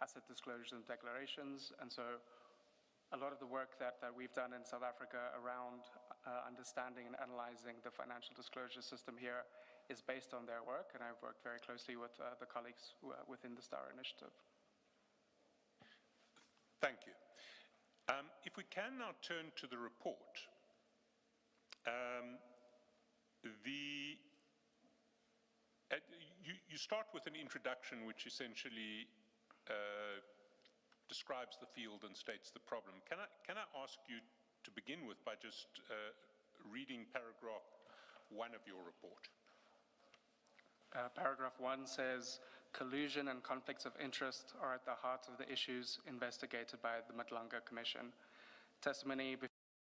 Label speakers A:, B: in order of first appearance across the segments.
A: asset disclosures and declarations. And so a lot of the work that we've done in South Africa around understanding and analyzing the financial disclosure system here is based on their work, and I've worked very closely with the colleagues within the STAR initiative.
B: Thank you. If we can now turn to the report, you start with an introduction which essentially describes the field and states the problem. Can I ask you to begin with by just reading paragraph 1 of your report?
A: Paragraph 1 says, collusion and conflicts of interest are at the heart of the issues investigated by the Madlanga Commission. Testimony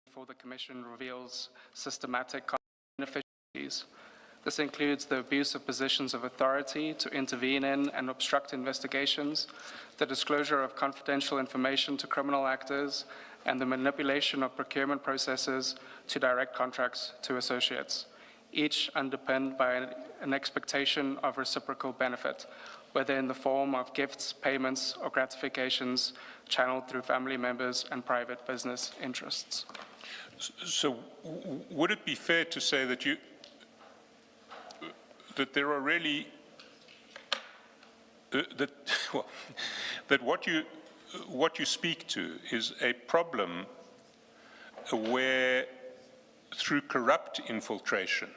A: before the Commission reveals systematic inefficiencies. This includes the abuse of positions of authority to intervene in and obstruct investigations, the disclosure of confidential information to criminal actors, and the manipulation of procurement processes to direct contracts to associates, each underpinned by an expectation of reciprocal benefit, whether in the form of gifts, payments, or gratifications channeled through family members and private business interests.
B: So would it be fair to say that there are really that what you speak to is a problem where, through corrupt infiltration,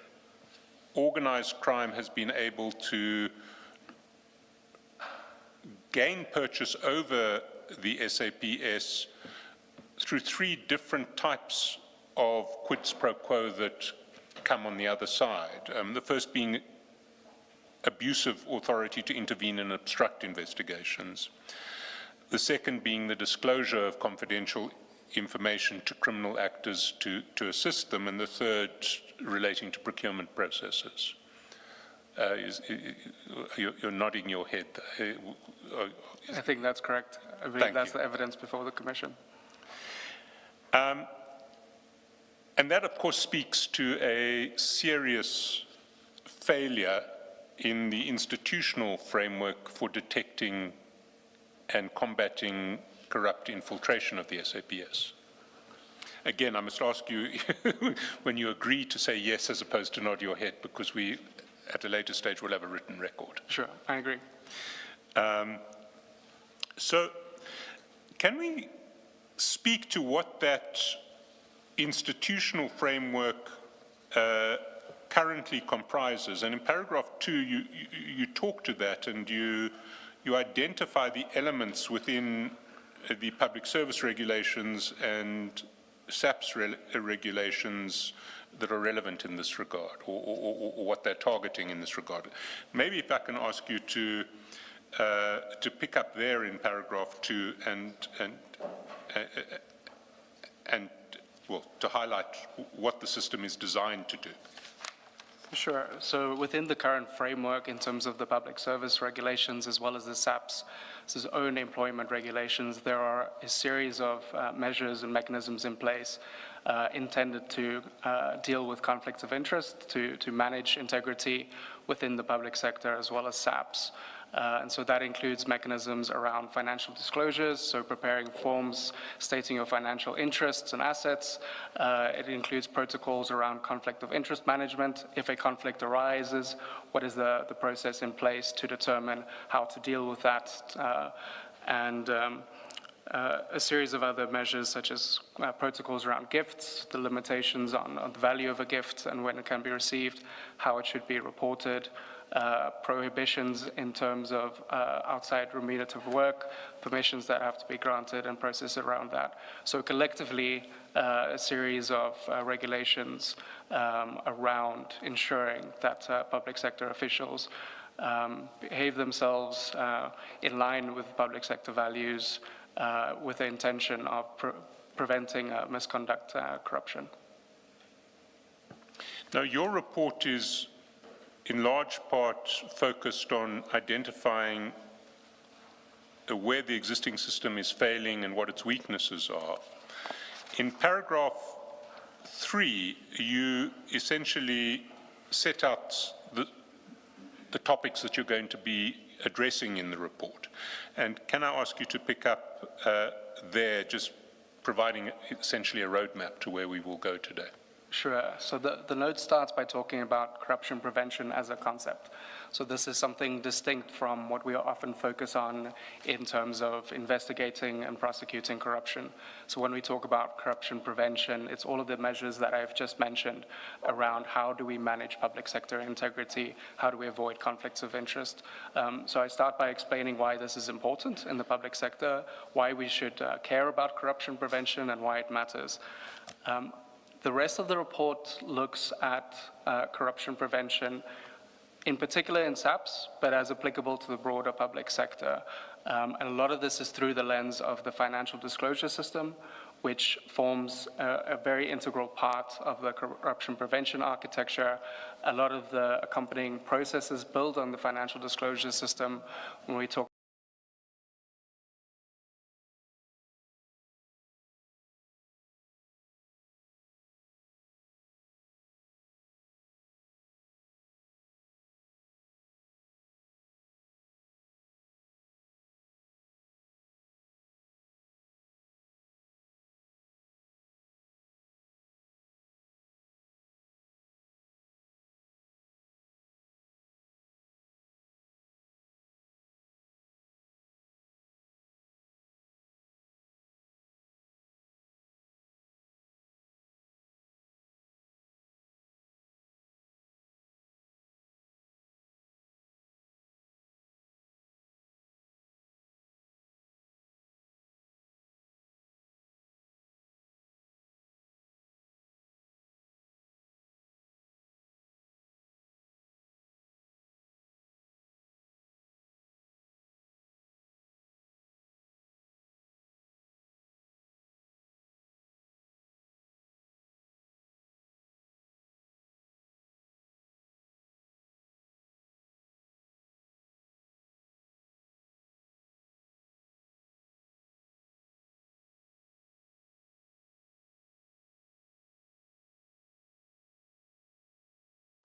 B: organized crime has been able to gain purchase over the SAPS through 3 different types of quid pro quo that come on the other side. The first being abuse of authority to intervene and obstruct investigations. The second being the disclosure of confidential information to criminal actors to assist them, and the third relating to procurement processes. You're nodding your head.
A: I think that's correct. I believe that's the evidence before the Commission.
B: And that, of course, speaks to a serious failure in the institutional framework for detecting and combating corrupt infiltration of the SAPS. Again, I must ask you when you agree to say yes as opposed to nod your head, because we, at a later stage, will have a written record.
A: Sure, I agree.
B: So, can we speak to what that institutional framework currently comprises? And in paragraph 2, you talk to that, and you identify the elements within the public service regulations and SAPS regulations that are relevant in this regard, or what they're targeting in this regard. Maybe if I can ask you to pick up there in paragraph 2 and well, to highlight what the system is designed to do.
A: Sure. So within the current framework, in terms of the public service regulations as well as the SAP's own employment regulations, there are a series of measures and mechanisms in place intended to deal with conflicts of interest, to manage integrity within the public sector as well as SAP's. And so that includes mechanisms around financial disclosures, so preparing forms stating your financial interests and assets. It includes protocols around conflict of interest management. If a conflict arises, what is the process in place to determine how to deal with that? A series of other measures, such as protocols around gifts, the limitations on the value of a gift and when it can be received, how it should be reported, prohibitions in terms of outside remunerative work, permissions that have to be granted, and process around that. So collectively, a series of regulations around ensuring that public sector officials behave themselves in line with public sector values with the intention of preventing misconduct, corruption.
B: Now, your report is in large part focused on identifying where the existing system is failing and what its weaknesses are. In paragraph 3, you essentially set out the topics that you're going to be addressing in the report. And can I ask you to pick up there, just providing essentially a roadmap to where we will go today?
A: Sure. So the note starts by talking about corruption prevention as a concept. So this is something distinct from what we often focus on in terms of investigating and prosecuting corruption. So when we talk about corruption prevention, it's all of the measures that I've just mentioned around how do we manage public sector integrity, how do we avoid conflicts of interest. So I start by explaining why this is important in the public sector, why we should care about corruption prevention, and why it matters. The rest of the report looks at corruption prevention, in particular in SAPS, but as applicable to the broader public sector. And a lot of this is through the lens of the financial disclosure system, which forms a very integral part of the corruption prevention architecture. A lot of the accompanying processes build on the financial disclosure system. When we talk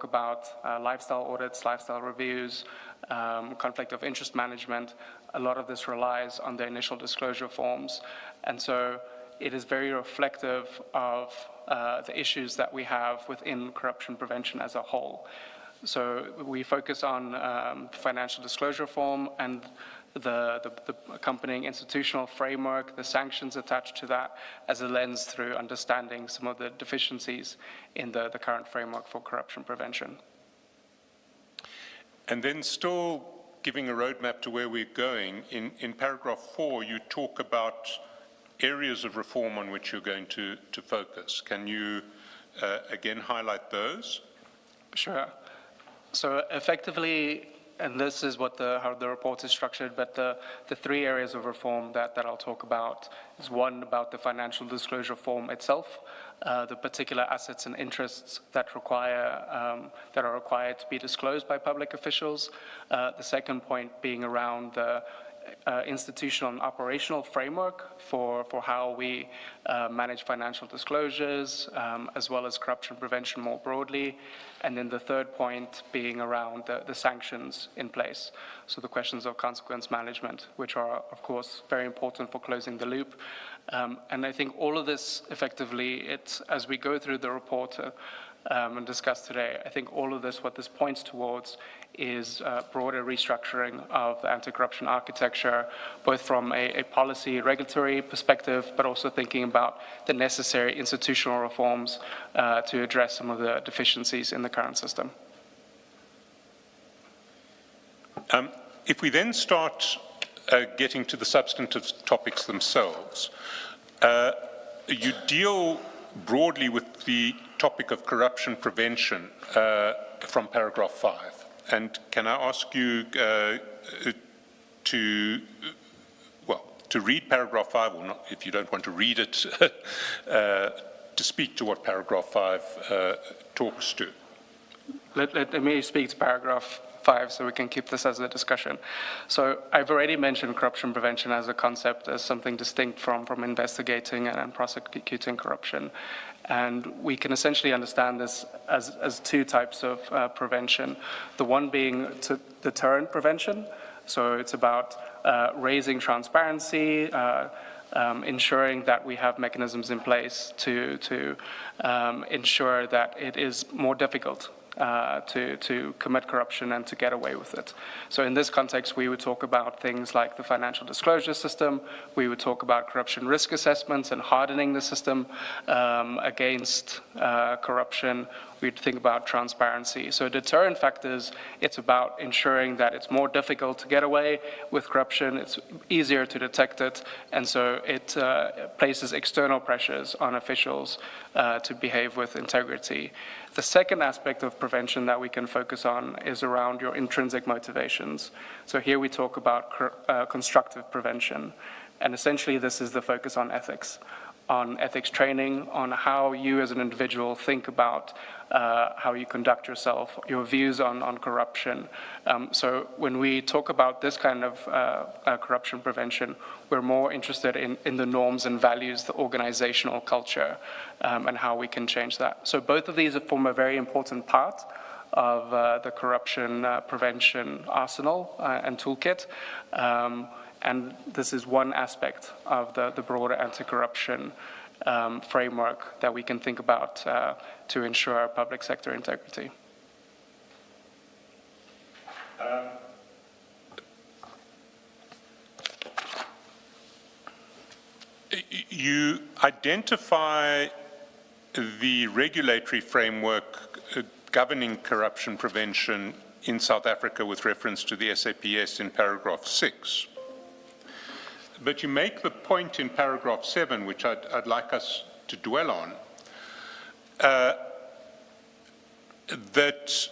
A: about lifestyle audits, lifestyle reviews, conflict of interest management, a lot of this relies on the initial disclosure forms. And so it is very reflective of the issues that we have within corruption prevention as a whole. So we focus on financial disclosure form and the accompanying institutional framework, the sanctions attached to that as a lens through understanding some of the deficiencies in the current framework for corruption prevention.
B: And then still giving a roadmap to where we're going, in paragraph 4, you talk about areas of reform on which you're going to focus. Can you again highlight those?
A: Sure. So effectively, and this is what how the report is structured, but the three areas of reform that I'll talk about is one about the financial disclosure form itself, the particular assets and interests that are required to be disclosed by public officials. The second point being around the institutional and operational framework for how we manage financial disclosures, as well as corruption prevention more broadly. And then the third point being around the sanctions in place. So the questions of consequence management, which are, of course, very important for closing the loop. And I think all of this, effectively, as we go through the report and discuss today, I think all of this, what this points towards is broader restructuring of the anti-corruption architecture, both from a policy regulatory perspective, but also thinking about the necessary institutional reforms to address some of the deficiencies in the current system.
B: If we then start getting to the substantive topics themselves, you deal broadly with the topic of corruption prevention from paragraph 5. And can I ask you to read paragraph 5, or not, if you don't want to read it, to speak to what paragraph 5 talks to?
A: Let me speak to paragraph 5 so we can keep this as a discussion. So I've already mentioned corruption prevention as a concept, as something distinct from investigating and prosecuting corruption. And we can essentially understand this as two types of prevention. The one being deterrent prevention, So it's about raising transparency, ensuring that we have mechanisms in place to ensure that it is more difficult to commit corruption and to get away with it. So in this context, we would talk about things like the financial disclosure system. We would talk about corruption risk assessments and hardening the system against corruption. We'd think about transparency. So deterrent factors, it's about ensuring that it's more difficult to get away with corruption, it's easier to detect it, and so it places external pressures on officials to behave with integrity. The second aspect of prevention that we can focus on is around your intrinsic motivations. So here we talk about constructive prevention, and essentially this is the focus on ethics training, on how you as an individual think about how you conduct yourself, your views on corruption. So when we talk about this kind of corruption prevention, we're more interested in the norms and values, the organizational culture, and how we can change that. So both of these form a very important part of the corruption prevention arsenal and toolkit. And this is one aspect of the broader anti-corruption framework that we can think about to ensure public sector integrity.
B: You identify the regulatory framework governing corruption prevention in South Africa with reference to the SAPS in paragraph 6. But you make the point in paragraph 7, which I'd like us to dwell on, that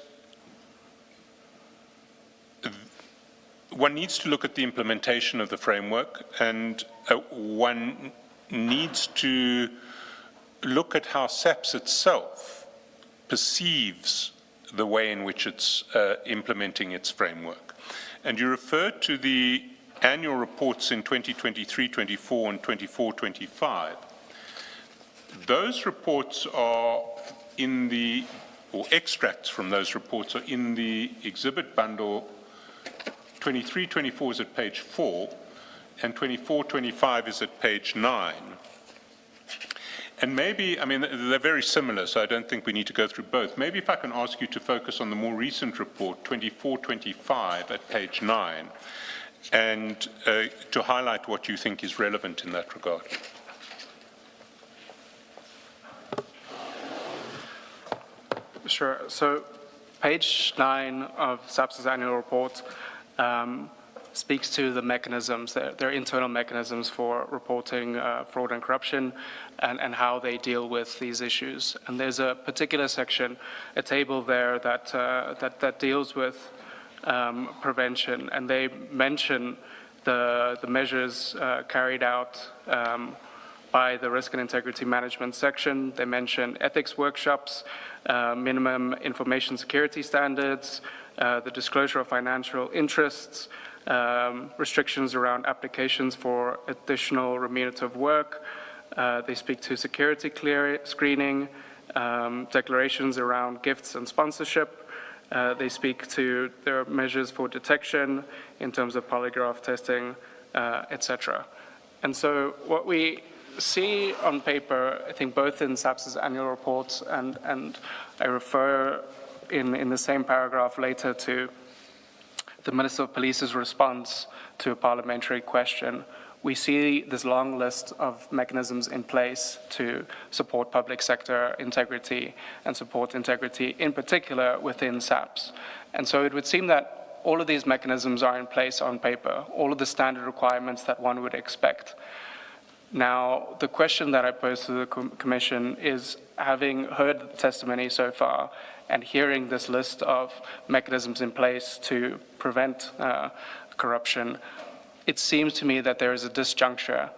B: one needs to look at the implementation of the framework, and one needs to look at how SAPS itself perceives the way in which it's implementing its framework. And you refer to the annual reports in 2023-24 and 24-25. Those reports are in the, or extracts from those reports are in the exhibit bundle. 23-24 is at page 4, and 24-25 is at page 9. And maybe, I mean, they're very similar, so I don't think we need to go through both. Maybe if I can ask you to focus on the more recent report, 24-25 at page 9, and to highlight what you think is relevant in that regard.
A: Sure. So page 9 of SAPS's annual report speaks to the mechanisms, their internal mechanisms for reporting fraud and corruption, and how they deal with these issues. And there's a particular section, a table there that deals with prevention, and they mention the measures carried out by the Risk and Integrity Management section. They mention ethics workshops, minimum information security standards, the disclosure of financial interests, restrictions around applications for additional remunerative work. They speak to security screening, declarations around gifts and sponsorship. They speak to their measures for detection in terms of polygraph testing, etc. And so what we see on paper, I think both in SAPS's annual reports, and I refer in the same paragraph later to the Minister of Police's response to a parliamentary question, we see this long list of mechanisms in place to support public sector integrity and support integrity in particular within SAPS. And so it would seem that all of these mechanisms are in place on paper, all of the standard requirements that one would expect. Now, the question that I pose to the Commission is, having heard the testimony so far and hearing this list of mechanisms in place to prevent corruption, it seems to me that there is a disjuncture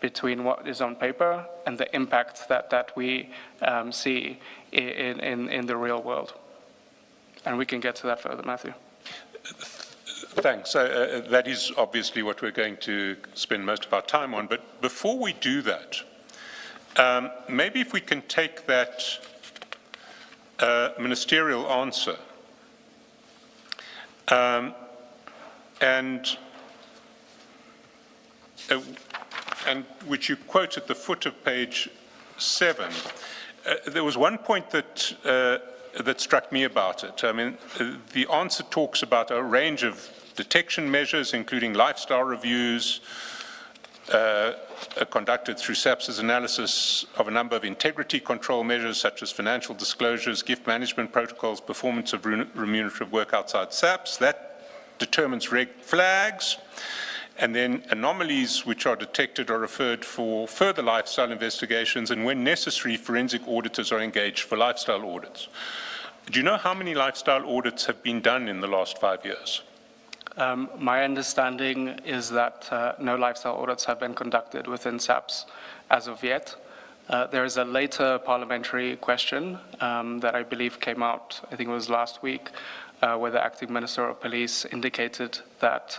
A: between what is on paper and the impact that we see in the real world. And we can get to that further, Matthew.
B: Thanks. That is obviously what we're going to spend most of our time on. But before we do that, maybe if we can take that ministerial answer and which you quote at the foot of page 7. There was one point that that struck me about it. I mean, the answer talks about a range of detection measures, including lifestyle reviews, conducted through SAPS's analysis of a number of integrity control measures, such as financial disclosures, gift management protocols, performance of remunerative work outside SAPS. That determines red flags. And then anomalies which are detected are referred for further lifestyle investigations, and when necessary, forensic auditors are engaged for lifestyle audits. Do you know how many lifestyle audits have been done in the last 5 years?
A: My understanding is that no lifestyle audits have been conducted within SAPS as of yet. There is a later parliamentary question that I believe came out, I think it was last week, where the acting Minister of Police indicated that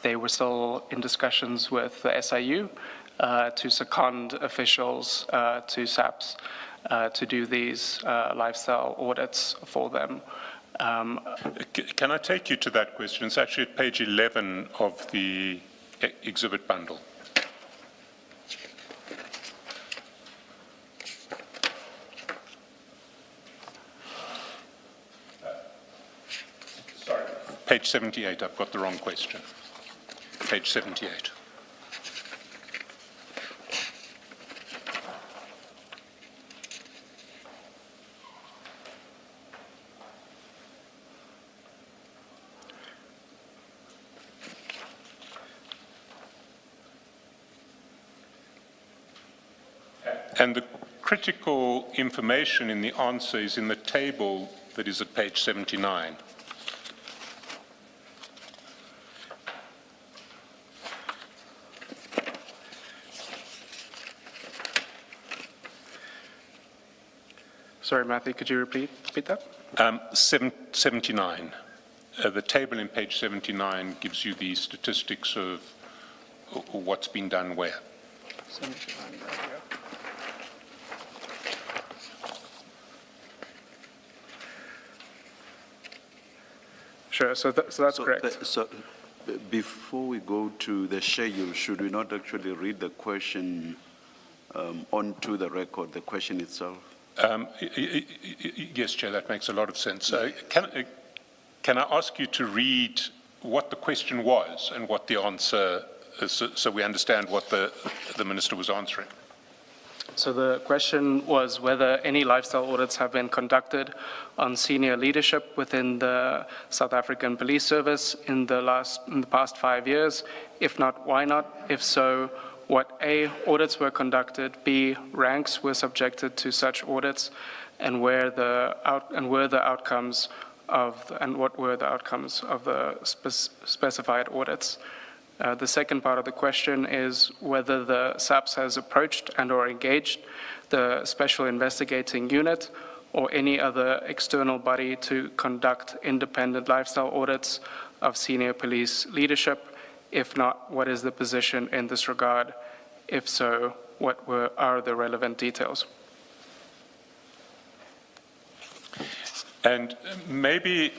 A: they were still in discussions with the SIU to second officials to SAPS to do these lifestyle audits for them.
B: Can I take you to that question? It's actually at page 11 of the exhibit bundle. Sorry, page 78. I've got the wrong question. Page 78. And the critical information in the answer is in the table that is at page 79.
A: Sorry, Matthew, could you repeat that?
B: 79. The table in page 79 gives you the statistics of what's been done where.
A: 79, right here. Sure, so that's correct.
C: So before we go to the schedule, should we not actually read the question onto the record, the question itself?
B: Yes, Chair, that makes a lot of sense. Can I ask you to read what the question was and what the answer is, so we understand what the Minister was answering?
A: So the question was whether any lifestyle audits have been conducted on senior leadership within the South African Police Service in the past 5 years. If not, why not? If so, what A, audits were conducted, B, ranks were subjected to such audits, and what were the outcomes of the specified audits. The second part of the question is whether the SAPS has approached and or engaged the Special Investigating Unit or any other external body to conduct independent lifestyle audits of senior police leadership. If not, what is the position in this regard? If so, what are the relevant details?
B: And maybe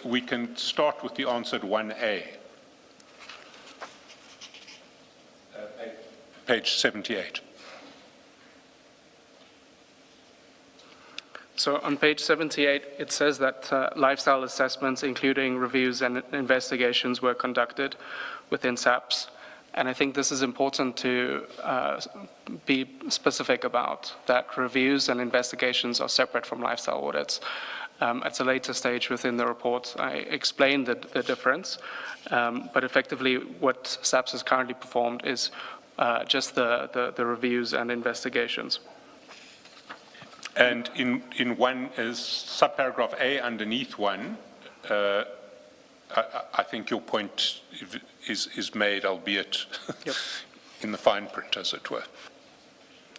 B: we can start with the answer to 1A. Page 78.
A: So on page 78, it says that lifestyle assessments, including reviews and investigations, were conducted within SAPS. And I think this is important to be specific about, that reviews and investigations are separate from lifestyle audits. At a later stage within the report, I explained the difference, but effectively what SAPS has currently performed is just the reviews and investigations.
B: And in one is subparagraph A underneath one, I think your point is made, albeit
A: Yep.
B: in the fine print, as it were.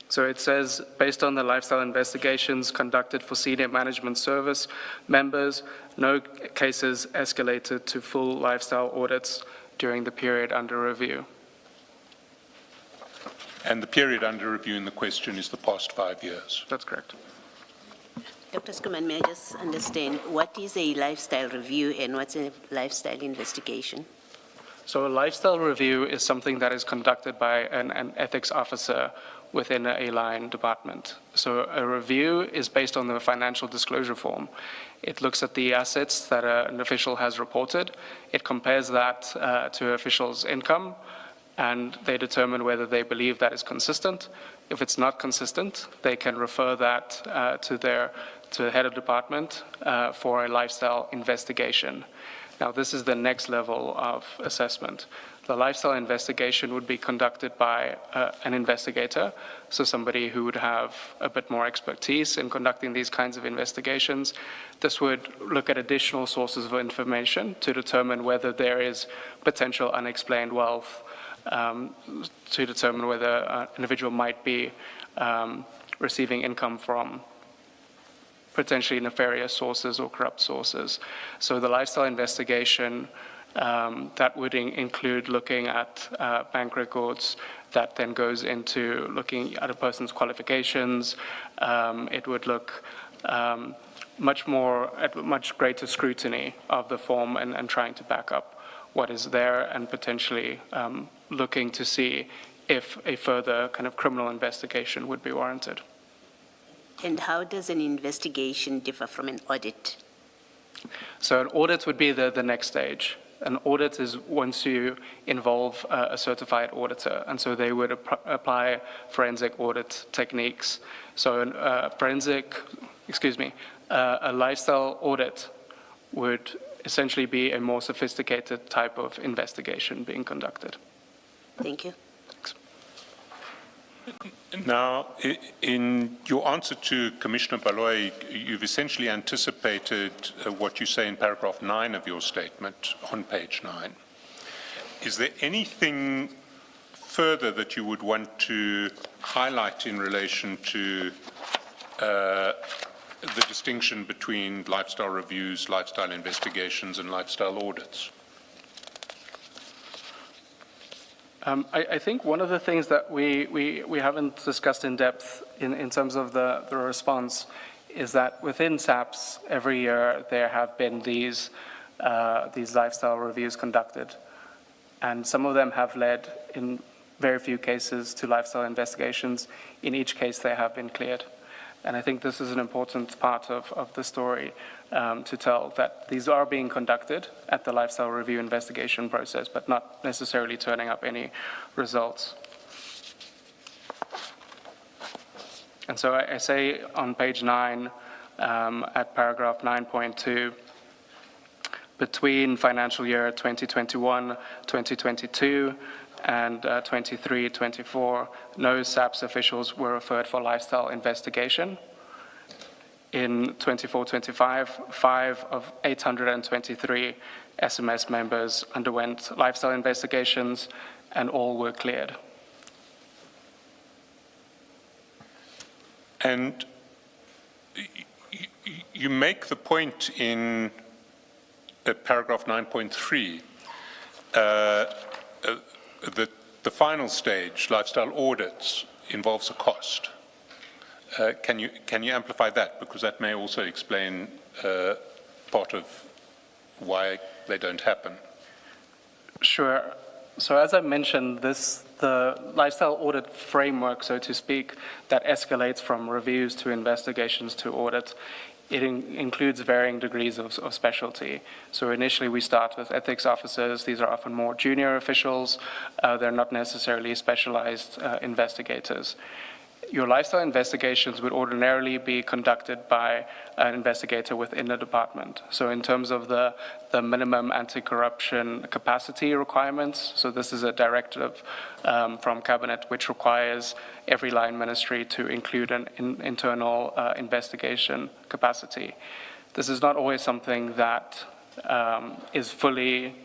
A: So it says, based on the lifestyle investigations conducted for senior management service members, no cases escalated to full lifestyle audits during the period under review.
B: And the period under review in the question is the past 5 years.
A: That's correct.
D: Dr. Skuman, may I just understand, what is a lifestyle review and what's a lifestyle investigation?
A: So a lifestyle review is something that is conducted by an ethics officer within a line department. So a review is based on the financial disclosure form. It looks at the assets that an official has reported. It compares that to an official's income, and they determine whether they believe that is consistent. If it's not consistent, they can refer that to the head of department for a lifestyle investigation. Now, this is the next level of assessment. The lifestyle investigation would be conducted by an investigator, so somebody who would have a bit more expertise in conducting these kinds of investigations. This would look at additional sources of information to determine whether there is potential unexplained wealth, to determine whether an individual might be receiving income from potentially nefarious sources or corrupt sources. So the lifestyle investigation, that would include looking at bank records, that then goes into looking at a person's qualifications. It would look much greater scrutiny of the form and trying to back up what is there, and potentially looking to see if a further kind of criminal investigation would be warranted.
D: And how does an investigation differ from an audit?
A: So an audit would be the next stage. An audit is once you involve a certified auditor, and so they would apply forensic audit techniques. So a lifestyle audit would essentially be a more sophisticated type of investigation being conducted.
D: Thank you.
B: Now, in your answer to Commissioner Baloy, you've essentially anticipated what you say in paragraph 9 of your statement on page 9. Is there anything further that you would want to highlight in relation to the distinction between lifestyle reviews, lifestyle investigations, and lifestyle audits?
A: I think one of the things that we haven't discussed in depth in terms of the response is that within SAPS, every year there have been these lifestyle reviews conducted. And some of them have led, in very few cases, to lifestyle investigations. In each case, they have been cleared. And I think this is an important part of the story to tell, that these are being conducted at the lifestyle review investigation process, but not necessarily turning up any results. And so I say on page 9, at paragraph 9.2, between financial year 2021, 2022, and 23-24, no SAPS officials were referred for lifestyle investigation. In 24-25, 5 of 823 SMS members underwent lifestyle investigations, and all were cleared.
B: And you make the point in paragraph 9.3 that the final stage, lifestyle audits, involves a cost. Can you amplify that? Because that may also explain part of why they don't happen.
A: Sure. So as I mentioned, the lifestyle audit framework, so to speak, that escalates from reviews to investigations to audit, it includes varying degrees of specialty. So initially we start with ethics officers. These are often more junior officials. They're not necessarily specialized investigators. Your lifestyle investigations would ordinarily be conducted by an investigator within the department. So in terms of the minimum anti-corruption capacity requirements, so this is a directive from Cabinet which requires every line ministry to include an internal investigation capacity. This is not always something that is fully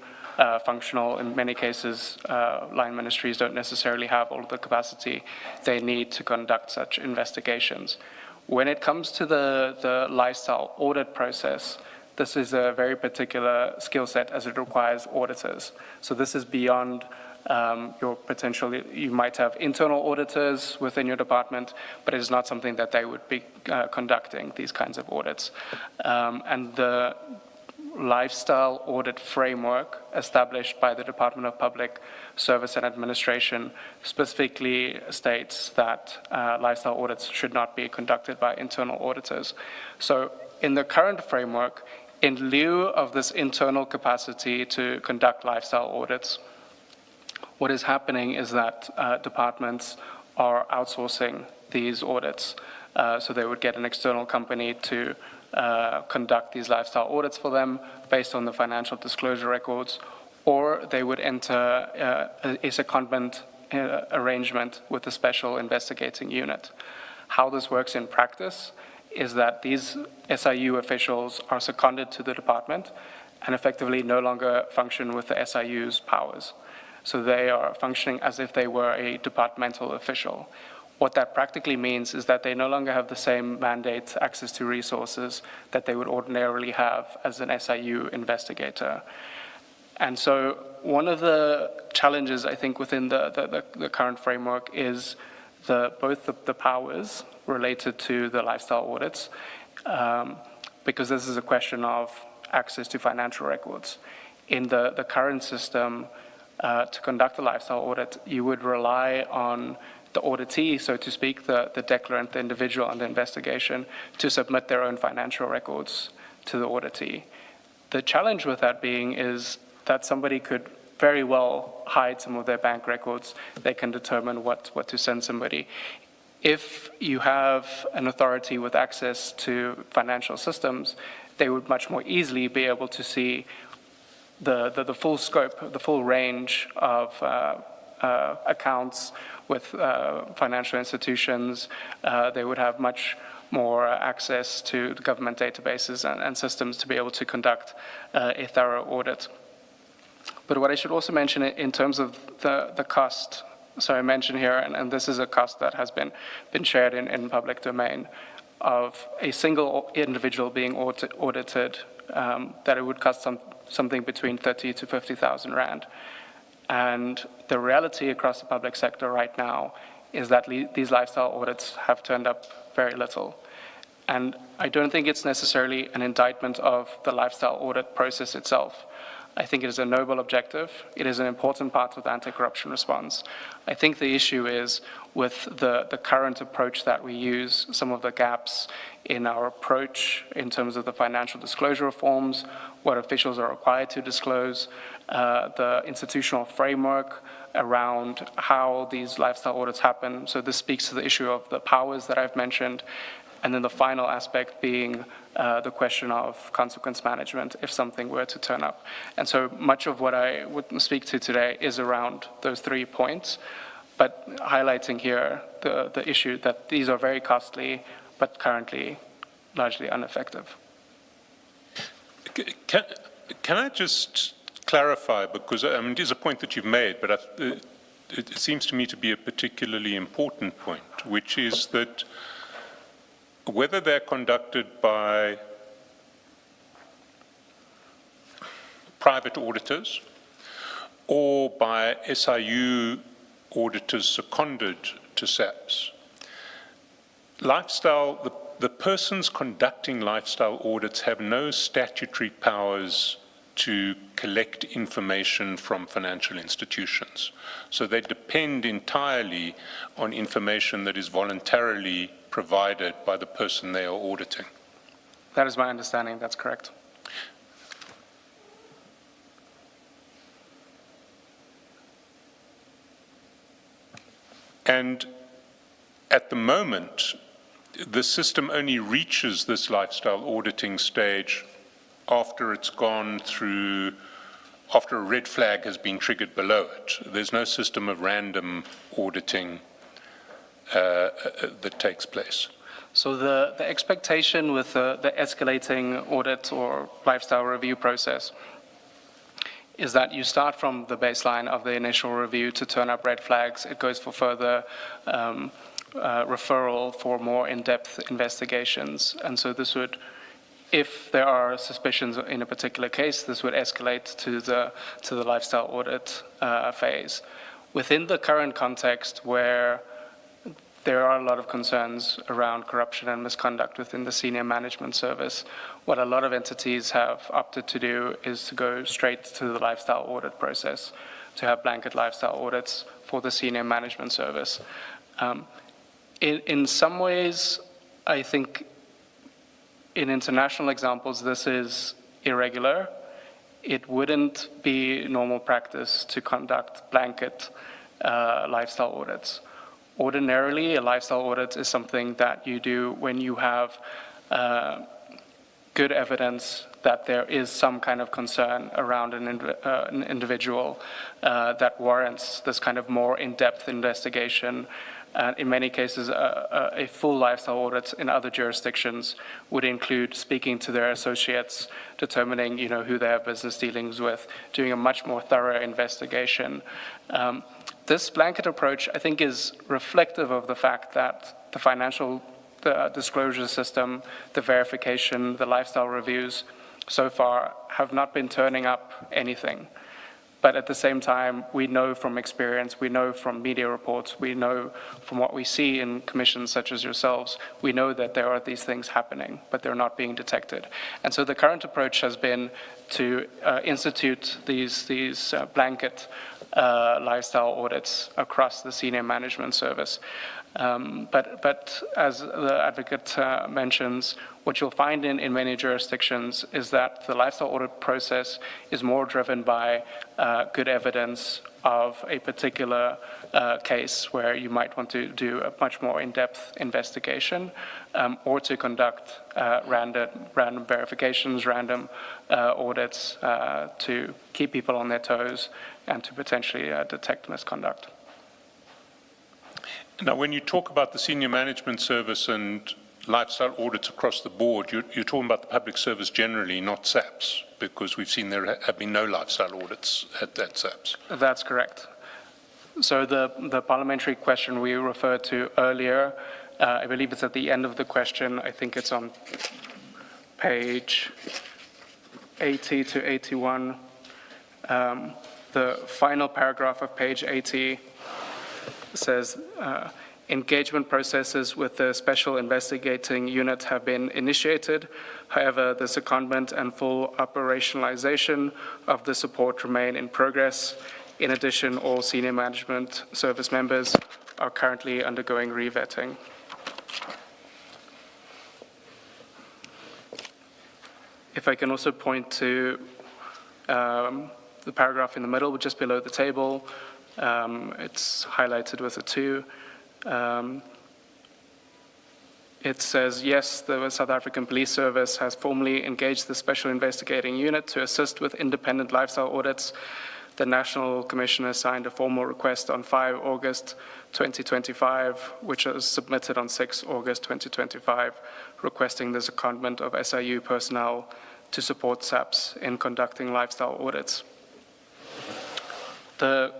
A: functional. In many cases, line ministries don't necessarily have all of the capacity they need to conduct such investigations. When it comes to the lifestyle audit process, this is a very particular skill set as it requires auditors. So this is beyond you might have internal auditors within your department, but it is not something that they would be conducting, these kinds of audits. And the lifestyle audit framework established by the Department of Public Service and Administration specifically states that lifestyle audits should not be conducted by internal auditors. So in the current framework, in lieu of this internal capacity to conduct lifestyle audits, what is happening is that departments are outsourcing these audits. So they would get an external company to conduct these lifestyle audits for them based on the financial disclosure records, or they would enter a secondment arrangement with a special investigating unit. How this works in practice is that these SIU officials are seconded to the department and effectively no longer function with the SIU's powers. So they are functioning as if they were a departmental official. What that practically means is that they no longer have the same mandate, access to resources that they would ordinarily have as an SIU investigator. And so one of the challenges, I think, within the current framework is both the powers related to the lifestyle audits, because this is a question of access to financial records. In the current system, to conduct a lifestyle audit, you would rely on the auditee, so to speak, the declarant, the individual under investigation, to submit their own financial records to the auditee. The challenge with that being is that somebody could very well hide some of their bank records. They can determine what to send somebody. If you have an authority with access to financial systems, they would much more easily be able to see the full scope, the full range of accounts with financial institutions. They would have much more access to the government databases and systems to be able to conduct a thorough audit. But what I should also mention in terms of the cost, so I mentioned here, and this is a cost that has been shared in public domain, of a single individual being audited, that it would cost something between 30 to 50,000 Rand. And the reality across the public sector right now is that these lifestyle audits have turned up very little. And I don't think it's necessarily an indictment of the lifestyle audit process itself. I think it is a noble objective. It is an important part of the anti-corruption response. I think the issue is with the current approach that we use, some of the gaps in our approach in terms of the financial disclosure reforms, what officials are required to disclose, the institutional framework around how these lifestyle audits happen. So this speaks to the issue of the powers that I've mentioned. And then the final aspect being the question of consequence management if something were to turn up. And so much of what I would speak to today is around those 3 points, but highlighting here the issue that these are very costly, but currently largely ineffective.
B: Can I just clarify, because it is a point that you've made, but it seems to me to be a particularly important point, which is that whether they're conducted by private auditors or by SIU auditors seconded to SAPS, the persons conducting lifestyle audits have no statutory powers to collect information from financial institutions. So they depend entirely on information that is voluntarily provided by the person they are auditing.
A: That is my understanding, that's correct.
B: And at the moment, the system only reaches this lifestyle auditing stage after it's gone through, after a red flag has been triggered below it. There's no system of random auditing that takes place.
A: So the expectation with the escalating audit or lifestyle review process is that you start from the baseline of the initial review to turn up red flags. It goes for further referral for more in-depth investigations. And so this would if there are suspicions in a particular case, this would escalate to the lifestyle audit phase. Within the current context where there are a lot of concerns around corruption and misconduct within the senior management service, what a lot of entities have opted to do is to go straight to the lifestyle audit process, to have blanket lifestyle audits for the senior management service. In some ways, I think in international examples, this is irregular. It wouldn't be normal practice to conduct blanket lifestyle audits. Ordinarily, a lifestyle audit is something that you do when you have good evidence that there is some kind of concern around an individual that warrants this kind of more in-depth investigation. In many cases, a full lifestyle audit in other jurisdictions would include speaking to their associates, determining, who they have business dealings with, doing a much more thorough investigation. This blanket approach, I think, is reflective of the fact that the financial disclosure system, the verification, the lifestyle reviews, so far have not been turning up anything. But at the same time, we know from experience, we know from media reports, we know from what we see in commissions such as yourselves, we know that there are these things happening, but they're not being detected. And so the current approach has been to institute these blanket lifestyle audits across the senior management service. But as the advocate mentions, what you'll find in many jurisdictions is that the lifestyle audit process is more driven by good evidence of a particular case where you might want to do a much more in-depth investigation, or to conduct random verifications, random audits to keep people on their toes and to potentially detect misconduct.
B: Now, when you talk about the senior management service and lifestyle audits across the board, you're talking about the public service generally, not SAPS, because we've seen there have been no lifestyle audits at SAPS.
A: That's correct. So the parliamentary question we referred to earlier, I believe it's at the end of the question. I think it's on page 80 to 81. The final paragraph of page 80 says, engagement processes with the Special Investigating Unit have been initiated. However, the secondment and full operationalization of the support remain in progress. In addition, all senior management service members are currently undergoing revetting. If I can also point to the paragraph in the middle, just below the table, it's highlighted with a 2. It says, yes, the South African Police Service has formally engaged the Special Investigating Unit to assist with independent lifestyle audits. The National Commissioner signed a formal request on 5 August 2025, which was submitted on 6 August 2025, requesting the secondment of SIU personnel to support SAPS in conducting lifestyle audits. The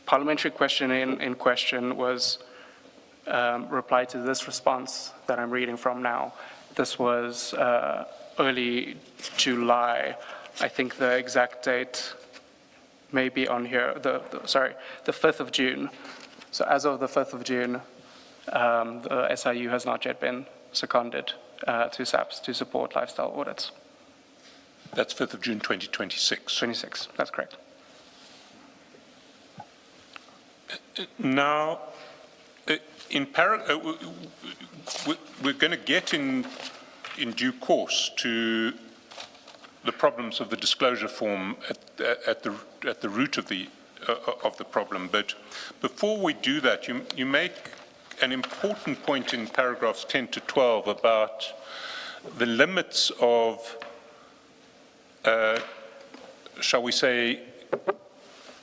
A: parliamentary question in question was replied to this response that I'm reading from now. This was early July. I think the exact date may be on here, the 5th of June. So as of the 5th of June, the SIU has not yet been seconded to SAPS to support lifestyle audits.
B: That's 5th of June 2026.
A: 26, that's correct.
B: Now, we're going to get in due course to the problems of the disclosure form at the root of the problem. But before we do that, you make an important point in paragraphs 10 to 12 about the limits of, shall we say,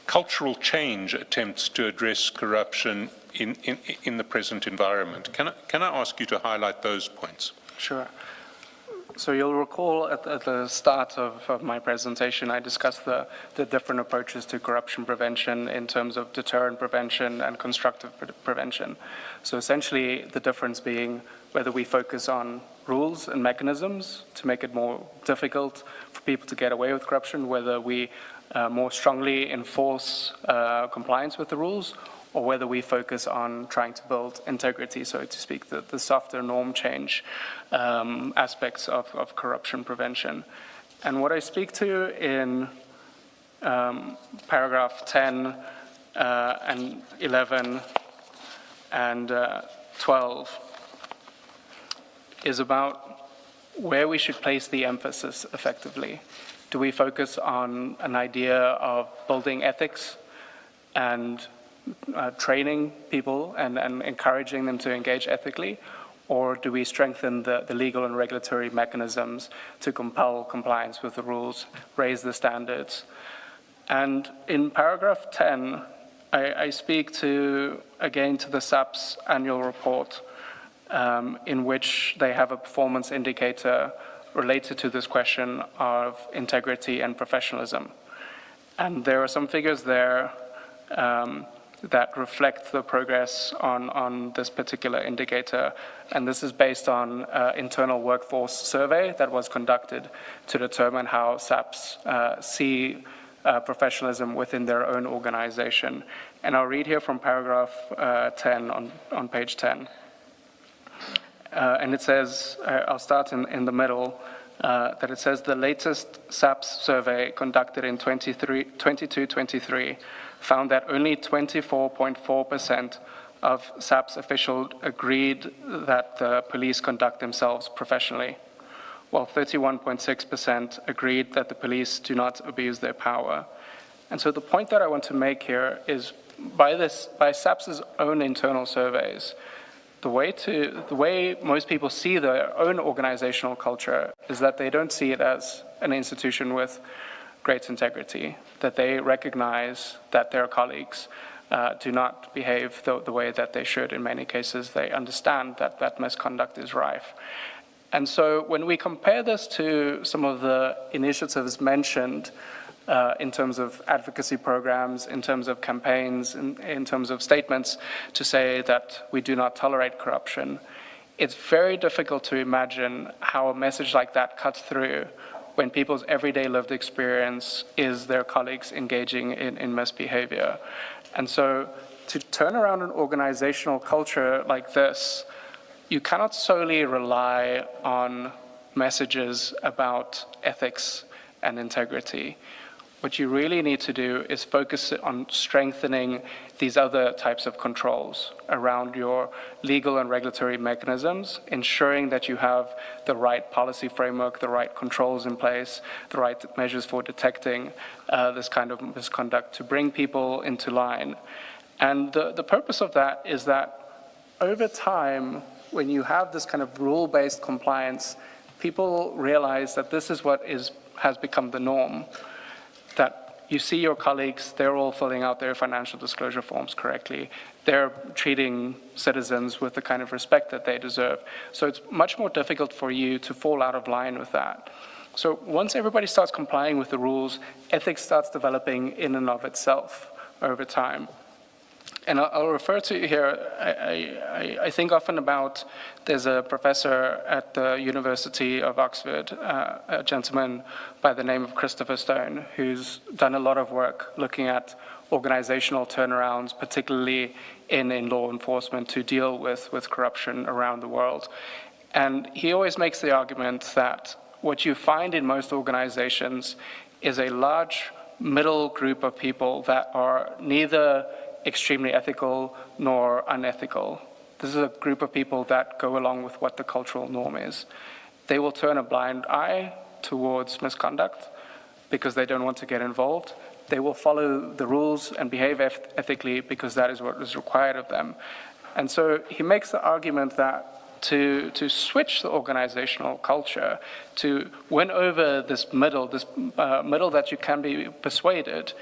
B: cultural change attempts to address corruption in the present environment. Can I ask you to highlight those points?
A: Sure. So you'll recall at the start of my presentation, I discussed the different approaches to corruption prevention in terms of deterrent prevention and constructive prevention. So essentially, the difference being whether we focus on rules and mechanisms to make it more difficult for people to get away with corruption, whether we more strongly enforce compliance with the rules, or whether we focus on trying to build integrity, so to speak, the softer norm change aspects of corruption prevention. And what I speak to in paragraph 10 and 11 and 12 is about where we should place the emphasis effectively. Do we focus on an idea of building ethics and training people and encouraging them to engage ethically? Or do we strengthen the legal and regulatory mechanisms to compel compliance with the rules, raise the standards? And in paragraph 10, I speak again to the SAP's annual report, in which they have a performance indicator related to this question of integrity and professionalism. And there are some figures there that reflect the progress on this particular indicator. And this is based on internal workforce survey that was conducted to determine how SAPs see professionalism within their own organization. And I'll read here from paragraph 10 on page 10. And it says, I'll start in the middle, that it says the latest SAPS survey conducted in 22-23 found that only 24.4% of SAPS officials agreed that the police conduct themselves professionally, while 31.6% agreed that the police do not abuse their power. And so the point that I want to make here is by SAPS's own internal surveys, the way most people see their own organizational culture is that they don't see it as an institution with great integrity, that they recognize that their colleagues do not behave the way that they should. In many cases, they understand that misconduct is rife. And so when we compare this to some of the initiatives mentioned in terms of advocacy programs, in terms of campaigns, in terms of statements to say that we do not tolerate corruption, it's very difficult to imagine how a message like that cuts through when people's everyday lived experience is their colleagues engaging in misbehavior. And so to turn around an organizational culture like this, you cannot solely rely on messages about ethics and integrity. What you really need to do is focus on strengthening these other types of controls around your legal and regulatory mechanisms, ensuring that you have the right policy framework, the right controls in place, the right measures for detecting this kind of misconduct to bring people into line. And the purpose of that is that over time, when you have this kind of rule-based compliance, people realize that this is what has become the norm. That you see your colleagues, they're all filling out their financial disclosure forms correctly. They're treating citizens with the kind of respect that they deserve. So it's much more difficult for you to fall out of line with that. So once everybody starts complying with the rules, ethics starts developing in and of itself over time. And I'll refer to here, I think often about, there's a professor at the University of Oxford, a gentleman by the name of Christopher Stone, who's done a lot of work looking at organizational turnarounds, particularly in law enforcement, to deal with corruption around the world. And he always makes the argument that what you find in most organizations is a large middle group of people that are neither extremely ethical nor unethical. This is a group of people that go along with what the cultural norm is. They will turn a blind eye towards misconduct because they don't want to get involved. They will follow the rules and behave ethically because that is what is required of them. And so he makes the argument that to switch the organizational culture, to win over this middle that you can be persuaded,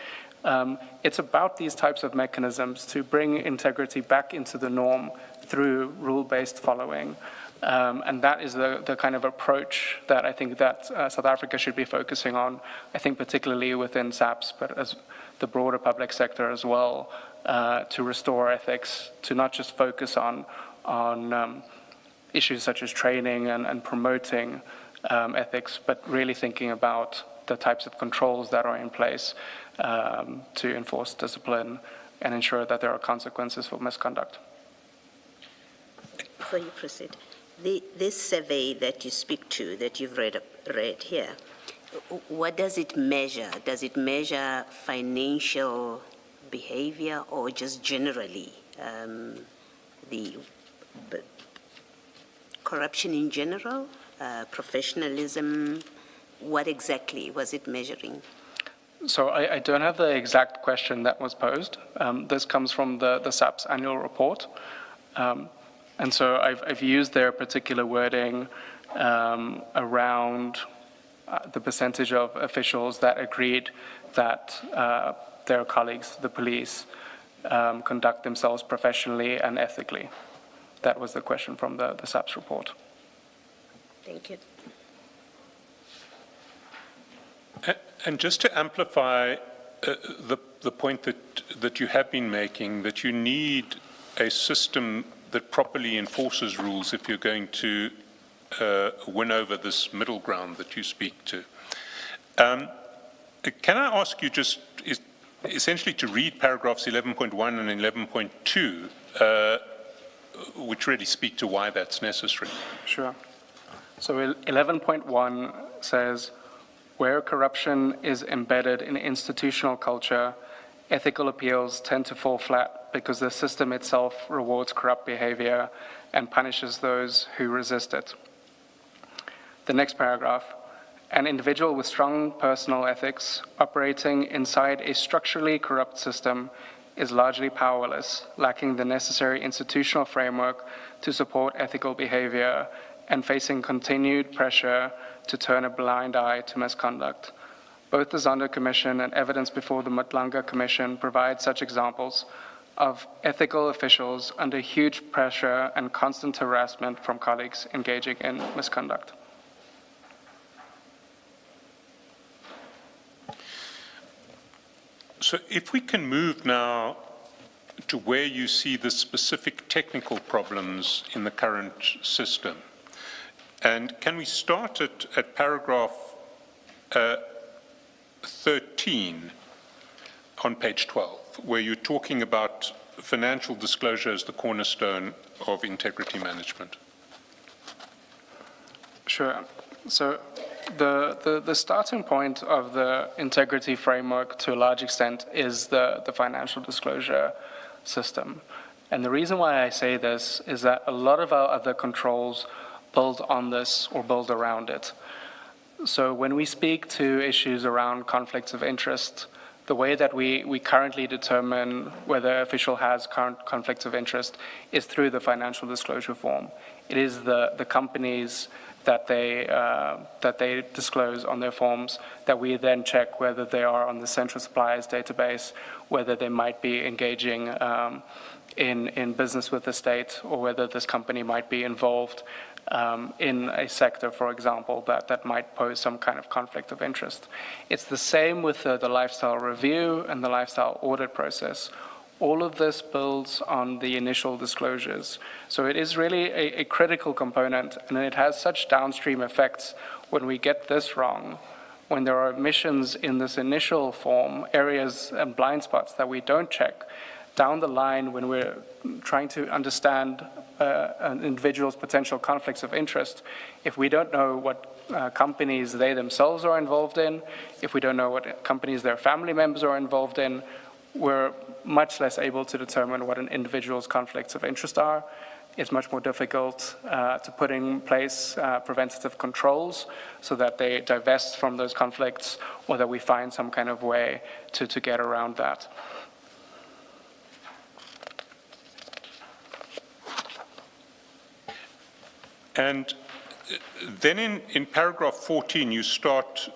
A: it's about these types of mechanisms to bring integrity back into the norm through rule-based following. And that is the kind of approach that I think that South Africa should be focusing on, I think particularly within SAPS, but as the broader public sector as well, to restore ethics, to not just focus on issues such as training and promoting ethics, but really thinking about the types of controls that are in place to enforce discipline and ensure that there are consequences for misconduct.
D: Before you proceed, this survey that you speak to, that you've read here, what does it measure? Does it measure financial behavior or just generally the corruption in general, professionalism? What exactly was it measuring?
A: So I don't have the exact question that was posed. This comes from the SAP's annual report. And so I've used their particular wording around the percentage of officials that agreed that their colleagues, the police, conduct themselves professionally and ethically. That was the question from the SAP's report.
D: Thank you.
B: And just to amplify the point that you have been making, that you need a system that properly enforces rules if you're going to win over this middle ground that you speak to. Can I ask you just essentially to read paragraphs 11.1 and 11.2, which really speak to why that's necessary?
A: Sure. So 11.1 says, where corruption is embedded in institutional culture, ethical appeals tend to fall flat because the system itself rewards corrupt behavior and punishes those who resist it. The next paragraph, an individual with strong personal ethics operating inside a structurally corrupt system is largely powerless, lacking the necessary institutional framework to support ethical behavior and facing continued pressure to turn a blind eye to misconduct. Both the Zondo Commission and evidence before the Madlanga Commission provide such examples of ethical officials under huge pressure and constant harassment from colleagues engaging in misconduct.
B: So if we can move now to where you see the specific technical problems in the current system. And can we start at paragraph 13 on page 12, where you're talking about financial disclosure as the cornerstone of integrity management?
A: Sure. So the starting point of the integrity framework to a large extent is the financial disclosure system. And the reason why I say this is that a lot of our other controls build on this or build around it. So when we speak to issues around conflicts of interest, the way that we currently determine whether an official has current conflicts of interest is through the financial disclosure form. It is the companies that they disclose on their forms that we then check whether they are on the central suppliers database, whether they might be engaging in business with the state, or whether this company might be involved in a sector, for example, that might pose some kind of conflict of interest. It's the same with the lifestyle review and the lifestyle audit process. All of this builds on the initial disclosures. So it is really a critical component, and it has such downstream effects when we get this wrong, when there are omissions in this initial form, areas and blind spots that we don't check. Down the line, when we're trying to understand an individual's potential conflicts of interest, if we don't know what companies they themselves are involved in, if we don't know what companies their family members are involved in, we're much less able to determine what an individual's conflicts of interest are. It's much more difficult to put in place preventative controls so that they divest from those conflicts, or that we find some kind of way to get around that.
B: And then in paragraph 14, you start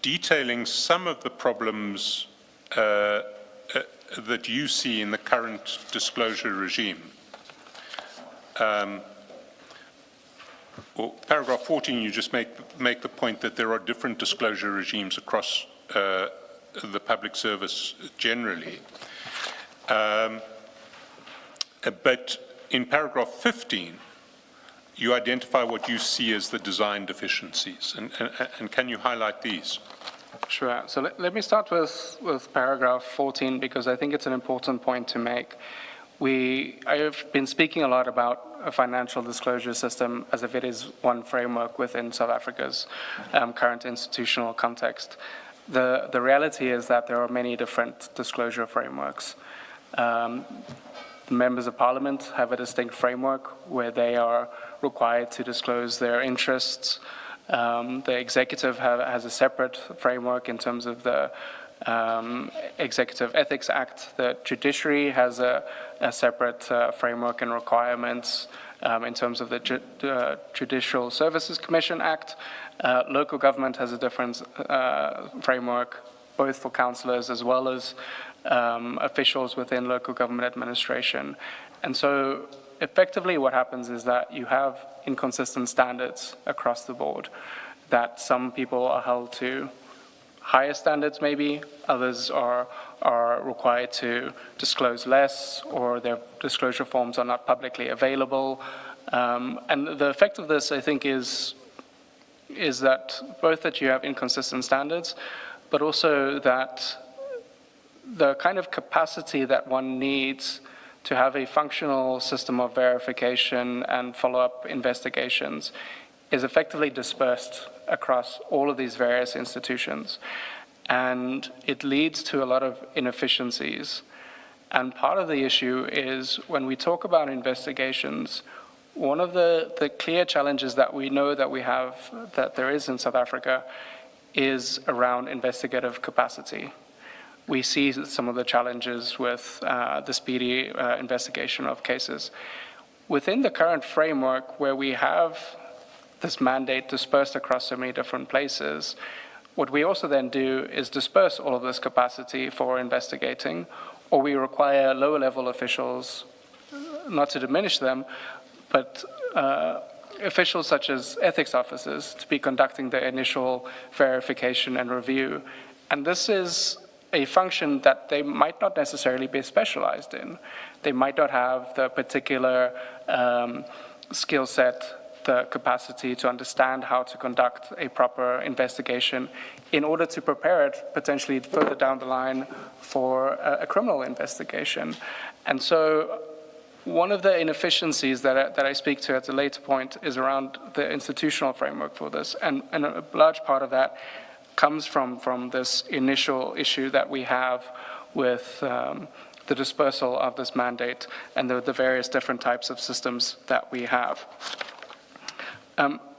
B: detailing some of the problems that you see in the current disclosure regime. Well, paragraph 14, you just make the point that there are different disclosure regimes across the public service generally. But in paragraph 15, you identify what you see as the design deficiencies, and can you highlight these?
A: Sure. So let me start with paragraph 14, because I think it's an important point to make. I have been speaking a lot about a financial disclosure system as if it is one framework within South Africa's current institutional context. The reality is that there are many different disclosure frameworks. The members of parliament have a distinct framework where they are required to disclose their interests. The executive has a separate framework in terms of the Executive Ethics Act. The judiciary has a separate framework and requirements in terms of the Judicial Services Commission Act. Local government has a different framework, both for councillors as well as officials within local government administration. And so effectively what happens is that you have inconsistent standards across the board, that some people are held to higher standards maybe, others are required to disclose less, or their disclosure forms are not publicly available. And the effect of this, I think, is that both that you have inconsistent standards, but also that the kind of capacity that one needs to have a functional system of verification and follow-up investigations is effectively dispersed across all of these various institutions. And it leads to a lot of inefficiencies. And part of the issue is when we talk about investigations, one of the clear challenges that we know that we have, that there is in South Africa, is around investigative capacity. We see some of the challenges with the speedy investigation of cases. Within the current framework, where we have this mandate dispersed across so many different places, what we also then do is disperse all of this capacity for investigating, or we require lower level officials, not to diminish them, but officials such as ethics officers to be conducting the initial verification and review. And this is a function that they might not necessarily be specialized in. They might not have the particular skill set, the capacity to understand how to conduct a proper investigation in order to prepare it potentially further down the line for a criminal investigation. And so one of the inefficiencies that I speak to at a later point is around the institutional framework for this. And a large part of that comes from this initial issue that we have with the dispersal of this mandate and the various different types of systems that we have.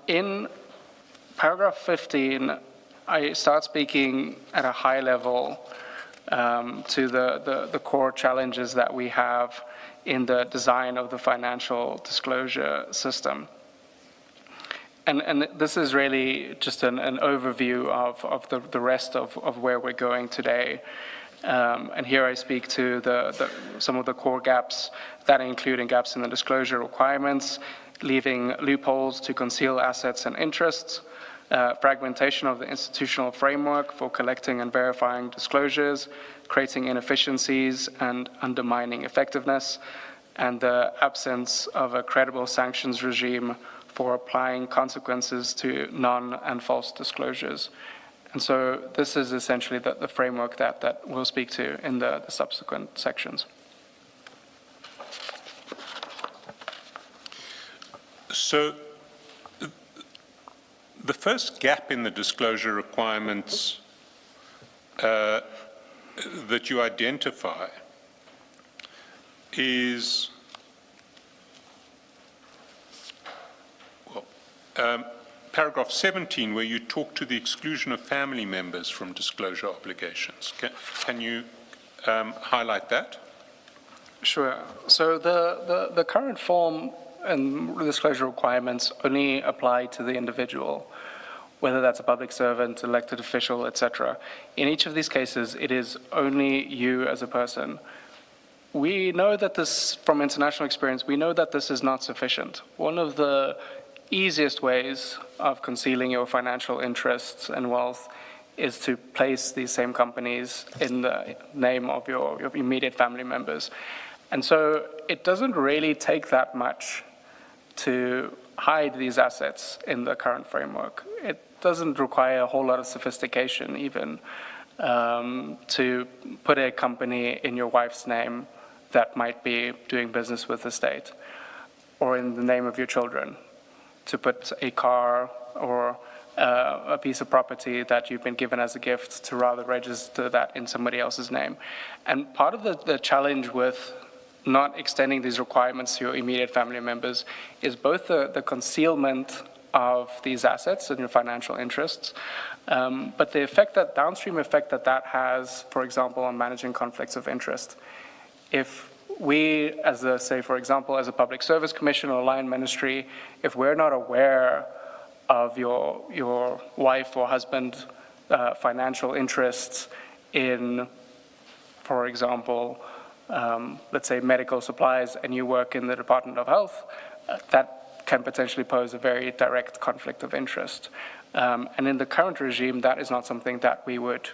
A: In paragraph 15, I start speaking at a high level to the core challenges that we have in the design of the financial disclosure system. And this is really just an overview of the rest of where we're going today. And here I speak to some of the core gaps that include gaps in the disclosure requirements, leaving loopholes to conceal assets and interests, fragmentation of the institutional framework for collecting and verifying disclosures, creating inefficiencies and undermining effectiveness, and the absence of a credible sanctions regime for applying consequences to non- and false disclosures. And so this is essentially the framework that we'll speak to in the subsequent sections.
B: So the first gap in the disclosure requirements that you identify is, paragraph 17, where you talk to the exclusion of family members from disclosure obligations. Can you highlight that?
A: Sure. So the current form and disclosure requirements only apply to the individual, whether that's a public servant, elected official, etc. In each of these cases, it is only you as a person. We know that this, from international experience, we know that this is not sufficient. One of the easiest ways of concealing your financial interests and wealth is to place these same companies in the name of your immediate family members. And so it doesn't really take that much to hide these assets in the current framework. It doesn't require a whole lot of sophistication even to put a company in your wife's name that might be doing business with the state, or in the name of your children, to put a car or a piece of property that you've been given as a gift to rather register that in somebody else's name. And part of the challenge with not extending these requirements to your immediate family members is both the concealment of these assets and your financial interests, but the effect that, downstream effect that has, for example, on managing conflicts of interest. If we, as a, say, for example, as a public service commission or line ministry, if we're not aware of your wife or husband financial interests in, for example, let's say medical supplies, and you work in the Department of Health, that can potentially pose a very direct conflict of interest. And in the current regime, that is not something that we would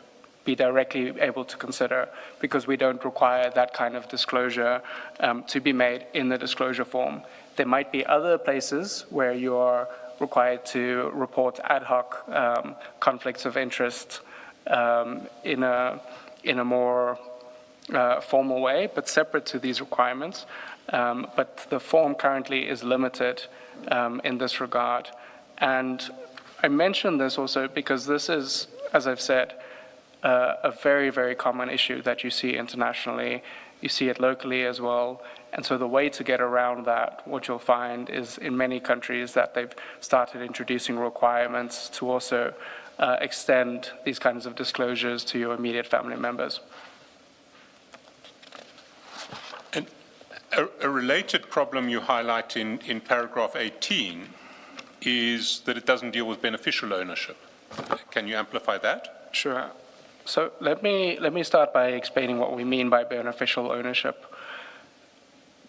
A: be directly able to consider, because we don't require that kind of disclosure to be made in the disclosure form. There might be other places where you are required to report ad hoc conflicts of interest in a more formal way, but separate to these requirements. But the form currently is limited in this regard. And I mention this also because this is, as I've said, a very, very common issue that you see internationally. You see it locally as well. And so the way to get around that, what you'll find is in many countries that they've started introducing requirements to also extend these kinds of disclosures to your immediate family members.
B: And a related problem you highlight in paragraph 18 is that it doesn't deal with beneficial ownership. Can you amplify that?
A: Sure. So let me start by explaining what we mean by beneficial ownership.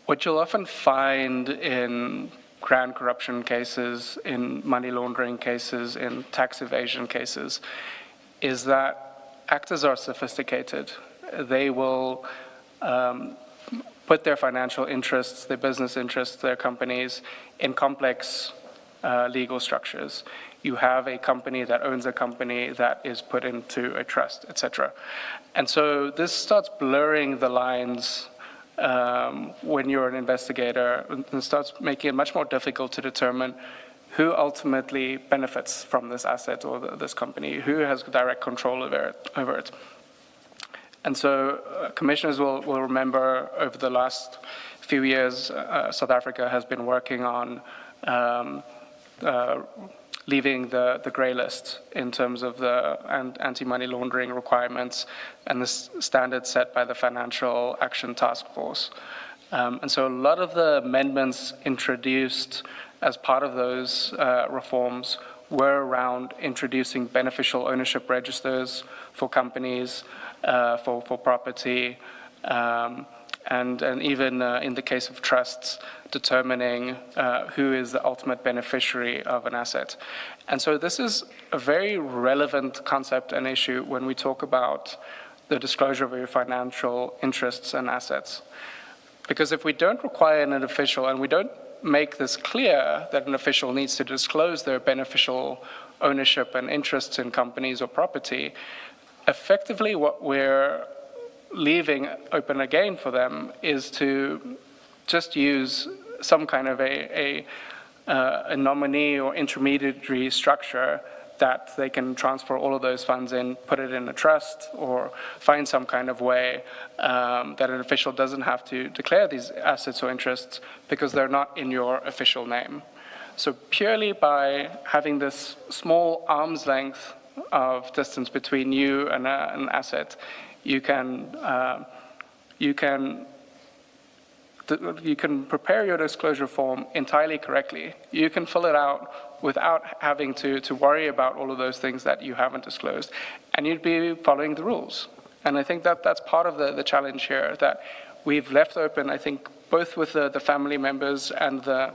A: What you'll often find in grand corruption cases, in money laundering cases, in tax evasion cases, is that actors are sophisticated. They will put their financial interests, their business interests, their companies in complex legal structures. You have a company that owns a company that is put into a trust, etc. And so this starts blurring the lines when you're an investigator, and starts making it much more difficult to determine who ultimately benefits from this asset or this company, who has direct control over it. And so commissioners will remember over the last few years, South Africa has been working on leaving the grey list in terms of the anti-money laundering requirements and the standards set by the Financial Action Task Force. And so a lot of the amendments introduced as part of those reforms were around introducing beneficial ownership registers for companies, for property, and even in the case of trusts, determining who is the ultimate beneficiary of an asset. And so this is a very relevant concept and issue when we talk about the disclosure of your financial interests and assets. Because if we don't require an official, and we don't make this clear that an official needs to disclose their beneficial ownership and interests in companies or property, effectively what we're leaving open again for them is to just use some kind of a nominee or intermediary structure that they can transfer all of those funds in, put it in a trust, or find some kind of way that an official doesn't have to declare these assets or interests because they're not in your official name. So purely by having this small arm's length of distance between you and an asset, you can prepare your disclosure form entirely correctly. You can fill it out without having to worry about all of those things that you haven't disclosed, and you'd be following the rules. And I think that that's part of the challenge here, that we've left open, I think, both with the family members and the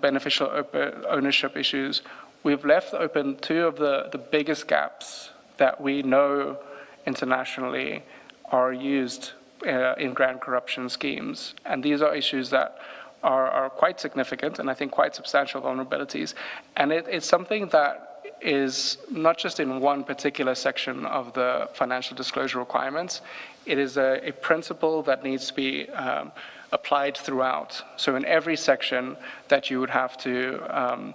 A: beneficial ownership issues, we've left open two of the biggest gaps that we know internationally are used in grand corruption schemes. And these are issues that are quite significant and I think quite substantial vulnerabilities. And it's something that is not just in one particular section of the financial disclosure requirements. It is a principle that needs to be applied throughout. So in every section that you would have to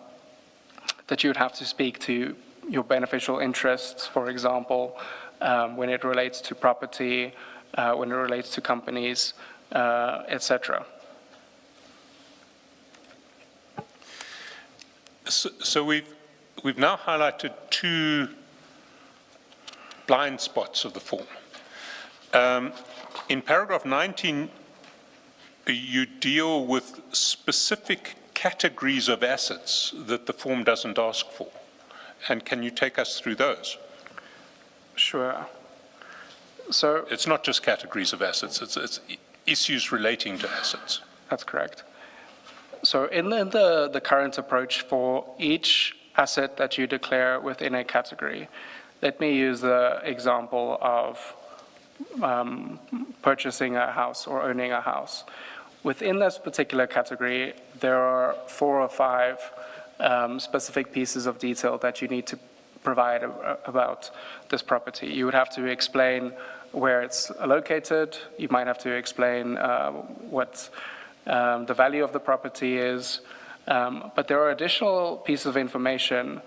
A: speak to your beneficial interests, for example, when it relates to property, when it relates to companies, etc.
B: So we've now highlighted two blind spots of the form. In paragraph 19, you deal with specific categories of assets that the form doesn't ask for. And can you take us through those?
A: Sure. So
B: it's not just categories of assets, it's issues relating to assets.
A: That's correct. So in the current approach for each asset that you declare within a category, let me use the example of purchasing a house or owning a house. Within this particular category, there are 4 or 5 specific pieces of detail that you need to provide about this property. You would have to explain where it's located. You might have to explain what the value of the property is. But there are additional pieces of information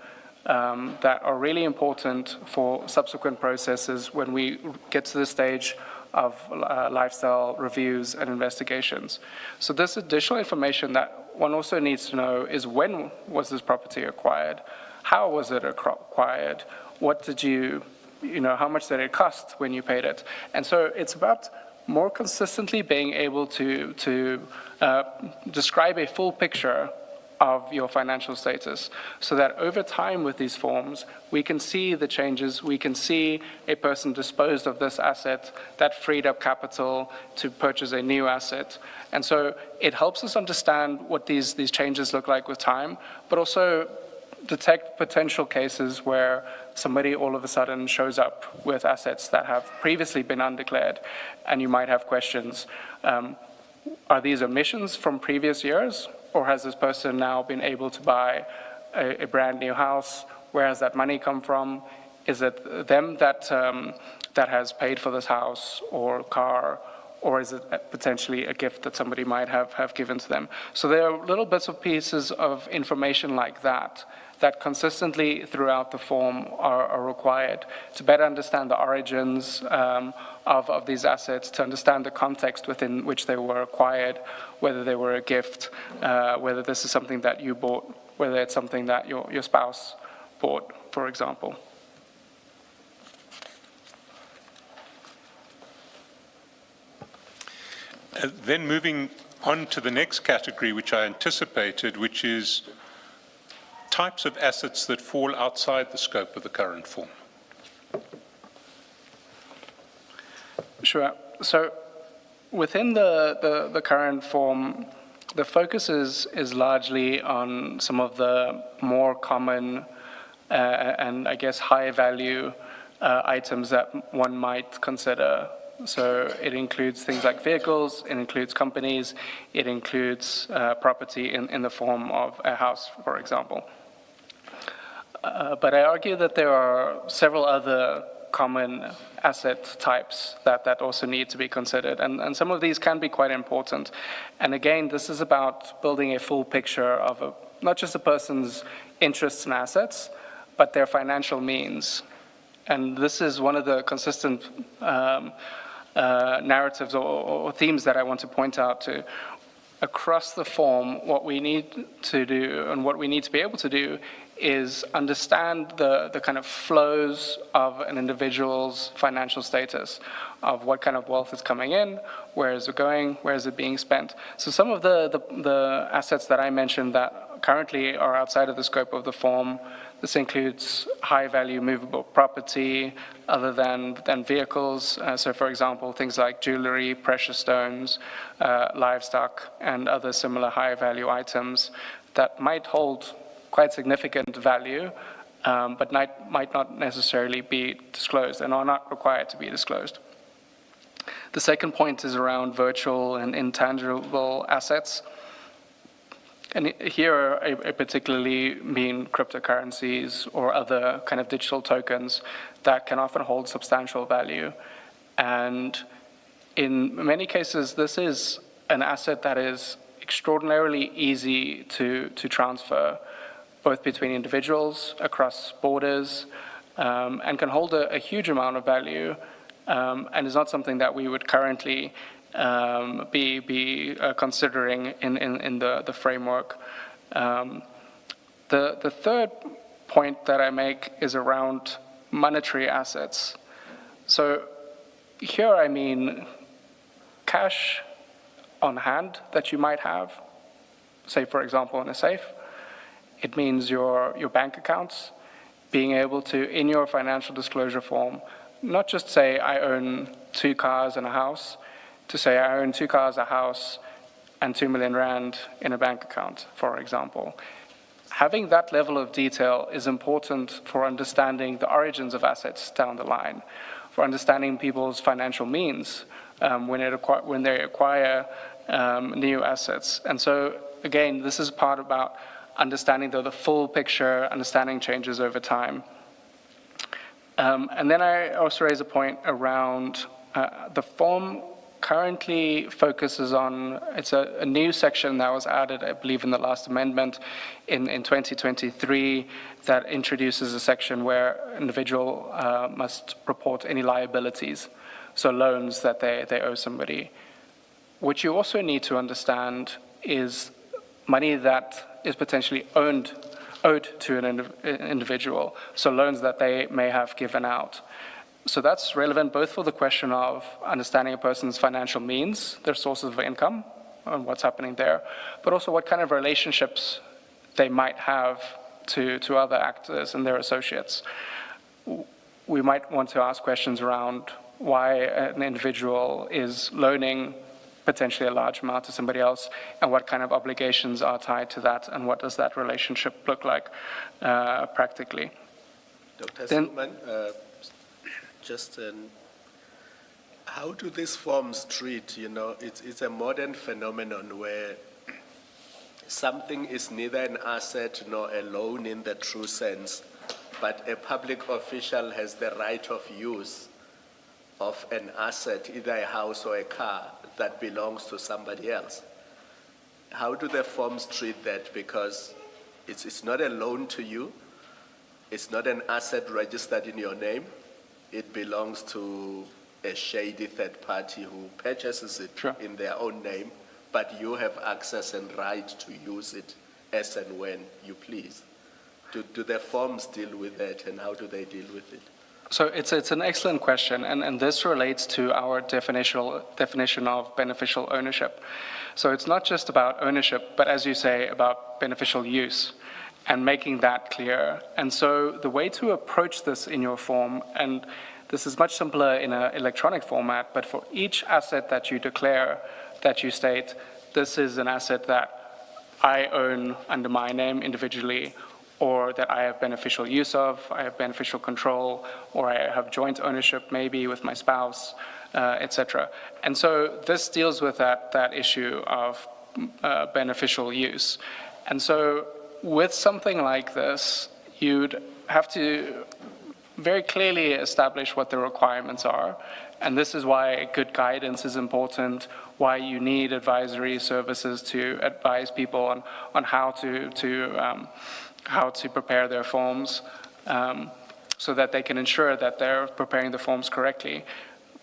A: that are really important for subsequent processes when we get to the stage of lifestyle reviews and investigations. So this additional information that one also needs to know is when was this property acquired? How was it acquired? What did how much did it cost when you paid it? And so it's about more consistently being able to describe a full picture of your financial status, so that over time with these forms, we can see the changes, we can see a person disposed of this asset that freed up capital to purchase a new asset. And so it helps us understand what these changes look like with time, but also detect potential cases where somebody all of a sudden shows up with assets that have previously been undeclared, and you might have questions. Are these omissions from previous years? Or has this person now been able to buy a brand new house? Where has that money come from? Is it them that has paid for this house or car? Or is it potentially a gift that somebody might have given to them? So there are little bits of pieces of information like that consistently throughout the form are required to better understand the origins of these assets, to understand the context within which they were acquired, whether they were a gift, whether this is something that you bought, whether it's something that your spouse bought, for example.
B: Then moving on to the next category, which I anticipated, which is types of assets that fall outside the scope of the current form.
A: Sure. So within the current form, the focus is largely on some of the more common and I guess high value items that one might consider. So it includes things like vehicles, it includes companies, it includes property in the form of a house, for example. But I argue that there are several other common asset types that also need to be considered, and some of these can be quite important. And again, this is about building a full picture of not just a person's interests and assets, but their financial means. And this is one of the consistent narratives or themes that I want to point out to. Across the form, what we need to do and what we need to be able to do is understand the kind of flows of an individual's financial status, of what kind of wealth is coming in, where is it going, where is it being spent. So some of the assets that I mentioned that currently are outside of the scope of the form, this includes high-value movable property other than vehicles. So for example, things like jewelry, precious stones, livestock, and other similar high-value items that might hold quite significant value, but might not necessarily be disclosed and are not required to be disclosed. The second point is around virtual and intangible assets. And here I particularly mean cryptocurrencies or other kind of digital tokens that can often hold substantial value. And in many cases, this is an asset that is extraordinarily easy to transfer, both between individuals, across borders, and can hold a huge amount of value, and is not something that we would currently be considering in the framework. The third point that I make is around monetary assets. So here I mean cash on hand that you might have, say for example in a safe. It means your bank accounts, being able to, in your financial disclosure form, not just say I own 2 cars and a house, to say I own 2 cars, a house, and 2 million rand in a bank account, for example. Having that level of detail is important for understanding the origins of assets down the line, for understanding people's financial means when they acquire new assets. And so, again, this is part about understanding the full picture, understanding changes over time. And then I also raise a point around the form currently focuses on, it's a new section that was added, I believe, in the last amendment in 2023 that introduces a section where an individual must report any liabilities, so loans that they owe somebody. What you also need to understand is money that is potentially owed to an individual, so loans that they may have given out. So that's relevant both for the question of understanding a person's financial means, their sources of income, and what's happening there, but also what kind of relationships they might have to other actors and their associates. We might want to ask questions around why an individual is loaning potentially a large amount to somebody else, and what kind of obligations are tied to that, and what does that relationship look like practically.
E: Dr. Silman, how do these forms treat, it's a modern phenomenon where something is neither an asset nor a loan in the true sense, but a public official has the right of use of an asset, either a house or a car, that belongs to somebody else. How do the forms treat that? Because it's not a loan to you, it's not an asset registered in your name, it belongs to a shady third party who purchases it in their own name, but you have access and right to use it as and when you please. Do the forms deal with that, and how do they deal with it?
A: So it's an excellent question, and this relates to our definition of beneficial ownership. So it's not just about ownership, but as you say, about beneficial use, and making that clear. And so the way to approach this in your form, and this is much simpler in an electronic format, but for each asset that you declare, that you state, this is an asset that I own under my name individually, or that I have beneficial use of, I have beneficial control, or I have joint ownership maybe with my spouse, etc. And so this deals with that issue of beneficial use. And so with something like this, you'd have to very clearly establish what the requirements are. And this is why good guidance is important, why you need advisory services to advise people on how to prepare their forms so that they can ensure that they're preparing the forms correctly.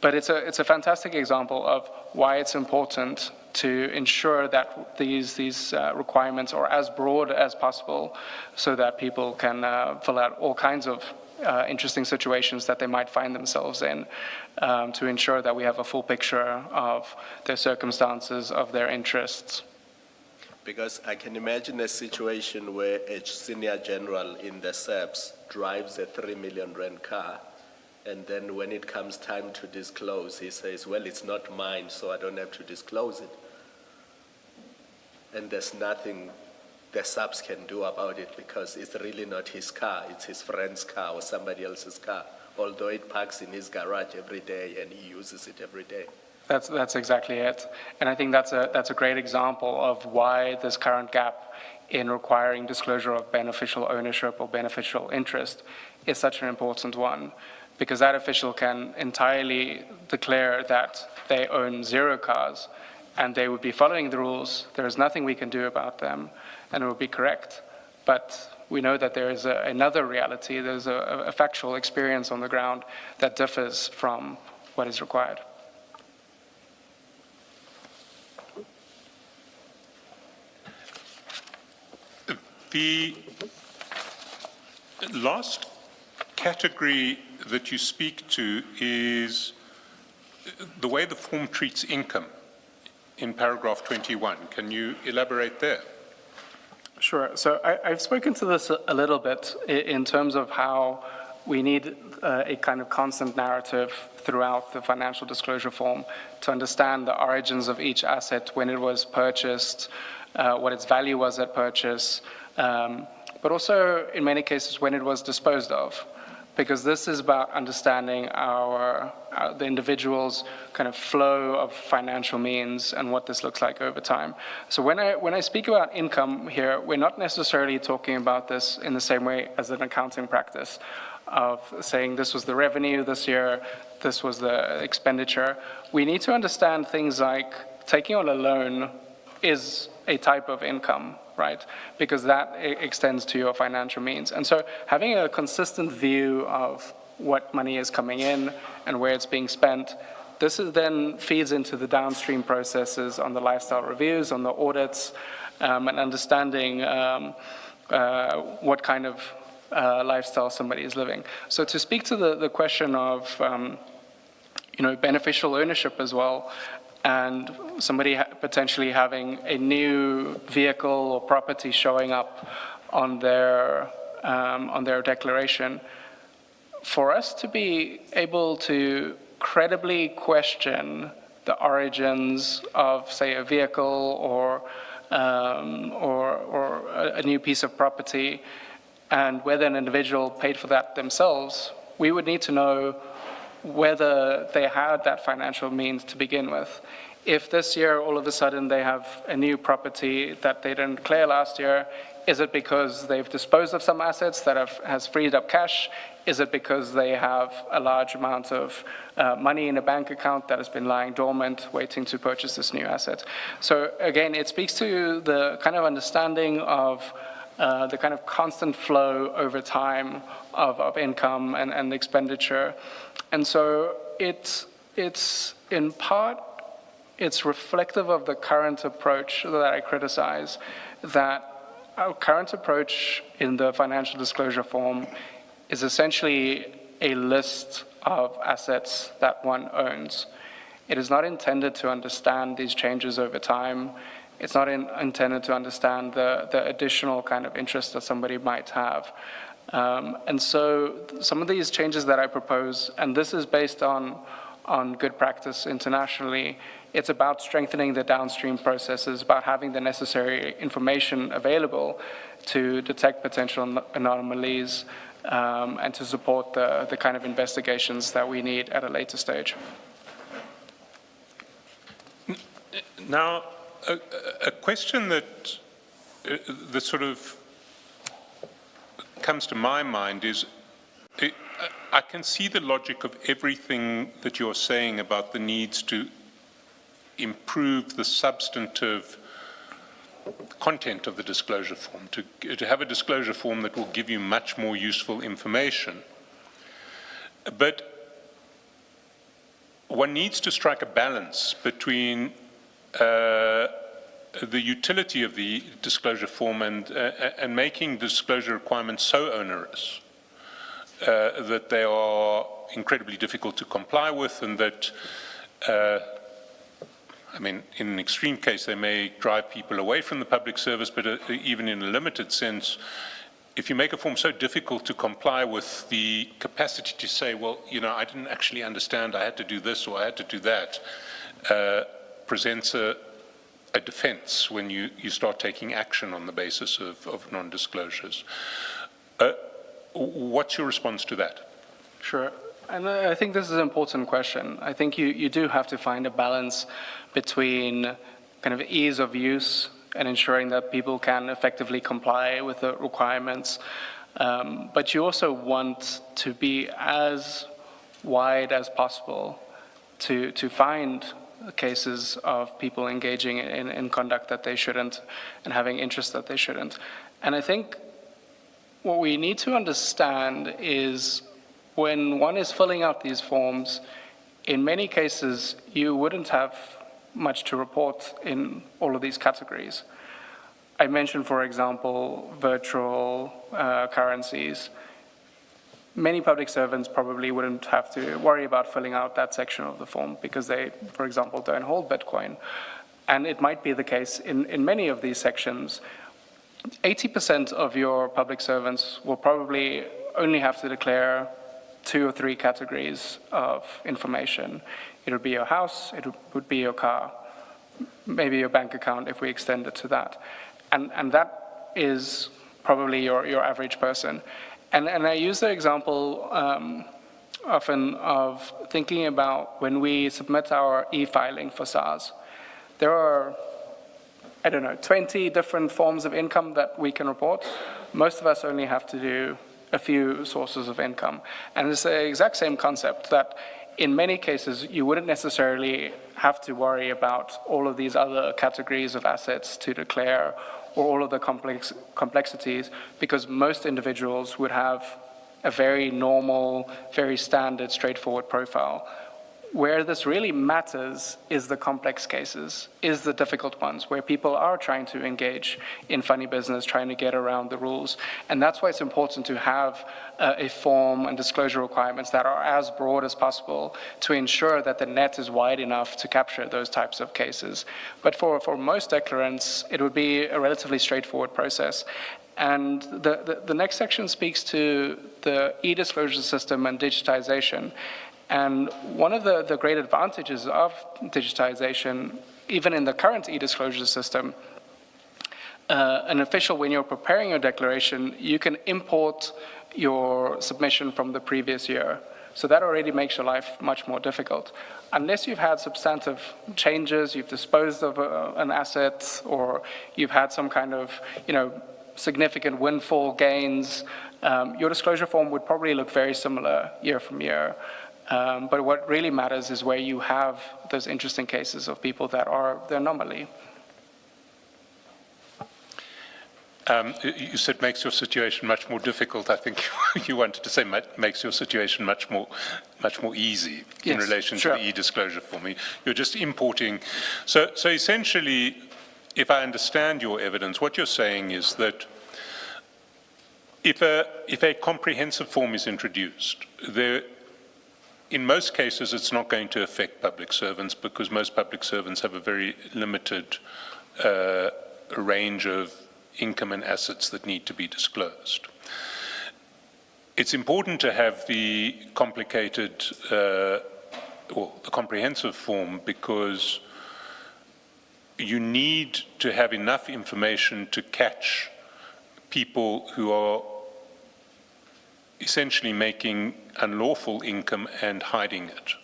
A: But it's a fantastic example of why it's important to ensure that these requirements are as broad as possible so that people can fill out all kinds of interesting situations that they might find themselves in to ensure that we have a full picture of their circumstances, of their interests.
E: Because I can imagine a situation where a senior general in the SAPS drives a 3 million rand car, and then when it comes time to disclose, he says, well, it's not mine, so I don't have to disclose it. And there's nothing the SAPS can do about it because it's really not his car, it's his friend's car or somebody else's car, although it parks in his garage every day and he uses it every day.
A: That's exactly it. And I think that's a great example of why this current gap in requiring disclosure of beneficial ownership or beneficial interest is such an important one, because that official can entirely declare that they own 0 cars and they would be following the rules. There is nothing we can do about them, and it would be correct. But we know that there is another reality, there's a factual experience on the ground that differs from what is required.
B: The last category that you speak to is the way the form treats income in paragraph 21. Can you elaborate there?
A: Sure. So I've spoken to this a little bit in terms of how we need a kind of constant narrative throughout the financial disclosure form to understand the origins of each asset, when it was purchased, what its value was at purchase, but also in many cases when it was disposed of, because this is about understanding the individual's kind of flow of financial means and what this looks like over time. So when I speak about income here, we're not necessarily talking about this in the same way as an accounting practice of saying this was the revenue this year, this was the expenditure. We need to understand things like taking on a loan is a type of income, right? Because that extends to your financial means. And so having a consistent view of what money is coming in and where it's being spent, this is then feeds into the downstream processes on the lifestyle reviews, on the audits, and understanding what kind of lifestyle somebody is living. So to speak to the question of beneficial ownership as well, and somebody potentially having a new vehicle or property showing up on their declaration, for us to be able to credibly question the origins of, say, a vehicle or a new piece of property, and whether an individual paid for that themselves, we would need to know whether they had that financial means to begin with. If this year, all of a sudden, they have a new property that they didn't declare last year, is it because they've disposed of some assets that has freed up cash? Is it because they have a large amount of money in a bank account that has been lying dormant, waiting to purchase this new asset? So again, it speaks to the kind of understanding of the kind of constant flow over time of income and expenditure. And so it's in part, it's reflective of the current approach that I criticize, that our current approach in the financial disclosure form is essentially a list of assets that one owns. It is not intended to understand these changes over time. It's not intended to understand the additional kind of interest that somebody might have. And so some of these changes that I propose, and this is based on good practice internationally, it's about strengthening the downstream processes, about having the necessary information available to detect potential anomalies and to support the kind of investigations that we need at a later stage.
B: Now, a question that sort of comes to my mind is, I can see the logic of everything that you're saying about the needs to improve the substantive content of the disclosure form, to have a disclosure form that will give you much more useful information. But one needs to strike a balance between the utility of the disclosure form and making disclosure requirements so onerous that they are incredibly difficult to comply with, and that, I mean, in an extreme case, they may drive people away from the public service, but even in a limited sense, if you make a form so difficult to comply with, the capacity to say, well, I didn't actually understand, I had to do this or I had to do that, presents a defense when you start taking action on the basis of non-disclosures. What's your response to that?
A: Sure. And I think this is an important question. I think you do have to find a balance between kind of ease of use and ensuring that people can effectively comply with the requirements. But you also want to be as wide as possible to find cases of people engaging in conduct that they shouldn't and having interests that they shouldn't. And I think what we need to understand is when one is filling out these forms, in many cases, you wouldn't have much to report in all of these categories. I mentioned, for example, virtual currencies. Many public servants probably wouldn't have to worry about filling out that section of the form because they, for example, don't hold Bitcoin. And it might be the case in many of these sections. 80% of your public servants will probably only have to declare 2 or 3 categories of information. It would be your house, it would be your car, maybe your bank account if we extend it to that. And that is probably your average person. And I use the example often of thinking about when we submit our e-filing for SARS. There are, I don't know, 20 different forms of income that we can report. Most of us only have to do a few sources of income. And it's the exact same concept that in many cases, you wouldn't necessarily have to worry about all of these other categories of assets to declare or all of the complexities because most individuals would have a very normal, very standard, straightforward profile. Where this really matters is the complex cases, is the difficult ones, where people are trying to engage in funny business, trying to get around the rules. And that's why it's important to have a form and disclosure requirements that are as broad as possible to ensure that the net is wide enough to capture those types of cases. But for most declarants, it would be a relatively straightforward process. And the next section speaks to the e-disclosure system and digitization. And one of the great advantages of digitization, even in the current e-disclosure system, an official, when you're preparing your declaration, you can import your submission from the previous year. So that already makes your life much more difficult. Unless you've had substantive changes, you've disposed of an asset, or you've had some kind of, significant windfall gains, your disclosure form would probably look very similar year from year. But what really matters is where you have those interesting cases of people that are the anomaly.
B: You said makes your situation much more difficult. I think you wanted to say makes your situation much more easy in relation to the e-disclosure form. You're just importing. So essentially, if I understand your evidence, what you're saying is that if a comprehensive form is introduced, in most cases, it's not going to affect public servants because most public servants have a very limited range of income and assets that need to be disclosed. It's important to have the complicated or the comprehensive form because you need to have enough information to catch people who are essentially making unlawful income and hiding it.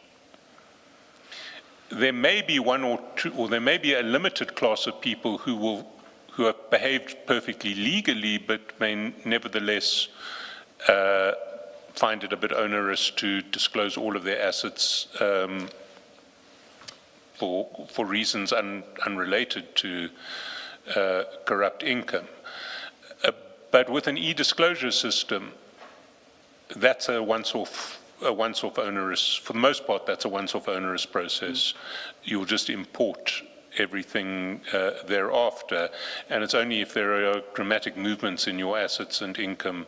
B: There may be one or two, or there may be a limited class of people who have behaved perfectly legally, but may nevertheless find it a bit onerous to disclose all of their assets for reasons unrelated to corrupt income. But with an e-disclosure system, that's a once-off onerous, for the most part, that's a once-off onerous process. You'll just import everything thereafter, and it's only if there are dramatic movements in your assets and income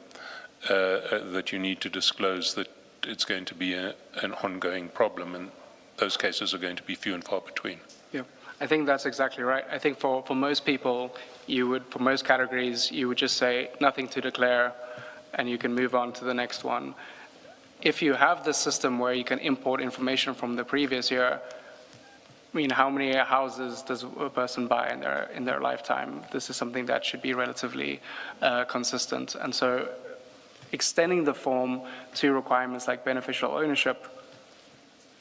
B: that you need to disclose that it's going to be an ongoing problem, and those cases are going to be few and far between.
A: Yeah, I think that's exactly right. I think for most people, for most categories, you would just say nothing to declare, and you can move on to the next one. If you have this system where you can import information from the previous year, I mean, how many houses does a person buy in their lifetime? This is something that should be relatively consistent. And so extending the form to requirements like beneficial ownership,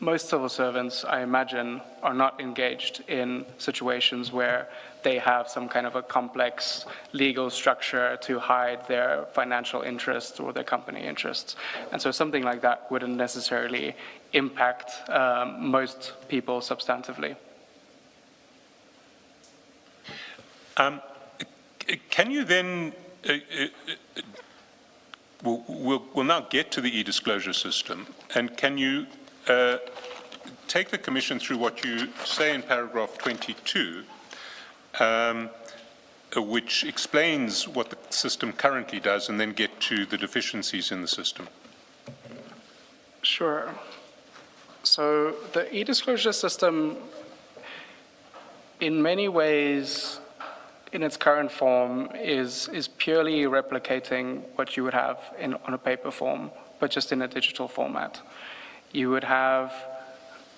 A: most civil servants, I imagine, are not engaged in situations where they have some kind of a complex legal structure to hide their financial interests or their company interests. And so something like that wouldn't necessarily impact most people substantively.
B: Can you then, we'll now get to the e-disclosure system, and can you take the Commission through what you say in paragraph 22, which explains what the system currently does, and then get to the deficiencies in the system?
A: Sure. So the e-disclosure system, in many ways, in its current form, is purely replicating what you would have on a paper form, but just in a digital format. You would have,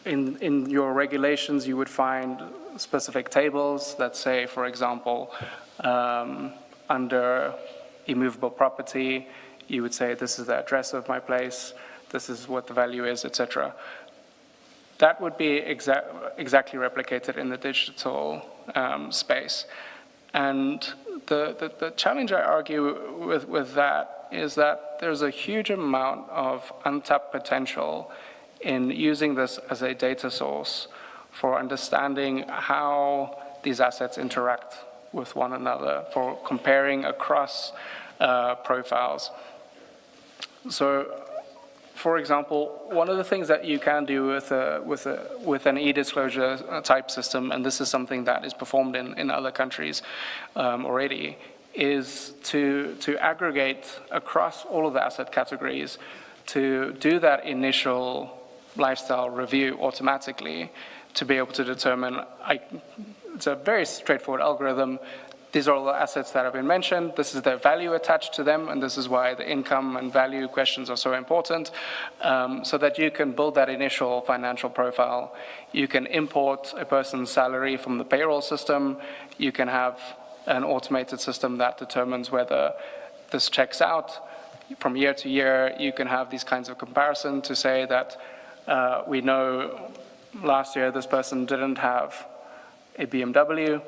A: in your regulations, you would find specific tables that say, for example, under immovable property, you would say, this is the address of my place, this is what the value is, etc. That would be exactly replicated in the digital space. And the challenge I argue with that is that there's a huge amount of untapped potential in using this as a data source for understanding how these assets interact with one another, for comparing across profiles. So, for example, one of the things that you can do with an e-disclosure type system, and this is something that is performed in other countries already, is to aggregate across all of the asset categories, to do that initial lifestyle review automatically, to be able to determine, it's a very straightforward algorithm. These are all the assets that have been mentioned. This is their value attached to them, and this is why the income and value questions are so important, so that you can build that initial financial profile. You can import a person's salary from the payroll system. You can have an automated system that determines whether this checks out. From year to year, you can have these kinds of comparison to say that we know last year this person didn't have a BMW.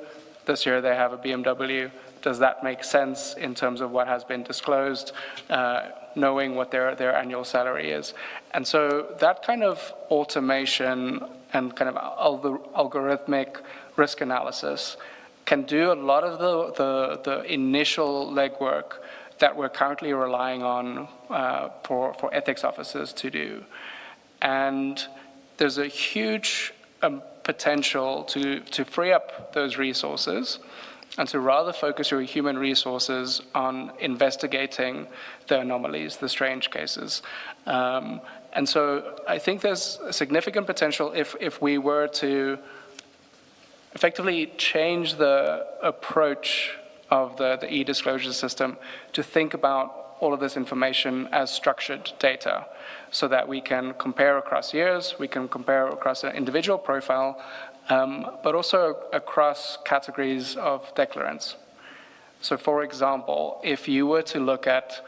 A: This year they have a BMW. Does that make sense in terms of what has been disclosed, knowing what their annual salary is? And so that kind of automation and kind of algorithmic risk analysis can do a lot of the initial legwork that we're currently relying on for ethics officers to do. And there's a huge potential to free up those resources and to rather focus your human resources on investigating the anomalies, the strange cases. And so I think there's a significant potential if we were to effectively change the approach of the e-disclosure system to think about all of this information as structured data, so that we can compare across years, we can compare across an individual profile, but also across categories of declarants. So for example, if you were to look at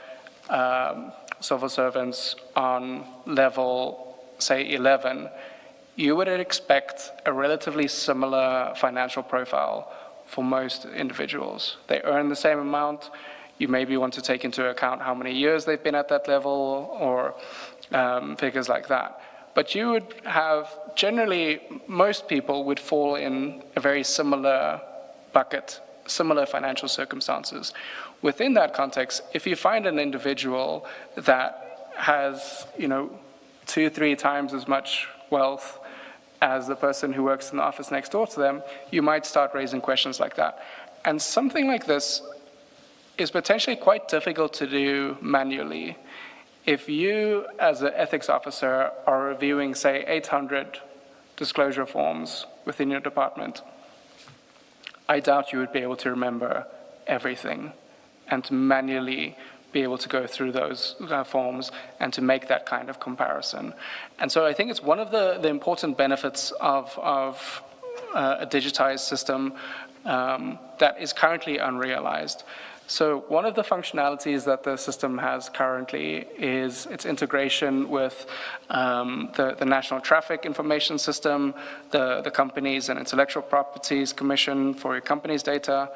A: civil servants on level, say 11, you would expect a relatively similar financial profile for most individuals. They earn the same amount. You maybe want to take into account how many years they've been at that level, or figures like that. But you would have, generally, most people would fall in a very similar bucket, similar financial circumstances. Within that context, if you find an individual that has, 2-3 times as much wealth as the person who works in the office next door to them, you might start raising questions like that. And something like this is potentially quite difficult to do manually. If you, as an ethics officer, are reviewing, say, 800 disclosure forms within your department, I doubt you would be able to remember everything and to manually be able to go through those forms and to make that kind of comparison. And so I think it's one of the important benefits of a digitized system that is currently unrealized. So one of the functionalities that the system has currently is its integration with the National Traffic Information System, the Companies and Intellectual Properties Commission for your company's data,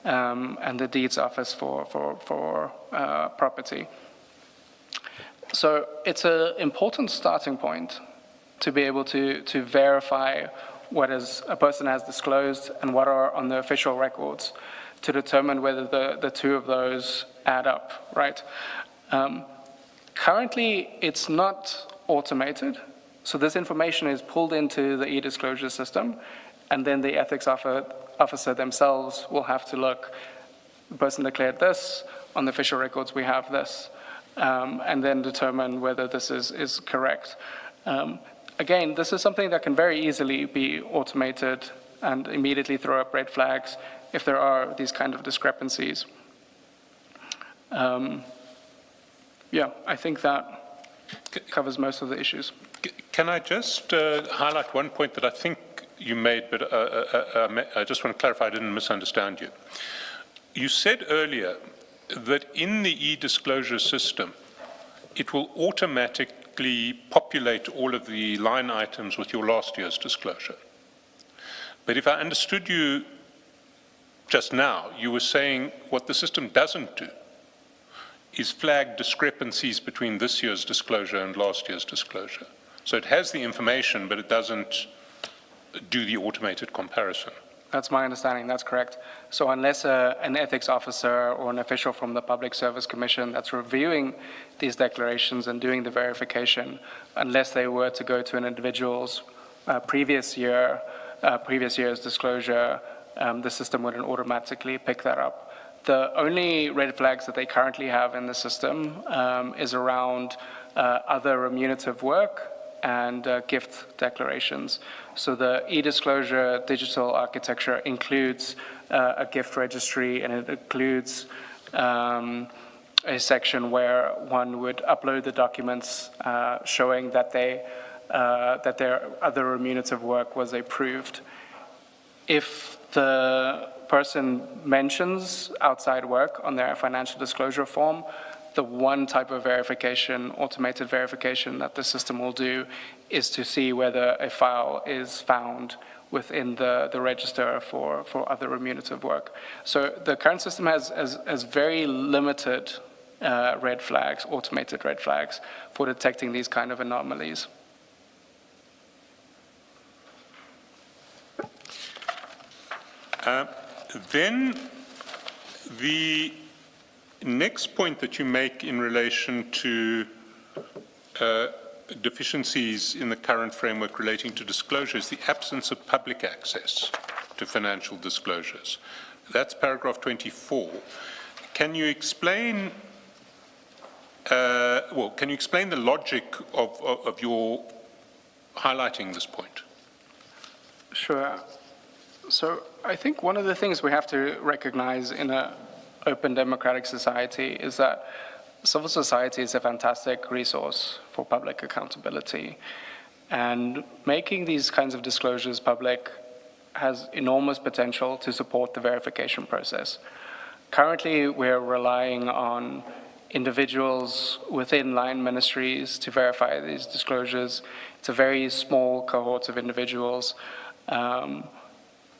A: and the Deeds Office for property. So it's an important starting point to be able to verify what a person has disclosed and what are on the official records, to determine whether the two of those add up, right? Currently, it's not automated, so this information is pulled into the e-disclosure system, and then the ethics officer themselves will have to look, the person declared this, on the official records we have this, and then determine whether this is correct. Again, this is something that can very easily be automated and immediately throw up red flags if there are these kind of discrepancies. Yeah, I think that covers most of the issues.
B: Can I just highlight one point that I think you made, but I just want to clarify I didn't misunderstand you. You said earlier that in the e-disclosure system, it will automatically populate all of the line items with your last year's disclosure. But if I understood you just now, you were saying what the system doesn't do is flag discrepancies between this year's disclosure and last year's disclosure. So it has the information, but it doesn't do the automated comparison.
A: That's my understanding, that's correct. So unless an ethics officer or an official from the Public Service Commission that's reviewing these declarations and doing the verification, unless they were to go to an individual's previous year's disclosure, the system wouldn't automatically pick that up. The only red flags that they currently have in the system is around other remunerative work and gift declarations. So the e-disclosure digital architecture includes a gift registry, and it includes a section where one would upload the documents showing that their other remunerative work was approved. If the person mentions outside work on their financial disclosure form, the one type of verification, automated verification, that the system will do is to see whether a file is found within the register for other remunerative work. So the current system has very limited red flags, automated red flags, for detecting these kind of anomalies.
B: Then the next point that you make in relation to deficiencies in the current framework relating to disclosure is the absence of public access to financial disclosures. That's paragraph 24. Can you explain, can you explain the logic of your highlighting this point?
A: Sure. So I think one of the things we have to recognize in an open democratic society is that civil society is a fantastic resource for public accountability. And making these kinds of disclosures public has enormous potential to support the verification process. Currently, we're relying on individuals within line ministries to verify these disclosures. It's a very small cohort of individuals.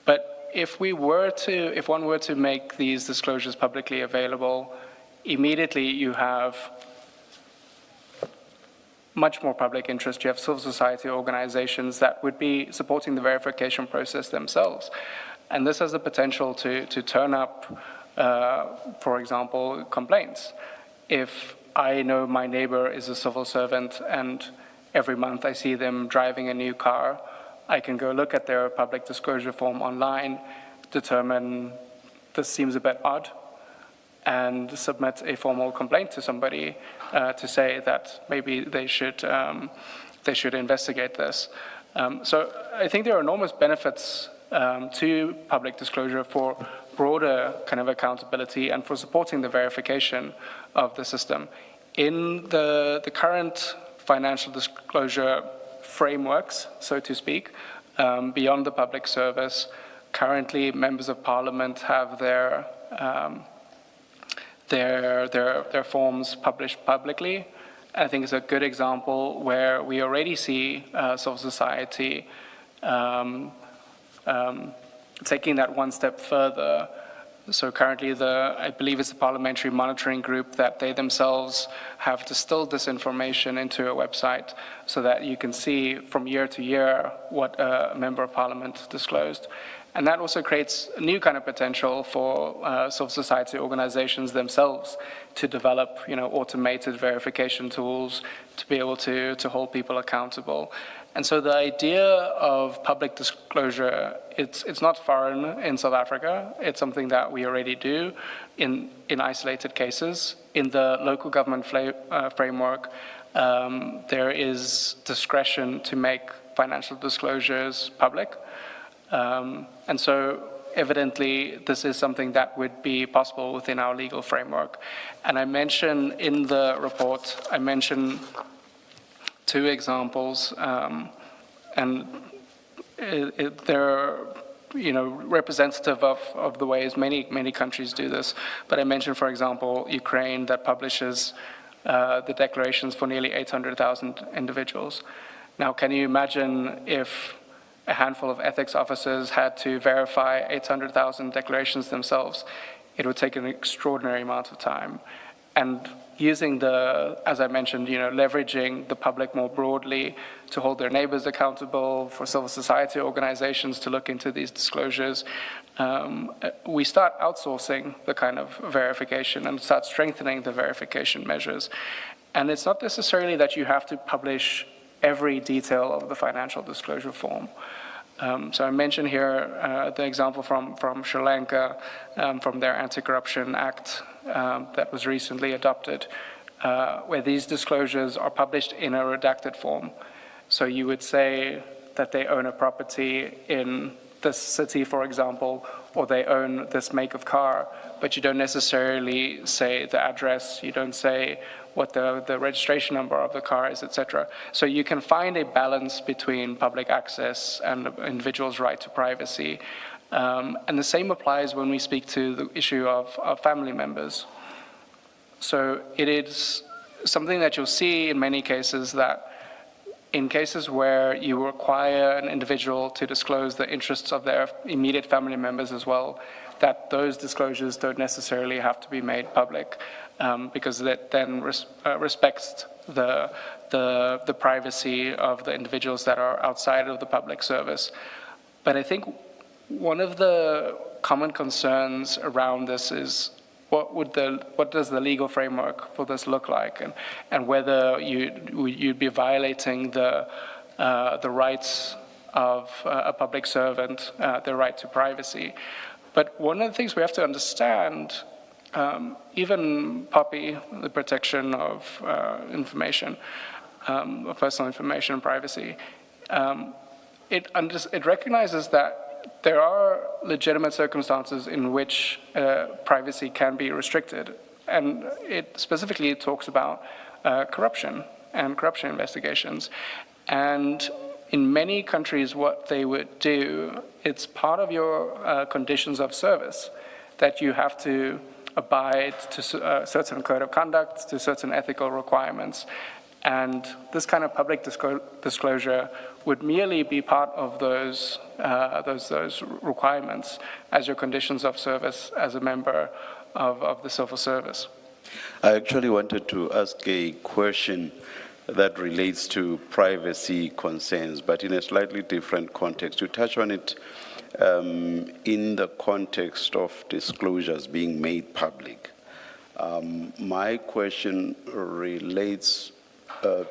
A: But if one were to make these disclosures publicly available, immediately you have much more public interest. You have civil society organizations that would be supporting the verification process themselves. And this has the potential to turn up, for example, complaints. If I know my neighbor is a civil servant and every month I see them driving a new car, I can go look at their public disclosure form online, determine this seems a bit odd, and submit a formal complaint to somebody to say that maybe they should investigate this. So I think there are enormous benefits to public disclosure for broader kind of accountability and for supporting the verification of the system. In the current financial disclosure frameworks, so to speak, beyond the public service, currently members of parliament have their their forms published publicly. I think it's a good example where we already see civil society taking that one step further. So currently, I believe it's the Parliamentary Monitoring Group that they themselves have distilled this information into a website so that you can see from year to year what a Member of Parliament disclosed. And that also creates a new kind of potential for civil society organizations themselves to develop, automated verification tools to be able to hold people accountable. And so the idea of public disclosure, it's not foreign in South Africa. It's something that we already do in isolated cases. In the local government framework, there is discretion to make financial disclosures public. And so evidently, this is something that would be possible within our legal framework. And I mention in the report, I mention 2 examples, and they're representative of the ways many countries do this. But I mentioned, for example, Ukraine that publishes the declarations for nearly 800,000 individuals. Now, can you imagine if a handful of ethics officers had to verify 800,000 declarations themselves? It would take an extraordinary amount of time. And using as I mentioned, leveraging the public more broadly to hold their neighbors accountable, for civil society organizations to look into these disclosures, we start outsourcing the kind of verification and start strengthening the verification measures. And it's not necessarily that you have to publish every detail of the financial disclosure form. So I mentioned here the example from Sri Lanka, from their Anti-Corruption Act that was recently adopted, where these disclosures are published in a redacted form. So you would say that they own a property in this city, for example, or they own this make of car, but you don't necessarily say the address, you don't say what the registration number of the car is, etc. So you can find a balance between public access and the individual's right to privacy. And the same applies when we speak to the issue of family members. So it is something that you'll see in many cases, that in cases where you require an individual to disclose the interests of their immediate family members as well, that those disclosures don't necessarily have to be made public, because that then respects the privacy of the individuals that are outside of the public service. But I think one of the common concerns around this is what does the legal framework for this look like, and whether you'd be violating the rights of a public servant, their right to privacy. But one of the things we have to understand, even POPI, the protection of information, of personal information and privacy, it recognizes that there are legitimate circumstances in which privacy can be restricted. And it specifically talks about corruption and corruption investigations. And in many countries, what they would do, it's part of your conditions of service that you have to abide to a certain code of conduct, to certain ethical requirements. And this kind of public disclosure would merely be part of those requirements as your conditions of service as a member of the civil service.
C: I actually wanted to ask a question that relates to privacy concerns, but in a slightly different context. You touch on it in the context of disclosures being made public. My question relates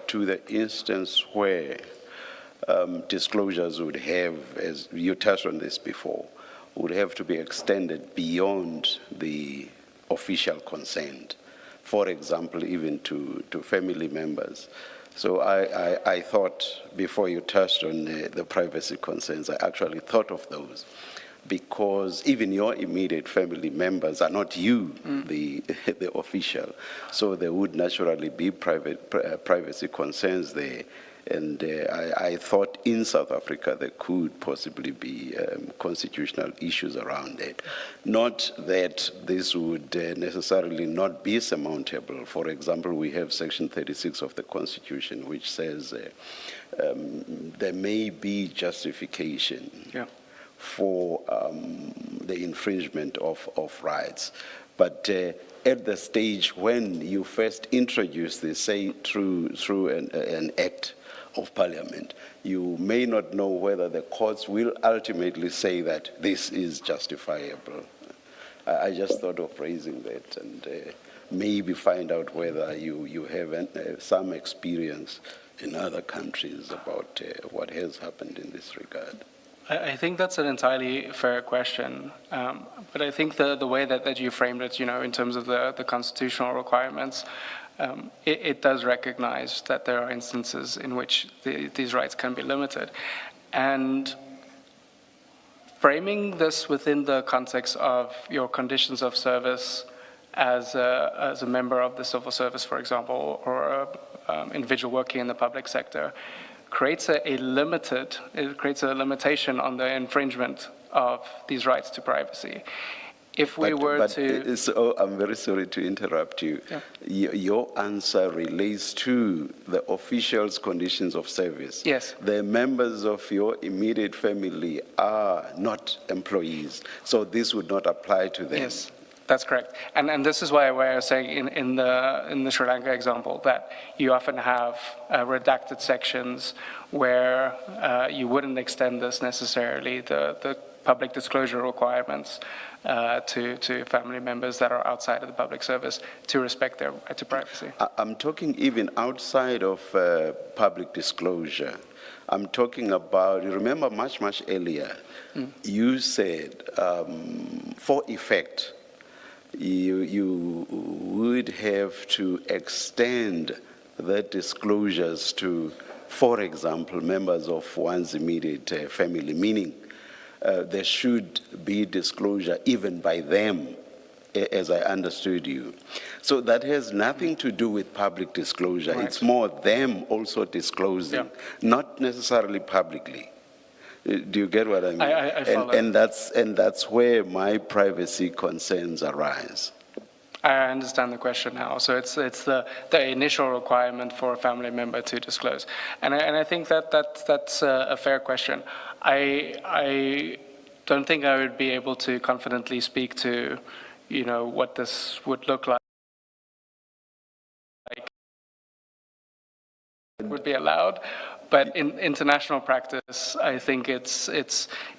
C: to the instance where disclosures would have, as you touched on this before, would have to be extended beyond the official consent. For example, even to family members. So I thought, before you touched on the privacy concerns, I actually thought of those, because even your immediate family members are not you, the official. So there would naturally be privacy concerns there. And I thought in South Africa there could possibly be constitutional issues around it. Not that this would necessarily not be surmountable. For example, we have Section 36 of the Constitution, which says there may be justification for the infringement of rights. But at the stage when you first introduce this, say through an act of parliament, you may not know whether the courts will ultimately say that this is justifiable. I just thought of raising that and maybe find out whether you have some experience in other countries about what has happened in this regard.
A: I think that's an entirely fair question, but I think the way that you framed it, in terms of the constitutional requirements, it does recognize that there are instances in which these rights can be limited. And framing this within the context of your conditions of service as a member of the civil service, for example, or an individual working in the public sector, creates a limitation on the infringement of these rights to privacy. If we
C: I'm very sorry to interrupt you. Yeah. Your answer relates to the officials' conditions of service.
A: Yes.
C: The members of your immediate family are not employees, so this would not apply to them.
A: Yes, that's correct. And this is why I was saying in the Sri Lanka example that you often have redacted sections where you wouldn't extend this necessarily, the public disclosure requirements to family members that are outside of the public service to respect their right to privacy.
C: I'm talking even outside of public disclosure. I'm talking about, you remember much earlier, you said for effect, you would have to extend the disclosures to, for example, members of one's immediate family, meaning there should be disclosure even by them, as I understood you. So that has nothing to do with public disclosure.
A: Right.
C: It's more them also disclosing, not necessarily publicly. Do you get what I mean?
A: I follow.
C: And that's where my privacy concerns arise.
A: I understand the question now. So it's the initial requirement for a family member to disclose, and I think that's a fair question. I don't think I would be able to confidently speak to, what this would look like. It would be allowed, but in international practice, I think it's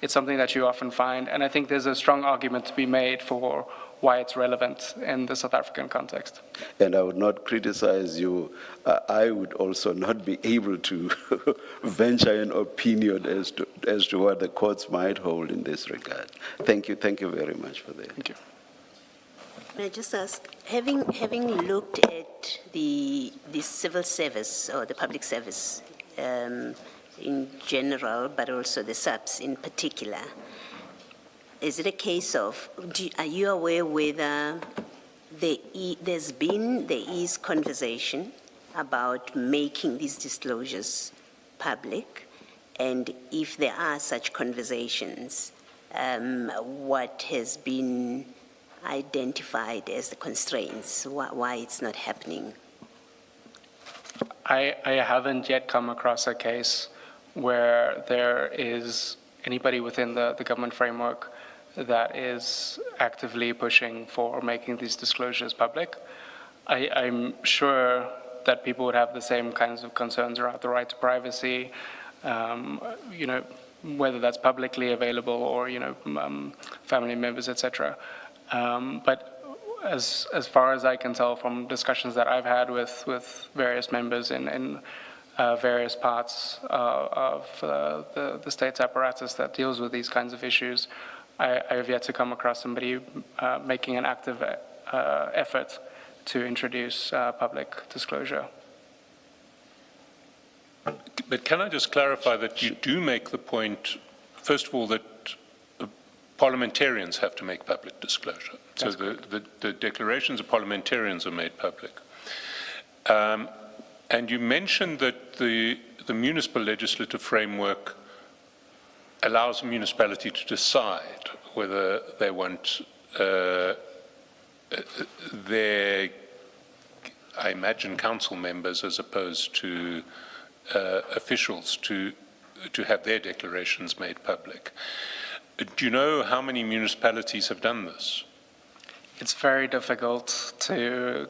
A: something that you often find, and I think there's a strong argument to be made for why it's relevant in the South African context.
C: And I would not criticize you. I would also not be able to venture an opinion as to what the courts might hold in this regard. Thank you very much for that.
A: Thank you.
D: May I just ask, having looked at the civil service or the public service in general, but also the subs in particular, is it a case of, are you aware whether there is conversation about making these disclosures public? And if there are such conversations, what has been identified as the constraints, why it's not happening?
A: I haven't yet come across a case where there is anybody within the government framework that is actively pushing for making these disclosures public. I'm sure that people would have the same kinds of concerns around the right to privacy, whether that's publicly available or, family members, etc. But as far as I can tell from discussions that I've had with various members in various parts of the state's apparatus that deals with these kinds of issues, I have yet to come across somebody making an active effort to introduce public disclosure.
B: But can I just clarify that you do make the point, first of all, that parliamentarians have to make public disclosure. So the declarations of parliamentarians are made public. And you mentioned that the the municipal legislative framework allows a municipality to decide whether they want their, I imagine, council members as opposed to officials to have their declarations made public. Do you know how many municipalities have done this?
A: It's very difficult to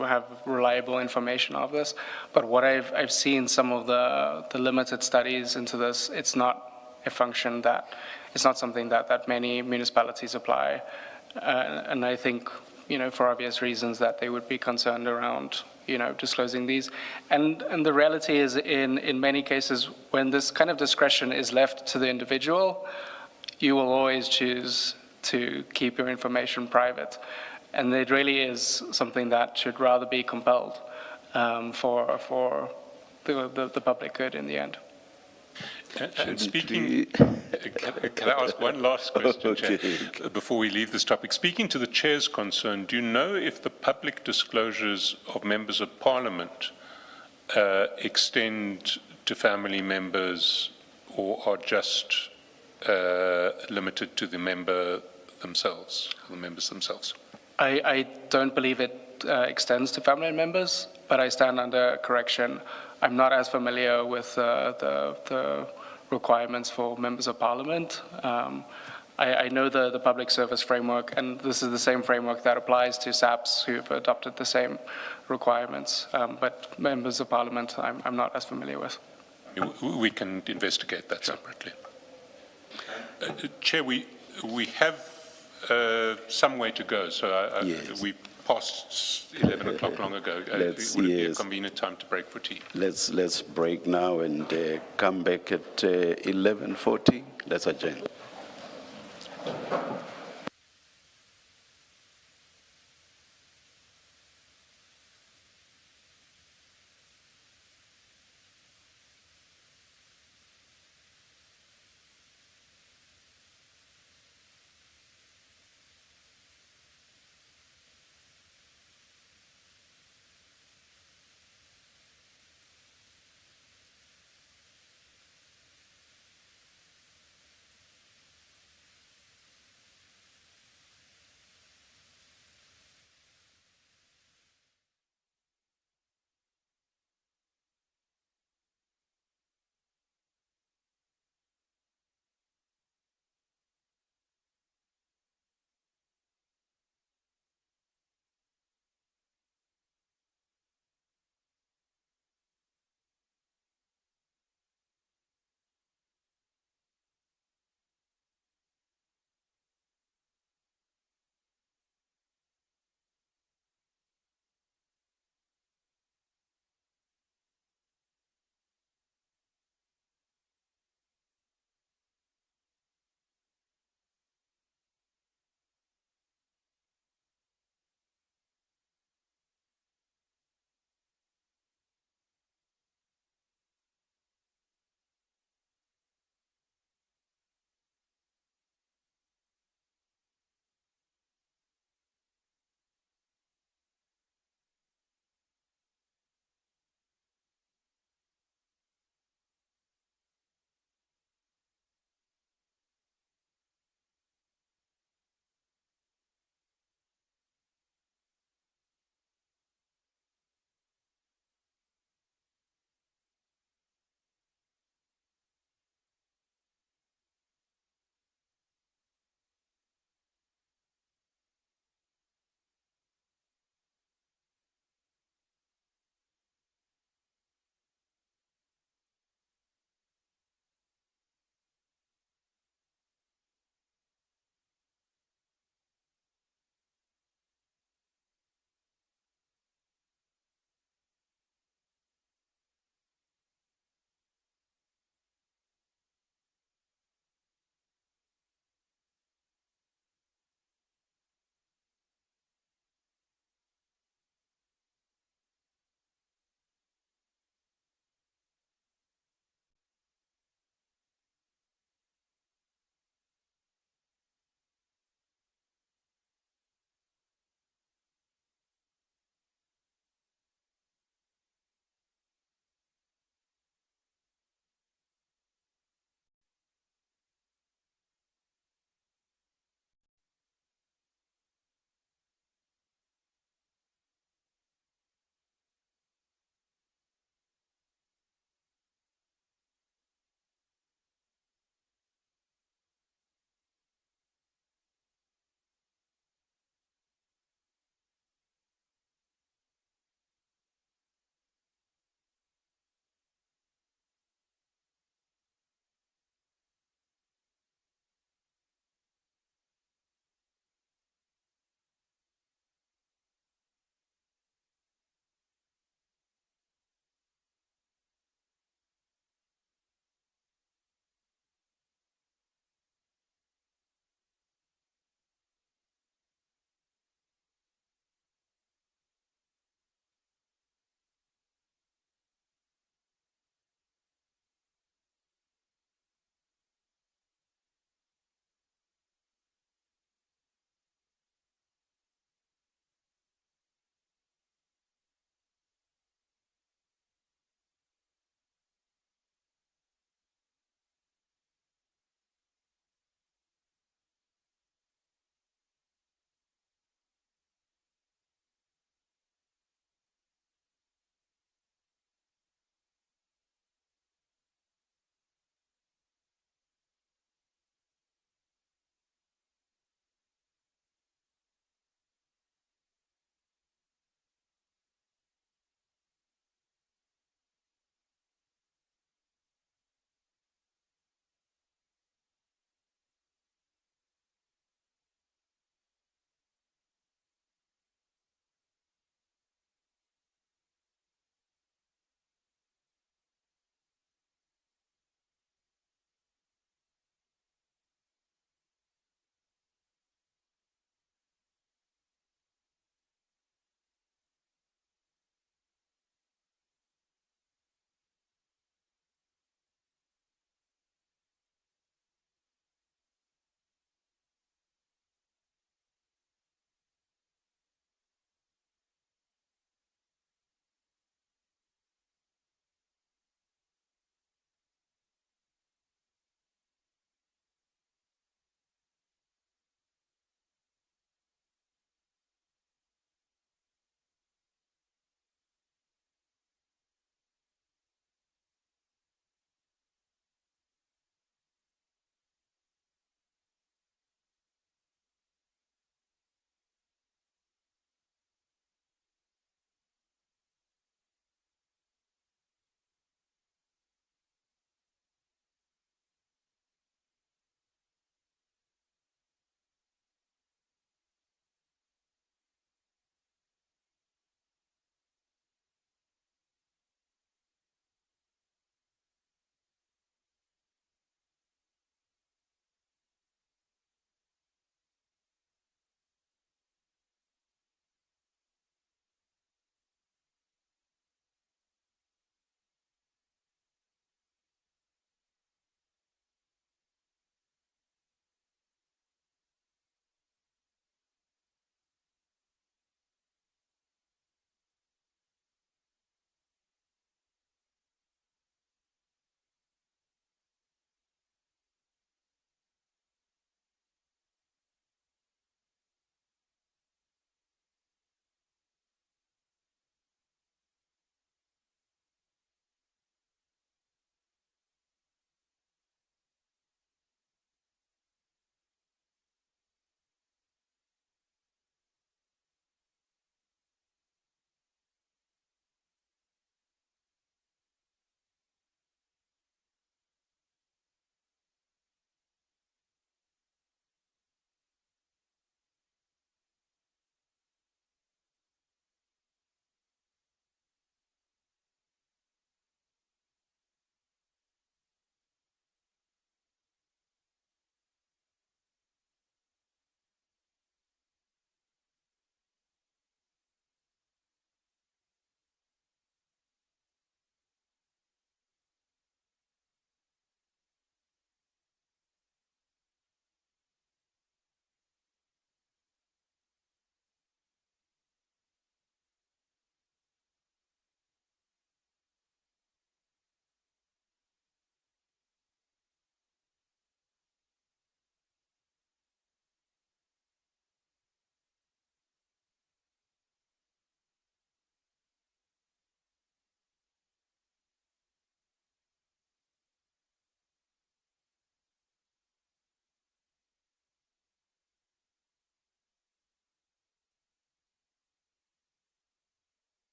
A: have reliable information of this, but what I've seen some of the limited studies into this, it's not a function that, it's not something that many municipalities apply, and I think, for obvious reasons, that they would be concerned around, disclosing these. And the reality is, in many cases, when this kind of discretion is left to the individual, you will always choose to keep your information private. And it really is something that should rather be compelled for the public good in the end.
B: And speaking, can I ask one last question, Chair, before we leave this topic? Speaking to the Chair's concern, do you know if the public disclosures of members of Parliament extend to family members or are just limited to the members themselves?
A: I don't believe it extends to family members, but I stand under correction. I'm not as familiar with the requirements for members of Parliament. I know the public service framework, and this is the same framework that applies to SAPs who've adopted the same requirements, but members of Parliament I'm not as familiar with.
B: We can investigate that separately. Chair, we have some way to go, so
C: yes.
B: We passed 11 o'clock long ago. Would it be a convenient time to break for tea?
C: Let's break now and come back at 11:40. Let's adjourn.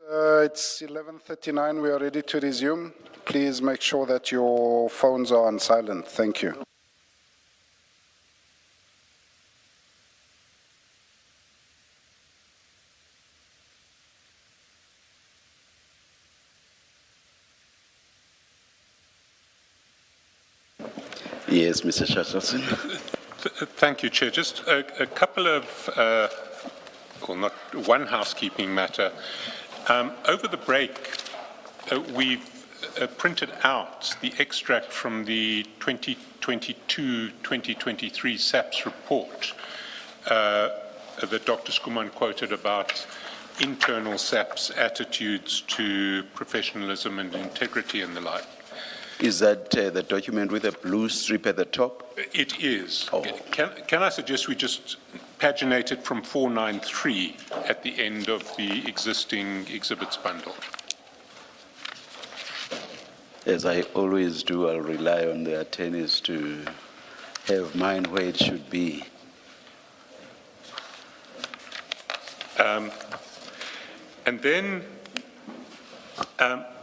F: It's 11:39. We are ready to resume. Please make sure that your phones are on silent. Thank you.
C: Yes, Mr. Chatterton.
B: Thank you, Chair. Just a couple of, well, not one housekeeping matter. Over the break, we've printed out the extract from the 2022-2023 SAPS report that Dr. Skuman quoted about internal SAPS attitudes to professionalism and integrity and the like.
C: Is that the document with a blue strip at the top?
B: It is.
C: Oh.
B: Can I suggest we just paginate it from 493 at the end of the existing exhibits bundle?
C: As I always do, I'll rely on the attorneys to have mine where it should be.
B: And then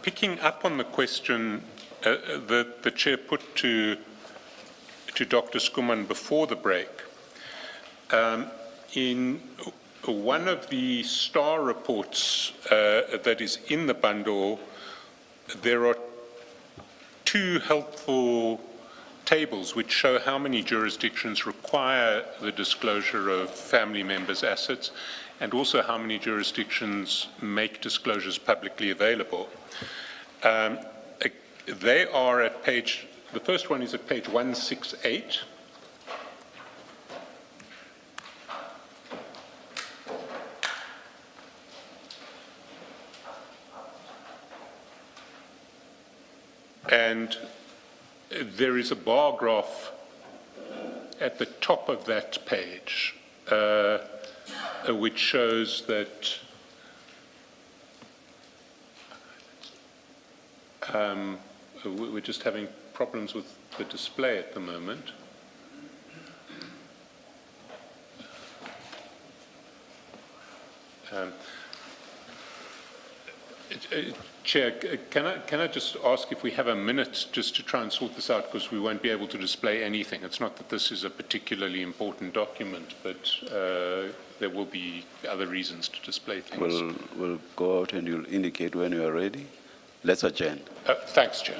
B: picking up on the question that the Chair put to Dr. Skuman before the break, in one of the STAR reports that is in the bundle, there are two helpful tables which show how many jurisdictions require the disclosure of family members' assets and also how many jurisdictions make disclosures publicly available. They are at page, the first one is at page 168. And there is a bar graph at the top of that page which shows that we're just having problems with the display at the moment. Chair, can I just ask if we have a minute just to try and sort this out, because we won't be able to display anything. It's not that this is a particularly important document, but there will be other reasons to display things.
C: We'll go out and you'll indicate when you are ready. Let's adjourn.
B: Thanks, Chair.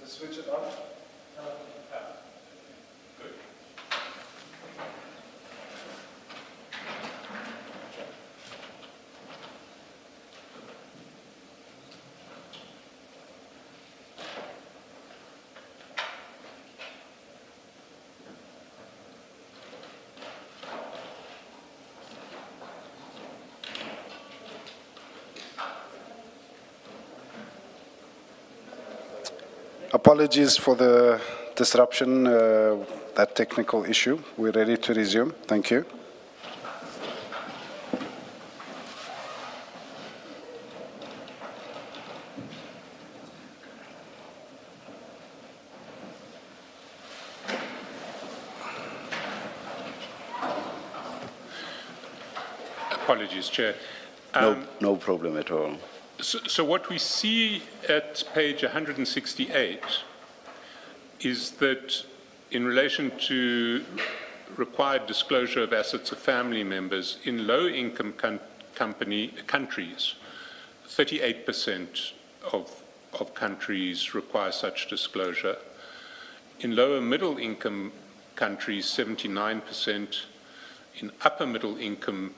F: Switch it on. Apologies for the disruption, that technical issue. We're ready to resume. Thank you.
B: Apologies, Chair.
C: No problem at all.
B: So what we see at page 168 is that in relation to required disclosure of assets of family members in low-income countries, 38% of countries require such disclosure. In lower middle-income countries, 79%. In upper middle-income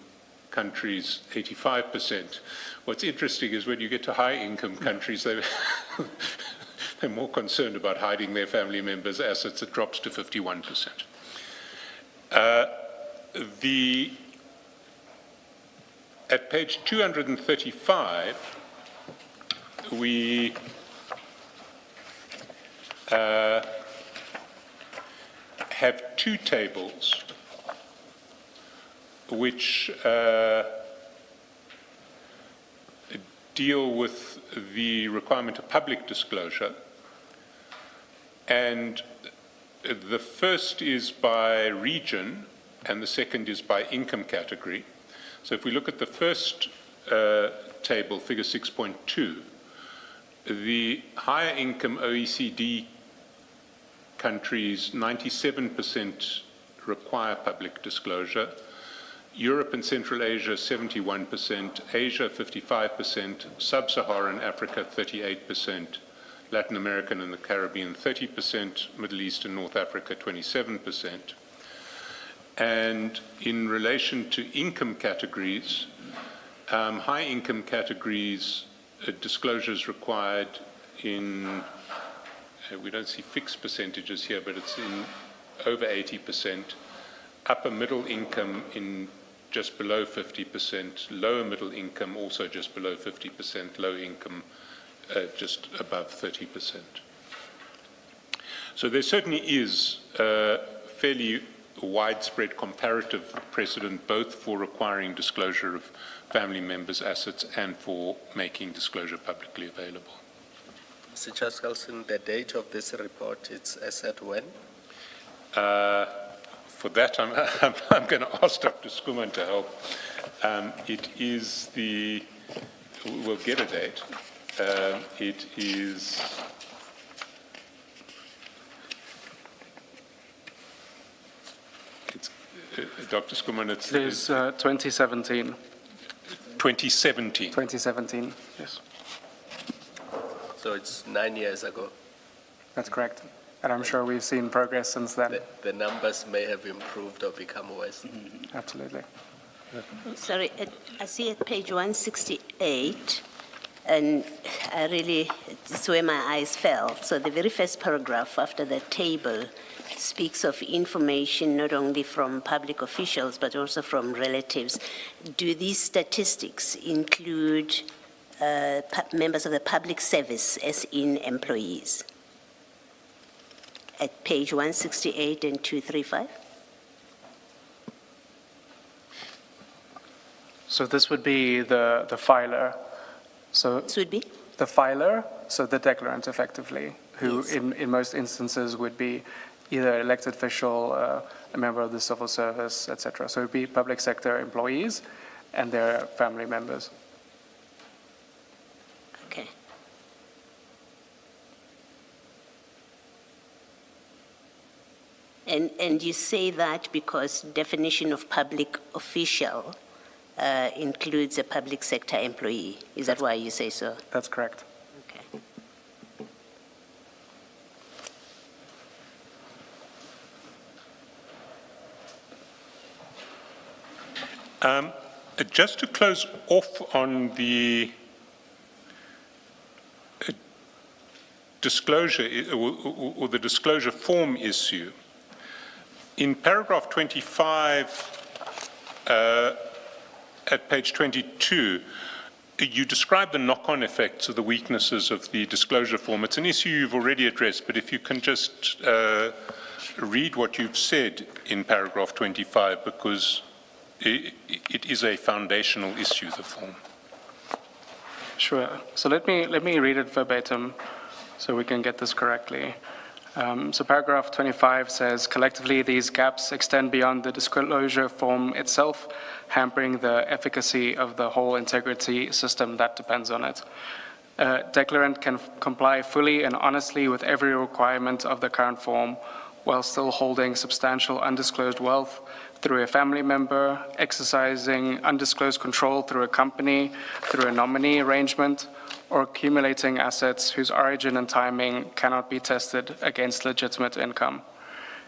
B: countries, 85%. What's interesting is when you get to high-income countries, they're more concerned about hiding their family members' assets, it drops to 51%. At page 235, we have two tables which deal with the requirement of public disclosure. And the first is by region, and the second is by income category. So if we look at the first table, figure 6.2, the higher income OECD countries, 97% require public disclosure. Europe and Central Asia, 71%, Asia, 55%, Sub-Saharan Africa, 38%, Latin America and the Caribbean, 30%, Middle East and North Africa, 27%. And in relation to income categories, high income categories, disclosures required in, we don't see fixed percentages here, but it's in over 80%, upper middle income in just below 50%, lower middle income also just below 50%, low income just above 30%. So there certainly is fairly widespread comparative precedent both for requiring disclosure of family members' assets and for making disclosure publicly available.
E: Mr. Chaskalson, the date of this report, it's as at when?
B: For that, I'm going to ask Dr. Skuman to help. It is we'll get a date. It is, Dr. Skuman,
A: It is 2017.
B: 2017.
A: 2017, yes.
E: So it's 9 years ago.
A: That's correct. And I'm sure we've seen progress since then.
E: The numbers may have improved or become worse.
A: Absolutely.
D: Sorry, I see at page 168, and it's where my eyes fell. So the very first paragraph after the table speaks of information not only from public officials, but also from relatives. Do these statistics include members of the public service as in employees? At page 168 and 235?
A: So this would be the filer. So
D: This would be?
A: the filer, so the declarant effectively, who
D: Yes.
A: in most instances would be either elected official, a member of the civil service, etc. So it would be public sector employees and their family members.
D: Okay. And you say that because definition of public official includes a public sector employee. Is that why you say so?
A: That's correct.
D: Okay.
B: Just to close off on the disclosure or the disclosure form issue, in paragraph 25 at page 22, you describe the knock-on effects of the weaknesses of the disclosure form. It's an issue you've already addressed, but if you can just read what you've said in paragraph 25, because it is a foundational issue, the form.
A: Sure. So let me read it verbatim so we can get this correctly. So paragraph 25 says, collectively, these gaps extend beyond the disclosure form itself, hampering the efficacy of the whole integrity system that depends on it. A declarant can comply fully and honestly with every requirement of the current form while still holding substantial undisclosed wealth through a family member, exercising undisclosed control through a company, through a nominee arrangement, or accumulating assets whose origin and timing cannot be tested against legitimate income.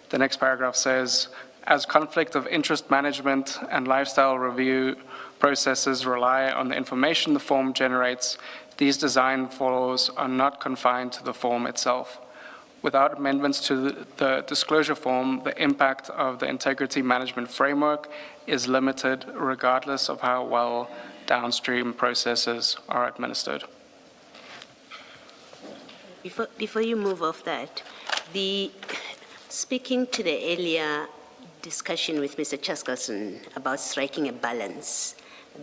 A: The next paragraph says, as conflict of interest management and lifestyle review processes rely on the information the form generates, these design flaws are not confined to the form itself. Without amendments to the disclosure form, the impact of the integrity management framework is limited regardless of how well downstream processes are administered.
D: Before you move off that, speaking to the earlier discussion with Mr. Chaskalson about striking a balance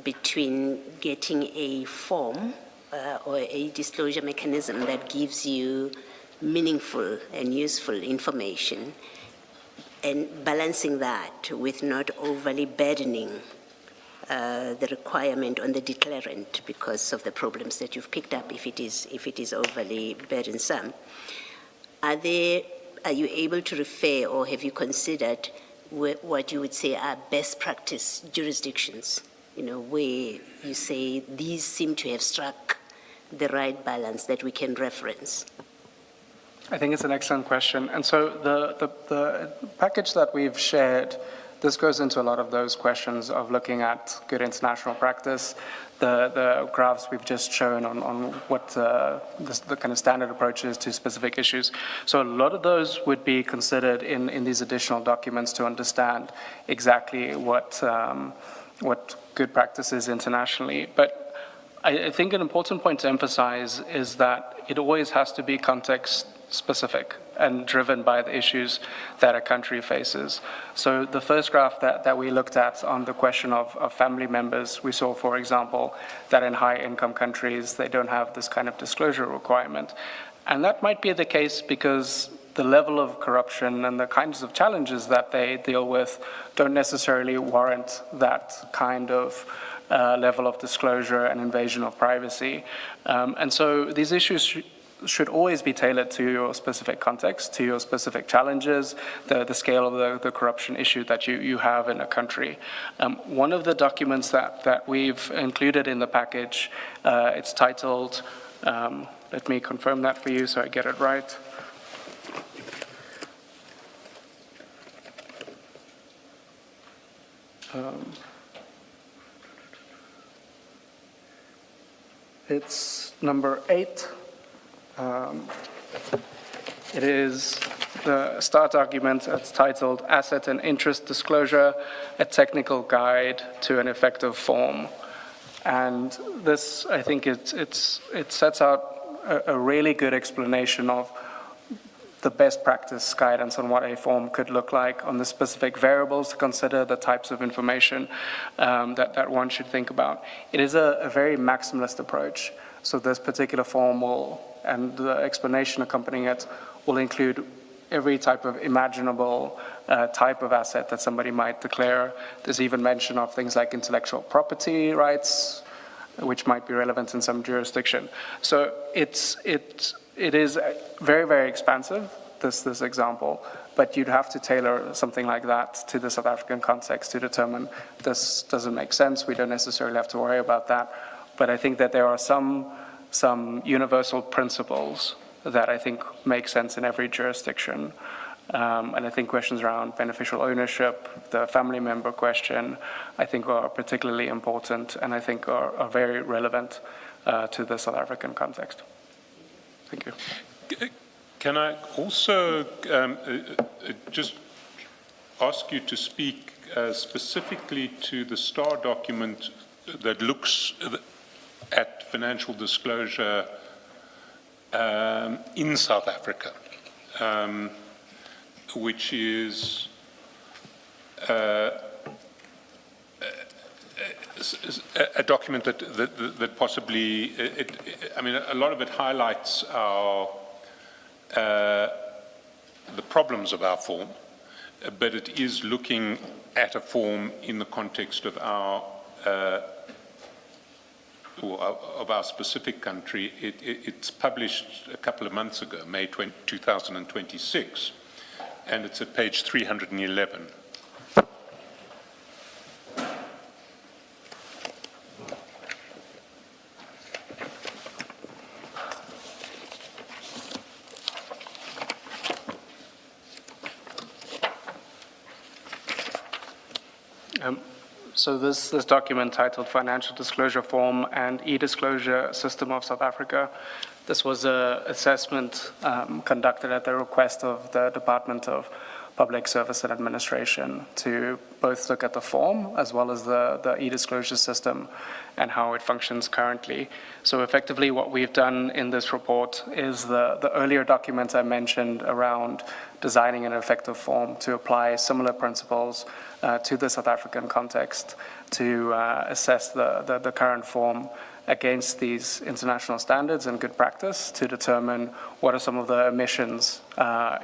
D: between getting a form or a disclosure mechanism that gives you meaningful and useful information, and balancing that with not overly burdening the requirement on the declarant because of the problems that you've picked up if it is overly burdensome. Are you able to refer, or have you considered what you would say are best practice jurisdictions, where you say these seem to have struck the right balance that we can reference?
A: I think it's an excellent question. And so the package that we've shared, this goes into a lot of those questions of looking at good international practice, the graphs we've just shown on what the kind of standard approaches to specific issues. So a lot of those would be considered in these additional documents to understand exactly what good practice is internationally. But I think an important point to emphasize is that it always has to be context specific and driven by the issues that a country faces. So the first graph that we looked at on the question of family members, we saw, for example, that in high-income countries, they don't have this kind of disclosure requirement. And that might be the case because the level of corruption and the kinds of challenges that they deal with don't necessarily warrant that kind of level of disclosure and invasion of privacy. And so these issues should always be tailored to your specific context, to your specific challenges, the scale of the corruption issue that you have in a country. One of the documents that we've included in the package, it's titled, let me confirm that for you so I get it right. It's number 8. It is the start argument. It's titled Asset and Interest Disclosure, a Technical Guide to an Effective Form. And this, I think, it sets out a really good explanation of the best practice guidance on what a form could look like, on the specific variables to consider, the types of information that one should think about. It is a very maximalist approach. So this particular form will, and the explanation accompanying it, will include every type of imaginable type of asset that somebody might declare. There's even mention of things like intellectual property rights, which might be relevant in some jurisdiction. So it is very, very expansive, this example, but you'd have to tailor something like that to the South African context to determine this doesn't make sense. We don't necessarily have to worry about that. But I think that there are some universal principles that I think make sense in every jurisdiction. And I think questions around beneficial ownership, the family member question, I think are particularly important and I think are very relevant to the South African context. Thank you.
B: Can I also just ask you to speak specifically to the STAR document that looks at financial disclosure in South Africa, which is a document that possibly, I mean, a lot of it highlights the problems of our form, but it is looking at a form in the context of our specific country. It's published a couple of months ago, May 2026, and it's at page 311.
A: So this document titled Financial Disclosure Form and E-Disclosure System of South Africa, this was an assessment conducted at the request of the Department of Public Service and Administration to both look at the form as well as the e-disclosure system and how it functions currently. So effectively what we've done in this report is the earlier documents I mentioned around designing an effective form to apply similar principles to the South African context to assess the current form against these international standards and good practice to determine what are some of the omissions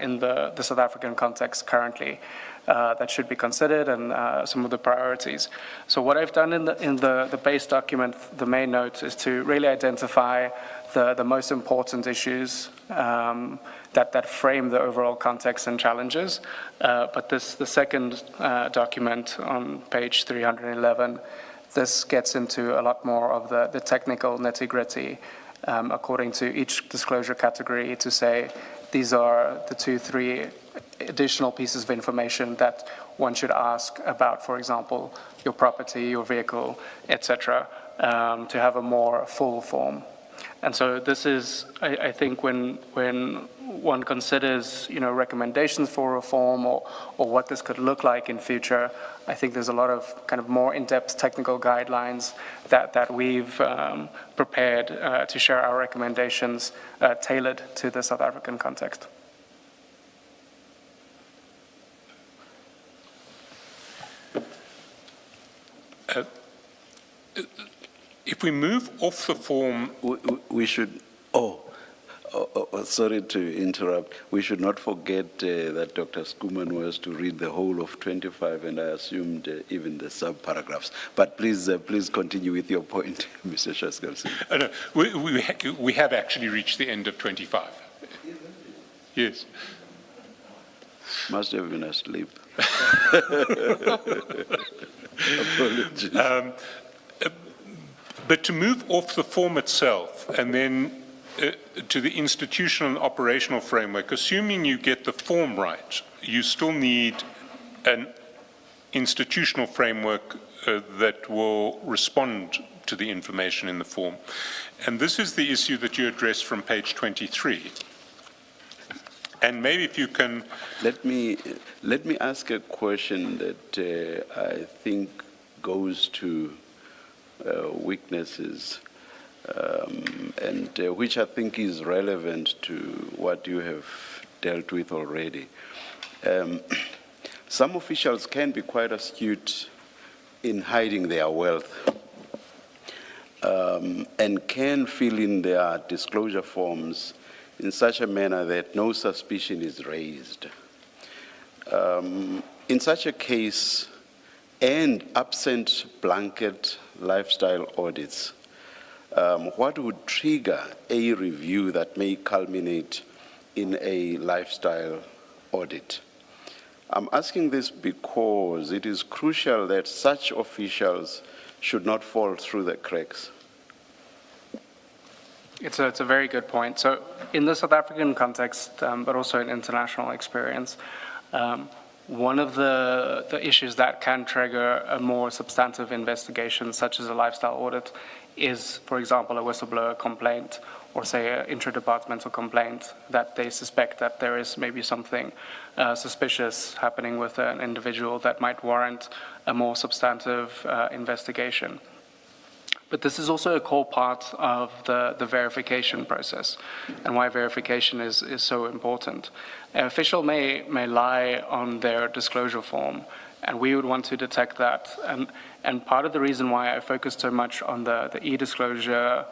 A: in the South African context currently that should be considered and some of the priorities. So what I've done in the base document, the main note, is to really identify the most important issues that frame the overall context and challenges. But the second document on page 311, this gets into a lot more of the technical nitty-gritty according to each disclosure category to say these are the 2-3 additional pieces of information that one should ask about, for example, your property, your vehicle, etc., to have a more full form. And so this is, I think, when one considers, recommendations for reform or what this could look like in future, I think there's a lot of kind of more in-depth technical guidelines that we've prepared to share our recommendations tailored to the South African context.
B: If we move off the form...
C: We should, sorry to interrupt. We should not forget that Dr. Schoeman was to read the whole of 25, and I assumed even the sub-paragraphs. But please continue with your point, Mr. Shaskalsi.
B: No, we have actually reached the end of 25. Yes.
C: Must have been asleep. Apologies.
B: But to move off the form itself and then to the institutional and operational framework, assuming you get the form right, you still need an institutional framework that will respond to the information in the form. And this is the issue that you address from page 23. And maybe if you can...
C: Let me ask a question that I think goes to weaknesses and which I think is relevant to what you have dealt with already. Some officials can be quite astute in hiding their wealth and can fill in their disclosure forms in such a manner that no suspicion is raised. In such a case, and absent blanket lifestyle audits, what would trigger a review that may culminate in a lifestyle audit? I'm asking this because it is crucial that such officials should not fall through the cracks.
A: It's a very good point. So in the South African context, but also in international experience, one of the issues that can trigger a more substantive investigation, such as a lifestyle audit, is, for example, a whistleblower complaint or, say, an intra-departmental complaint that they suspect that there is maybe something suspicious happening with an individual that might warrant a more substantive investigation. But this is also a core part of the verification process and why verification is so important. An official may lie on their disclosure form, and we would want to detect that. And part of the reason why I focused so much on the e-disclosure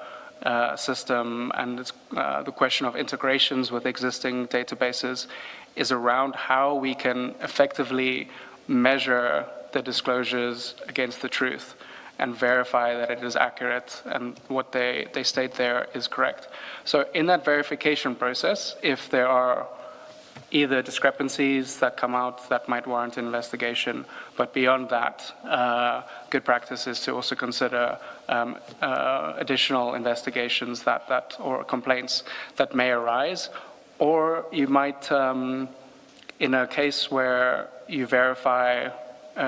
A: system and the question of integrations with existing databases is around how we can effectively measure the disclosures against the truth and verify that it is accurate and what they state there is correct. So in that verification process, if there are either discrepancies that come out that might warrant investigation, but beyond that, good practice is to also consider additional investigations or complaints that may arise, or you might, in a case where you verify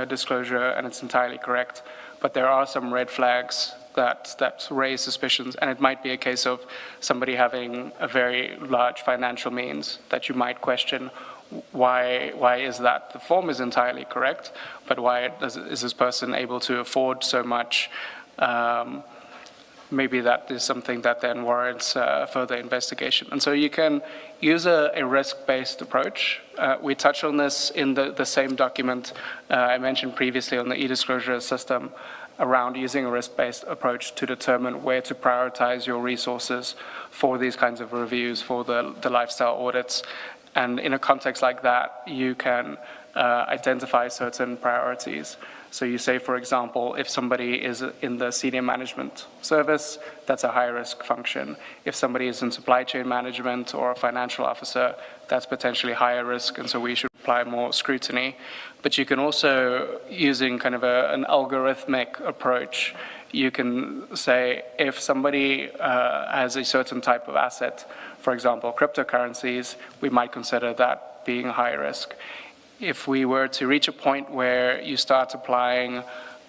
A: disclosure, and it's entirely correct. But there are some red flags that raise suspicions, and it might be a case of somebody having a very large financial means that you might question why is that? The form is entirely correct, but why is this person able to afford so much? Maybe that is something that then warrants further investigation. And so you can use a risk-based approach. We touch on this in the same document I mentioned previously on the e-disclosure system around using a risk-based approach to determine where to prioritize your resources for these kinds of reviews, for the lifestyle audits. And in a context like that, you can identify certain priorities. So you say, for example, if somebody is in the senior management service, that's a high-risk function. If somebody is in supply chain management or a financial officer, that's potentially higher risk, and so we should apply more scrutiny. But you can also, using kind of an algorithmic approach, you can say if somebody has a certain type of asset, for example, cryptocurrencies, we might consider that being high risk. If we were to reach a point where you start applying,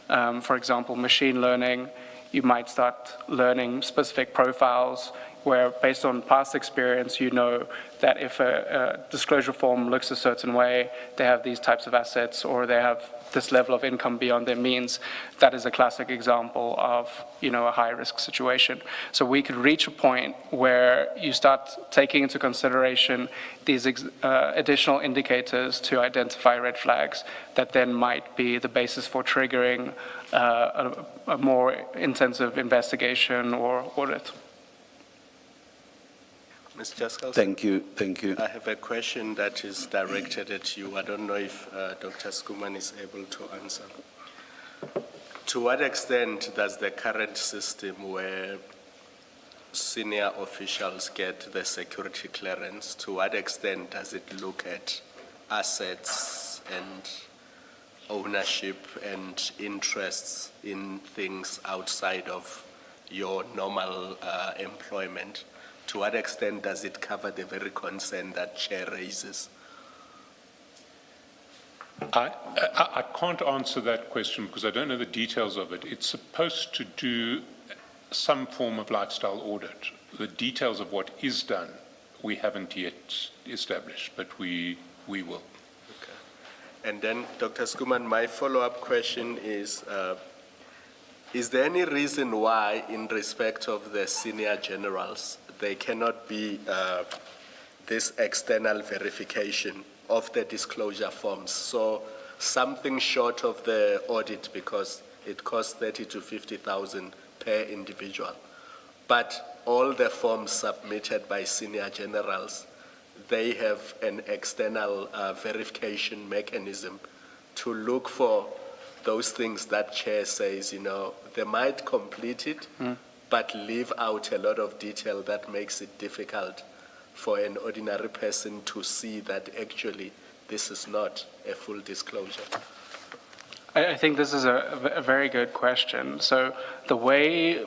A: for example, machine learning, you might start learning specific profiles where, based on past experience, you know that if a disclosure form looks a certain way, they have these types of assets, or they have this level of income beyond their means. That is a classic example of, a high-risk situation. So we could reach a point where you start taking into consideration these additional indicators to identify red flags that then might be the basis for triggering a more intensive investigation or audit.
E: Ms. Jaskowski?
C: Thank you.
E: I have a question that is directed at you. I don't know if Dr. Skuman is able to answer. To what extent does the current system where senior officials get the security clearance, to what extent does it look at assets and ownership and interests in things outside of your normal employment? To what extent does it cover the very concern that Chair raises?
B: I can't answer that question because I don't know the details of it. It's supposed to do some form of lifestyle audit. The details of what is done, we haven't yet established, but we will.
E: Okay. And then, Dr. Skuman, my follow-up question is there any reason why, in respect of the senior generals, there cannot be this external verification of the disclosure forms? So something short of the audit, because it costs 30 to 50,000 per individual. But all the forms submitted by senior generals, they have an external verification mechanism to look for those things that Chair says, they might complete it, but leave out a lot of detail that makes it difficult for an ordinary person to see that actually this is not a full disclosure.
A: I think this is a very good question. So the way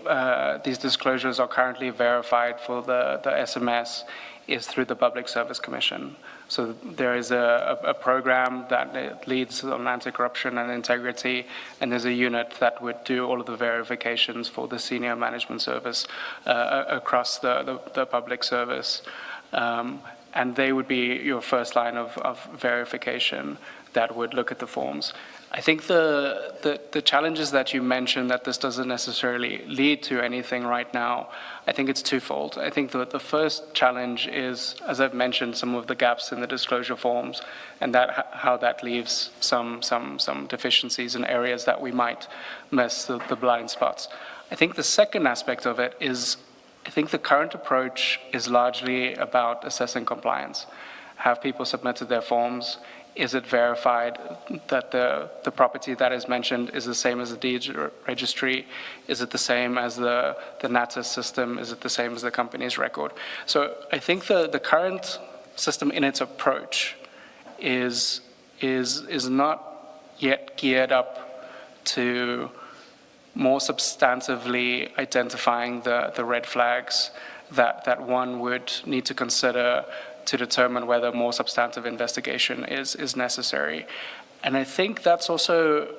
A: these disclosures are currently verified for the SMS is through the Public Service Commission. So there is a program that leads on anti-corruption and integrity, and there's a unit that would do all of the verifications for the senior management service across the public service. And they would be your first line of verification that would look at the forms. I think the challenges that you mentioned, that this doesn't necessarily lead to anything right now, I think it's twofold. I think that the first challenge is, as I've mentioned, some of the gaps in the disclosure forms, and how that leaves some deficiencies in areas that we might miss, the blind spots. I think the second aspect of it is, I think the current approach is largely about assessing compliance. Have people submitted their forms? Is it verified that the property that is mentioned is the same as the deeds registry? Is it the same as the NATIS system? Is it the same as the company's record? So I think the current system in its approach is not yet geared up to more substantively identifying the red flags that one would need to consider to determine whether more substantive investigation is necessary. And I think that's also,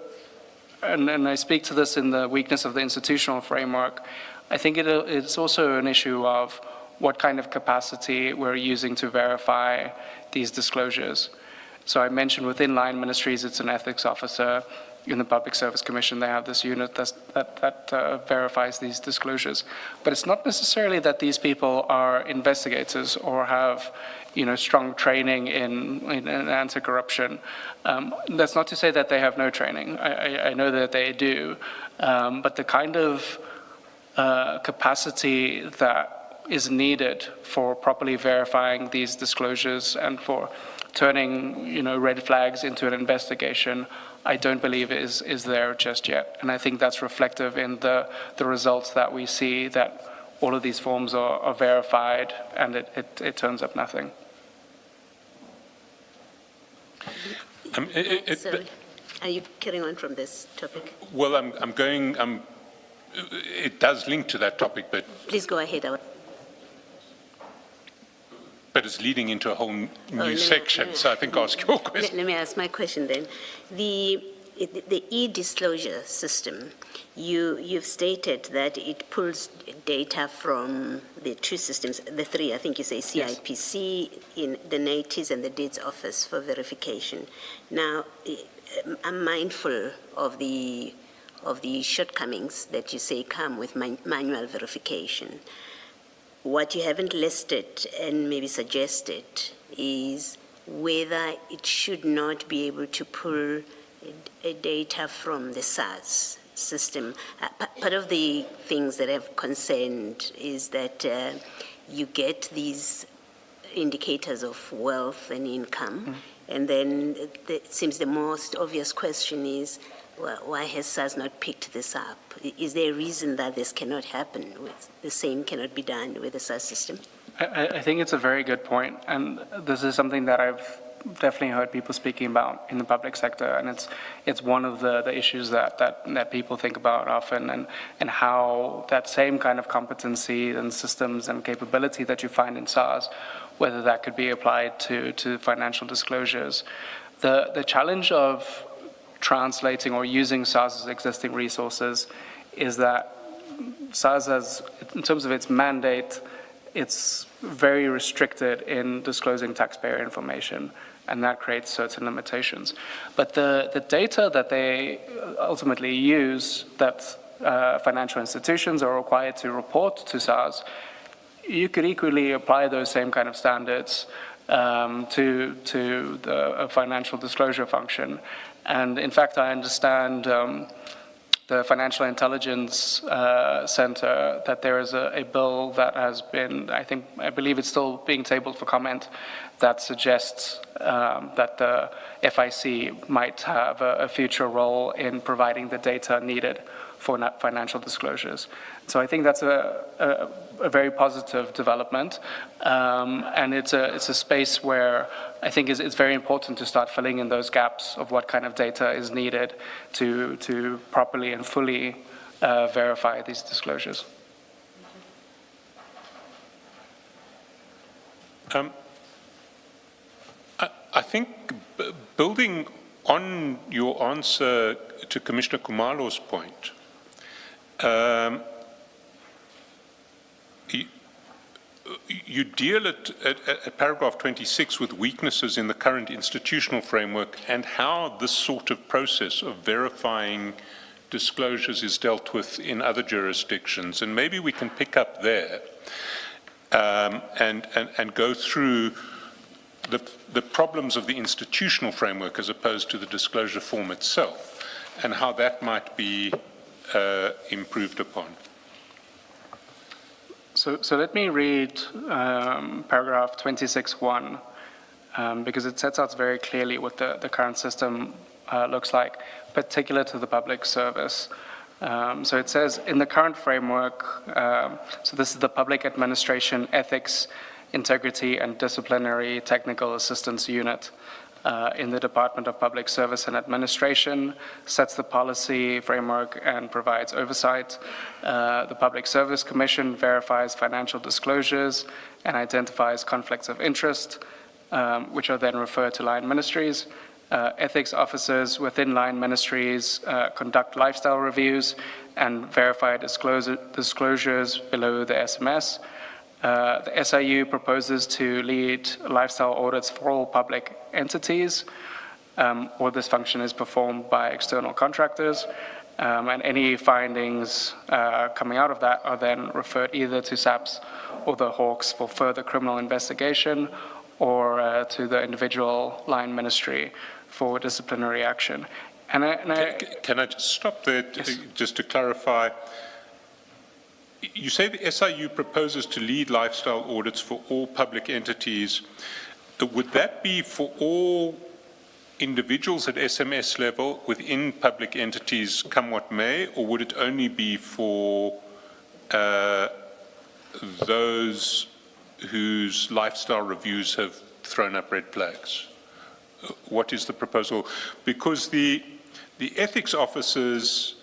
A: and I speak to this in the weakness of the institutional framework, I think it's also an issue of what kind of capacity we're using to verify these disclosures. So I mentioned within line ministries, it's an ethics officer. In the Public Service Commission, they have this unit that verifies these disclosures. But it's not necessarily that these people are investigators or have, strong training in anti-corruption. That's not to say that they have no training. I know that they do. But the kind of capacity that is needed for properly verifying these disclosures and for turning, red flags into an investigation, I don't believe is there just yet. And I think that's reflective in the results that we see, that all of these forms are verified and it turns up nothing.
D: So, are you carrying on from this topic?
B: Well, it does link to that topic, but...
D: Please go ahead.
B: But it's leading into a whole new section, so I think ask your question.
D: Let me ask my question then. The e-disclosure system, you've stated that it pulls data from the two systems, the three, I think you say CIPC, in the NATIS and the Deeds Office for verification. Now, I'm mindful of the shortcomings that you say come with manual verification. What you haven't listed and maybe suggested is whether it should not be able to pull data from the SARS system. Part of the things that have concerned is that you get these indicators of wealth and income, and then it seems the most obvious question is, well, why has SARS not picked this up? Is there a reason that this cannot happen? The same cannot be done with the SARS system?
A: I think it's a very good point, and this is something that I've definitely heard people speaking about in the public sector, and it's one of the issues that people think about often, and how that same kind of competency and systems and capability that you find in SARS, whether that could be applied to financial disclosures. The challenge of translating or using SARS's existing resources is that SARS has, in terms of its mandate, it's very restricted in disclosing taxpayer information, and that creates certain limitations. But the data that they ultimately use, that financial institutions are required to report to SARS, you could equally apply those same kind of standards to the financial disclosure function. And in fact, I understand the Financial Intelligence Center, that there is a bill that has been, I believe it's still being tabled for comment, that suggests that the FIC might have a future role in providing the data needed for financial disclosures. So I think that's a very positive development, and it's a space where I think it's very important to start filling in those gaps of what kind of data is needed to properly and fully verify these disclosures.
B: I think building on your answer to Commissioner Kumalo's point, you deal at paragraph 26 with weaknesses in the current institutional framework and how this sort of process of verifying disclosures is dealt with in other jurisdictions. And maybe we can pick up there and go through the problems of the institutional framework as opposed to the disclosure form itself, and how that might be improved upon.
A: So let me read paragraph 26.1, because it sets out very clearly what the current system looks like, particular to the public service. So it says, in the current framework, so this is the Public Administration Ethics, Integrity and Disciplinary Technical Assistance Unit in the Department of Public Service and Administration, sets the policy framework and provides oversight. The Public Service Commission verifies financial disclosures and identifies conflicts of interest, which are then referred to line ministries. Ethics officers within line ministries conduct lifestyle reviews and verify disclosures below the SMS. The SIU proposes to lead lifestyle audits for all public entities, or this function is performed by external contractors, and any findings coming out of that are then referred either to SAPS or the Hawks for further criminal investigation, or to the individual line ministry for disciplinary action.
B: Can I just stop there,
A: Yes.
B: just to clarify? You say the SIU proposes to lead lifestyle audits for all public entities. Would that be for all individuals at SMS level within public entities, come what may, or would it only be for those whose lifestyle reviews have thrown up red flags? What is the proposal? Because the ethics officers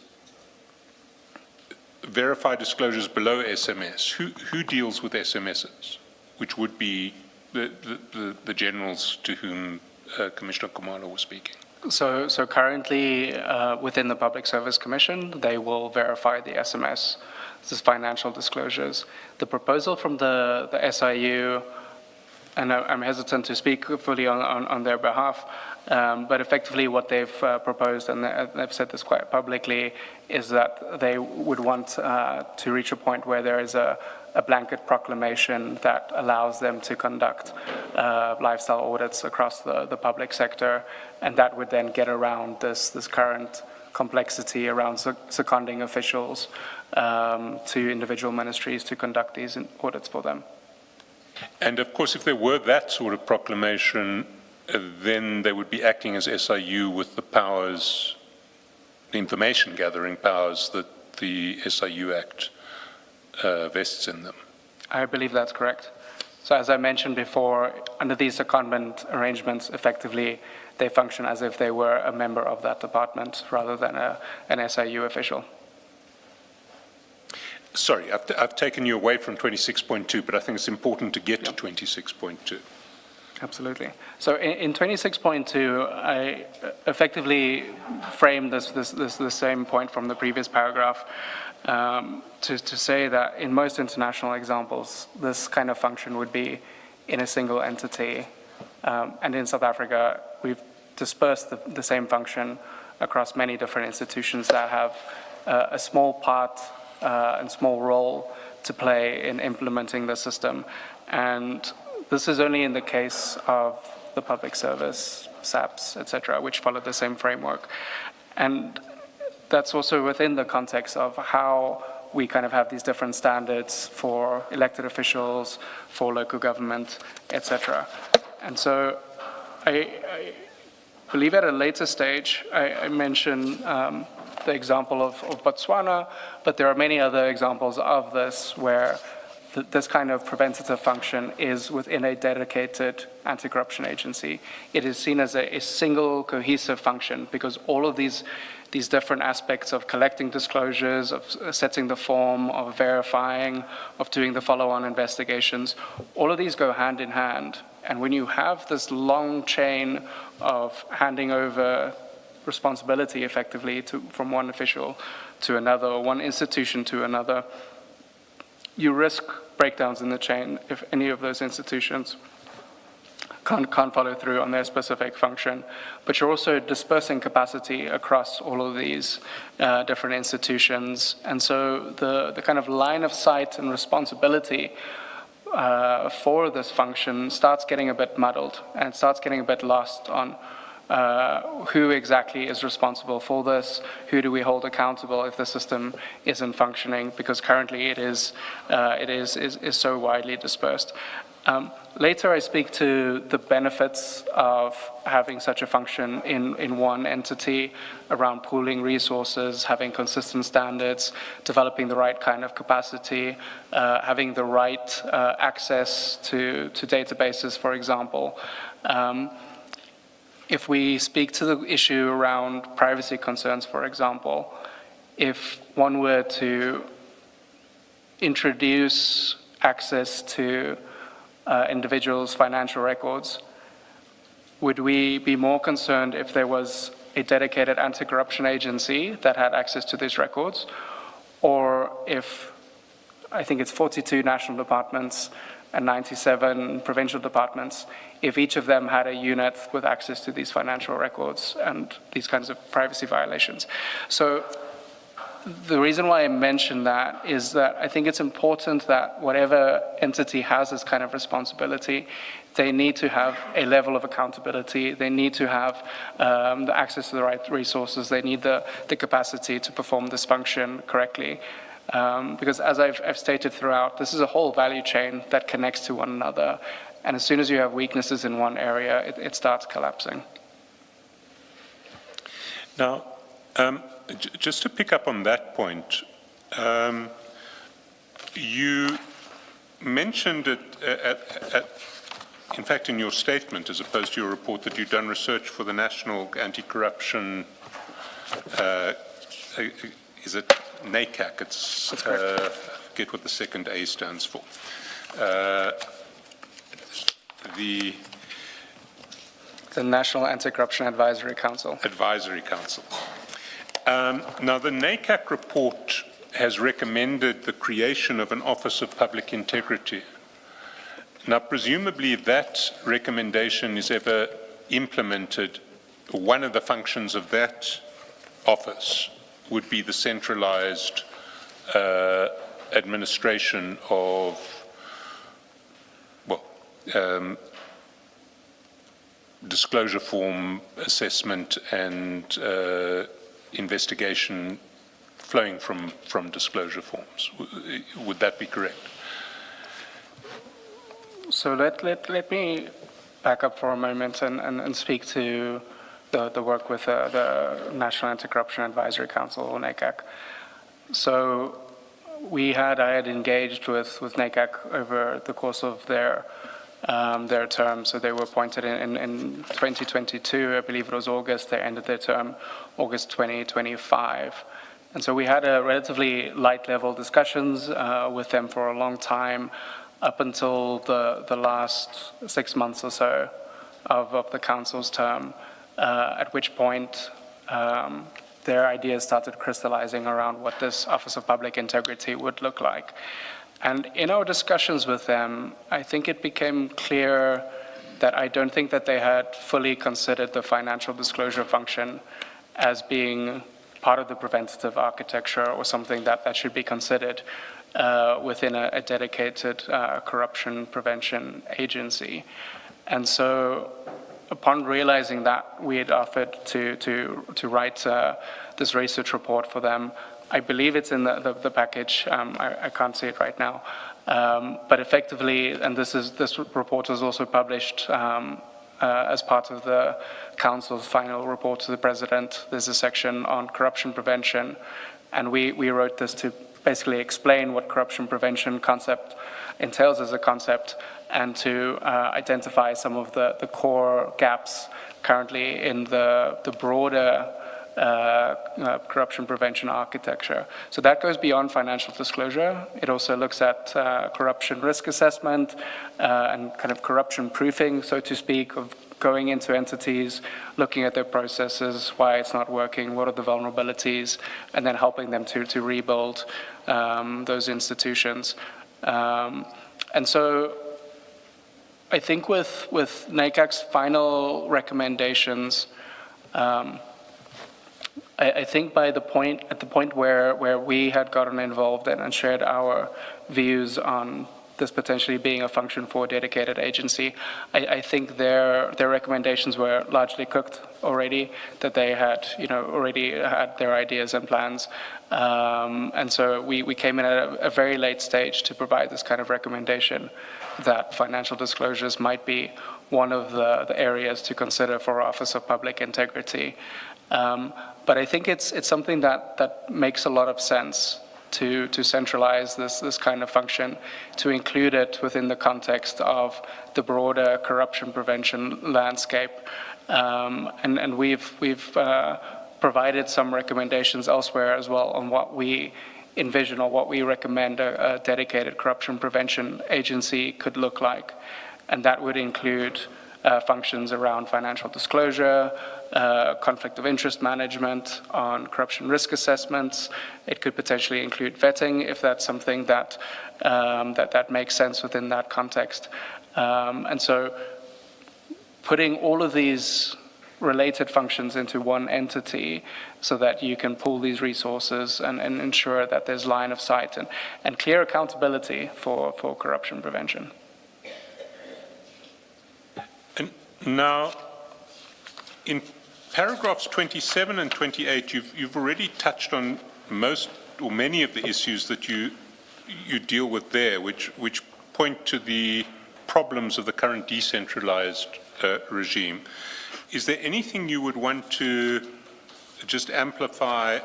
B: verify disclosures below SMS. Who deals with SMSs, which would be the generals to whom Commissioner Kumalo was speaking?
A: So currently, within the Public Service Commission, they will verify the SMS. This is financial disclosures. The proposal from the SIU, and I'm hesitant to speak fully on their behalf, but effectively what they've proposed, and they've said this quite publicly, is that they would want to reach a point where there is a blanket proclamation that allows them to conduct lifestyle audits across the public sector, and that would then get around this current complexity around seconding officials to individual ministries to conduct these audits for them.
B: And of course, if there were that sort of proclamation, then they would be acting as SIU with the powers, the information gathering powers that the SIU Act vests in them.
A: I believe that's correct. So as I mentioned before, under these secondment arrangements, effectively, they function as if they were a member of that department rather than an SIU official.
B: Sorry, I've taken you away from 26.2, but I think it's important to get to 26.2.
A: Absolutely. So in 26.2, I effectively framed the same point from the previous paragraph to say that in most international examples, this kind of function would be in a single entity. And in South Africa, we've dispersed the same function across many different institutions that have a small part and small role to play in implementing the system. And this is only in the case of the public service, SAPS, etc., which follow the same framework. And that's also within the context of how we kind of have these different standards for elected officials, for local government, etc. And so I believe at a later stage, I mentioned the example of Botswana, but there are many other examples of this where this kind of preventative function is within a dedicated anti-corruption agency. It is seen as a single cohesive function because all of these different aspects of collecting disclosures, of setting the form, of verifying, of doing the follow-on investigations, all of these go hand in hand. And when you have this long chain of handing over responsibility effectively from one official to another, or one institution to another, you risk breakdowns in the chain if any of those institutions can't follow through on their specific function. But you're also dispersing capacity across all of these different institutions. And so the kind of line of sight and responsibility for this function starts getting a bit muddled, and it starts getting a bit lost on who exactly is responsible for this, who do we hold accountable if the system isn't functioning, because currently it is so widely dispersed. Later I speak to the benefits of having such a function in one entity around pooling resources, having consistent standards, developing the right kind of capacity, having the right access to databases, for example. If we speak to the issue around privacy concerns, for example, if one were to introduce access to individuals' financial records, would we be more concerned if there was a dedicated anti-corruption agency that had access to these records, or if, I think it's 42 national departments and 97 provincial departments, if each of them had a unit with access to these financial records and these kinds of privacy violations. So the reason why I mention that is that I think it's important that whatever entity has this kind of responsibility, they need to have a level of accountability. They need to have the access to the right resources. They need the capacity to perform this function correctly. Because as I've stated throughout, this is a whole value chain that connects to one another. And as soon as you have weaknesses in one area, it starts collapsing.
B: Now, just to pick up on that point, you mentioned it in fact in your statement, as opposed to your report, that you've done research for the National Anti-Corruption, is it NACAC?
A: That's correct.
B: I forget what the second A stands for. The
A: National Anti-Corruption Advisory Council.
B: Advisory Council. Now, the NACAC report has recommended the creation of an Office of Public Integrity. Now, presumably that recommendation is ever implemented, one of the functions of that office would be the centralized administration of, well, disclosure form assessment and investigation flowing from disclosure forms. Would that be correct?
A: So let me back up for a moment and speak to the work with the National Anti-Corruption Advisory Council, or NACAC. So I had engaged with NACAC over the course of their term. So they were appointed in 2022, I believe it was August. They ended their term August 2025. And so we had a relatively light level discussions with them for a long time, up until the last 6 months or so of the council's term, at which point their ideas started crystallizing around what this Office of Public Integrity would look like. And in our discussions with them, I think it became clear that I don't think that they had fully considered the financial disclosure function as being part of the preventative architecture or something that should be considered within a dedicated corruption prevention agency. And so upon realizing that, we had offered to write this research report for them. I believe it's in the package. I can't see it right now. But effectively, and this report was also published as part of the Council's final report to the President. There's a section on corruption prevention, and we wrote this to basically explain what corruption prevention concept entails as a concept, and to identify some of the core gaps currently in the broader corruption prevention architecture. So that goes beyond financial disclosure. It also looks at corruption risk assessment and kind of corruption proofing, so to speak, of going into entities, looking at their processes, why it's not working, what are the vulnerabilities, and then helping them to rebuild those institutions. And so I think with NACAC's final recommendations, I think at the point where we had gotten involved and shared our views on this potentially being a function for a dedicated agency, I think their recommendations were largely cooked already, that they had already had their ideas and plans. And so we came in at a very late stage to provide this kind of recommendation that financial disclosures might be one of the areas to consider for Office of Public Integrity. But I think it's something that makes a lot of sense to centralize this kind of function, to include it within the context of the broader corruption prevention landscape. And we've provided some recommendations elsewhere as well on what we envision or what we recommend a dedicated corruption prevention agency could look like. And that would include functions around financial disclosure, conflict of interest management, on corruption risk assessments. It could potentially include vetting if that's something that that makes sense within that context. And so putting all of these related functions into one entity so that you can pool these resources and ensure that there's line of sight and clear accountability for corruption prevention.
B: And now, in paragraphs 27 and 28, you've already touched on most or many of the issues that you deal with there, which point to the problems of the current decentralized regime. Is there anything you would want to just amplify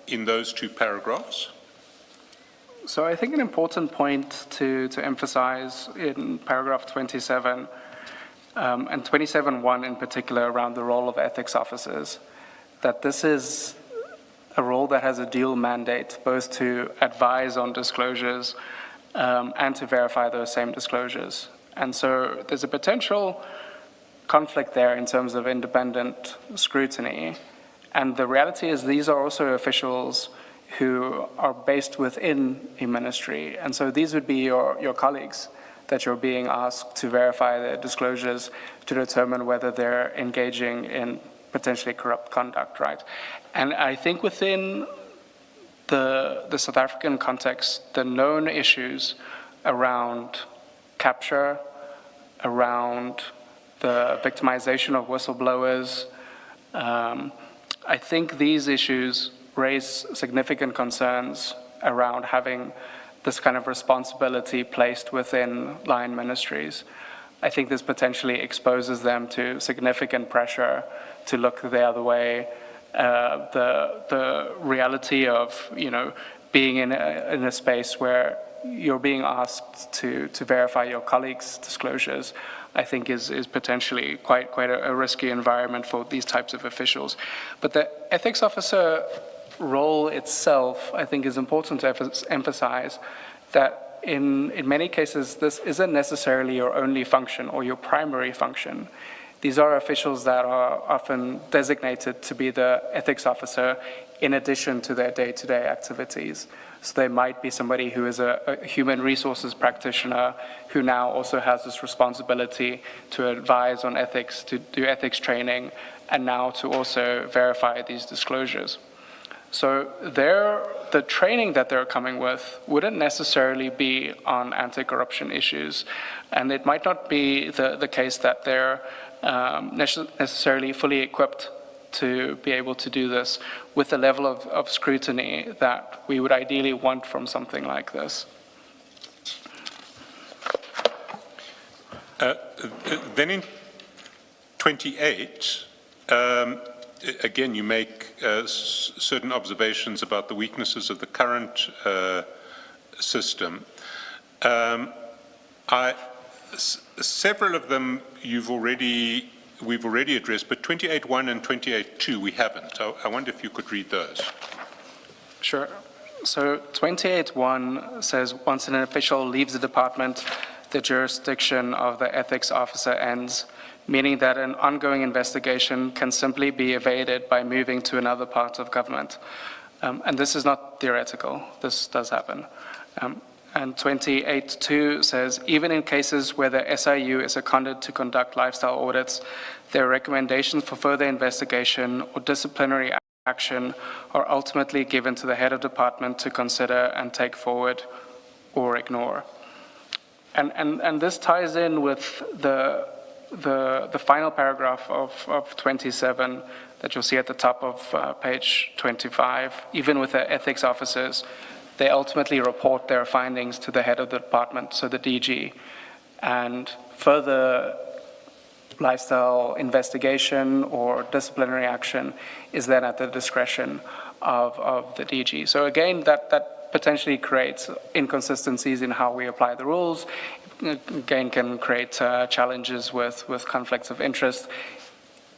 B: in those two paragraphs?
A: So I think an important point to emphasize in paragraph 27, and 27.1 in particular around the role of ethics officers, that this is a role that has a dual mandate, both to advise on disclosures and to verify those same disclosures. And so there's a potential conflict there in terms of independent scrutiny. And the reality is these are also officials who are based within a ministry. And so these would be your colleagues that you're being asked to verify their disclosures to determine whether they're engaging in potentially corrupt conduct, right? And I think within the South African context, the known issues around capture, around the victimization of whistleblowers, I think these issues raise significant concerns around having this kind of responsibility placed within line ministries. I think this potentially exposes them to significant pressure to look the other way. The reality of, being in a space where you're being asked to verify your colleagues' disclosures, I think is potentially quite a risky environment for these types of officials. But the ethics officer role itself, I think, is important to emphasize that in many cases, this isn't necessarily your only function or your primary function. These are officials that are often designated to be the ethics officer in addition to their day-to-day activities. So they might be somebody who is a human resources practitioner who now also has this responsibility to advise on ethics, to do ethics training, and now to also verify these disclosures. So the training that they're coming with wouldn't necessarily be on anti-corruption issues, and it might not be the case that they're necessarily fully equipped to be able to do this with the level of scrutiny that we would ideally want from something like this.
B: Then in 28, again, you make certain observations about the weaknesses of the current system. Several of them we've already addressed, but 28.1 and 28.2 we haven't. I wonder if you could read those.
A: Sure. So 28.1 says, once an official leaves the department, the jurisdiction of the ethics officer ends, meaning that an ongoing investigation can simply be evaded by moving to another part of government. And this is not theoretical. This does happen. And 28.2 says, even in cases where the SIU is seconded to conduct lifestyle audits, their recommendations for further investigation or disciplinary action are ultimately given to the head of department to consider and take forward or ignore. And this ties in with the final paragraph of 27 that you'll see at the top of page 25. Even with the ethics officers, they ultimately report their findings to the head of the department, so the DG. And further lifestyle investigation or disciplinary action is then at the discretion of the DG. So again, that potentially creates inconsistencies in how we apply the rules. Again, can create challenges with conflicts of interest.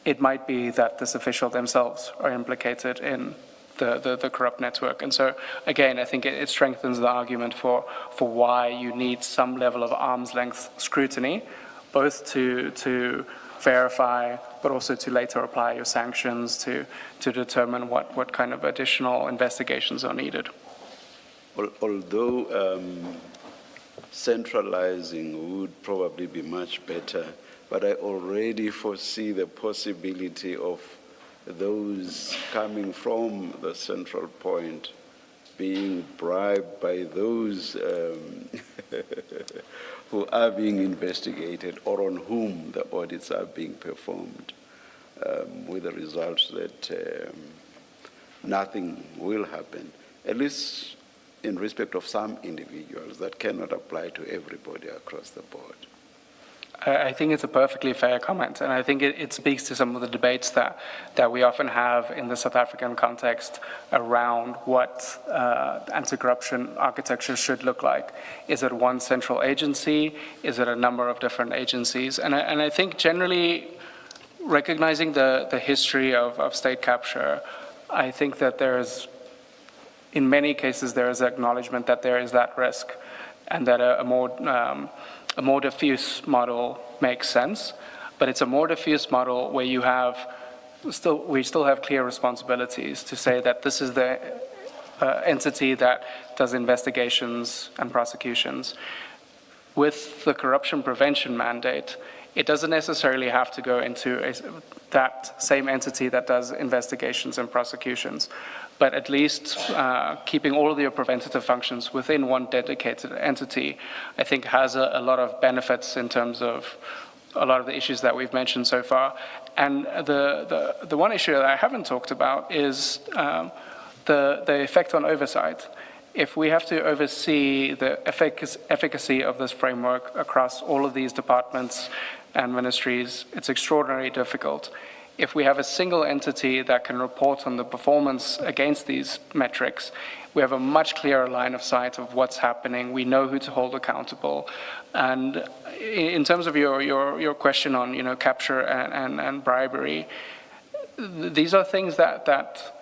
A: It might be that this official themselves are implicated in the corrupt network. And so, again, I think it strengthens the argument for why you need some level of arm's length scrutiny, both to verify, but also to later apply your sanctions to determine what kind of additional investigations are needed.
C: Although centralizing would probably be much better, but I already foresee the possibility of those coming from the central point being bribed by those who are being investigated or on whom the audits are being performed, with the result that nothing will happen, at least in respect of some individuals. That cannot apply to everybody across the board.
A: I think it's a perfectly fair comment, and I think it speaks to some of the debates that we often have in the South African context around what anti-corruption architecture should look like. Is it one central agency? Is it a number of different agencies? And I think generally recognizing the history of state capture, I think that in many cases there is acknowledgement that there is that risk, and that a more diffuse model makes sense, but it's a more diffuse model where we still have clear responsibilities to say that this is the entity that does investigations and prosecutions. With the corruption prevention mandate, it doesn't necessarily have to go into that same entity that does investigations and prosecutions, but at least keeping all of your preventative functions within one dedicated entity, I think has a lot of benefits in terms of a lot of the issues that we've mentioned so far. And the one issue that I haven't talked about is the effect on oversight. If we have to oversee the efficacy of this framework across all of these departments and ministries, it's extraordinarily difficult. If we have a single entity that can report on the performance against these metrics, we have a much clearer line of sight of what's happening. We know who to hold accountable. And in terms of your question on capture and bribery, these are things that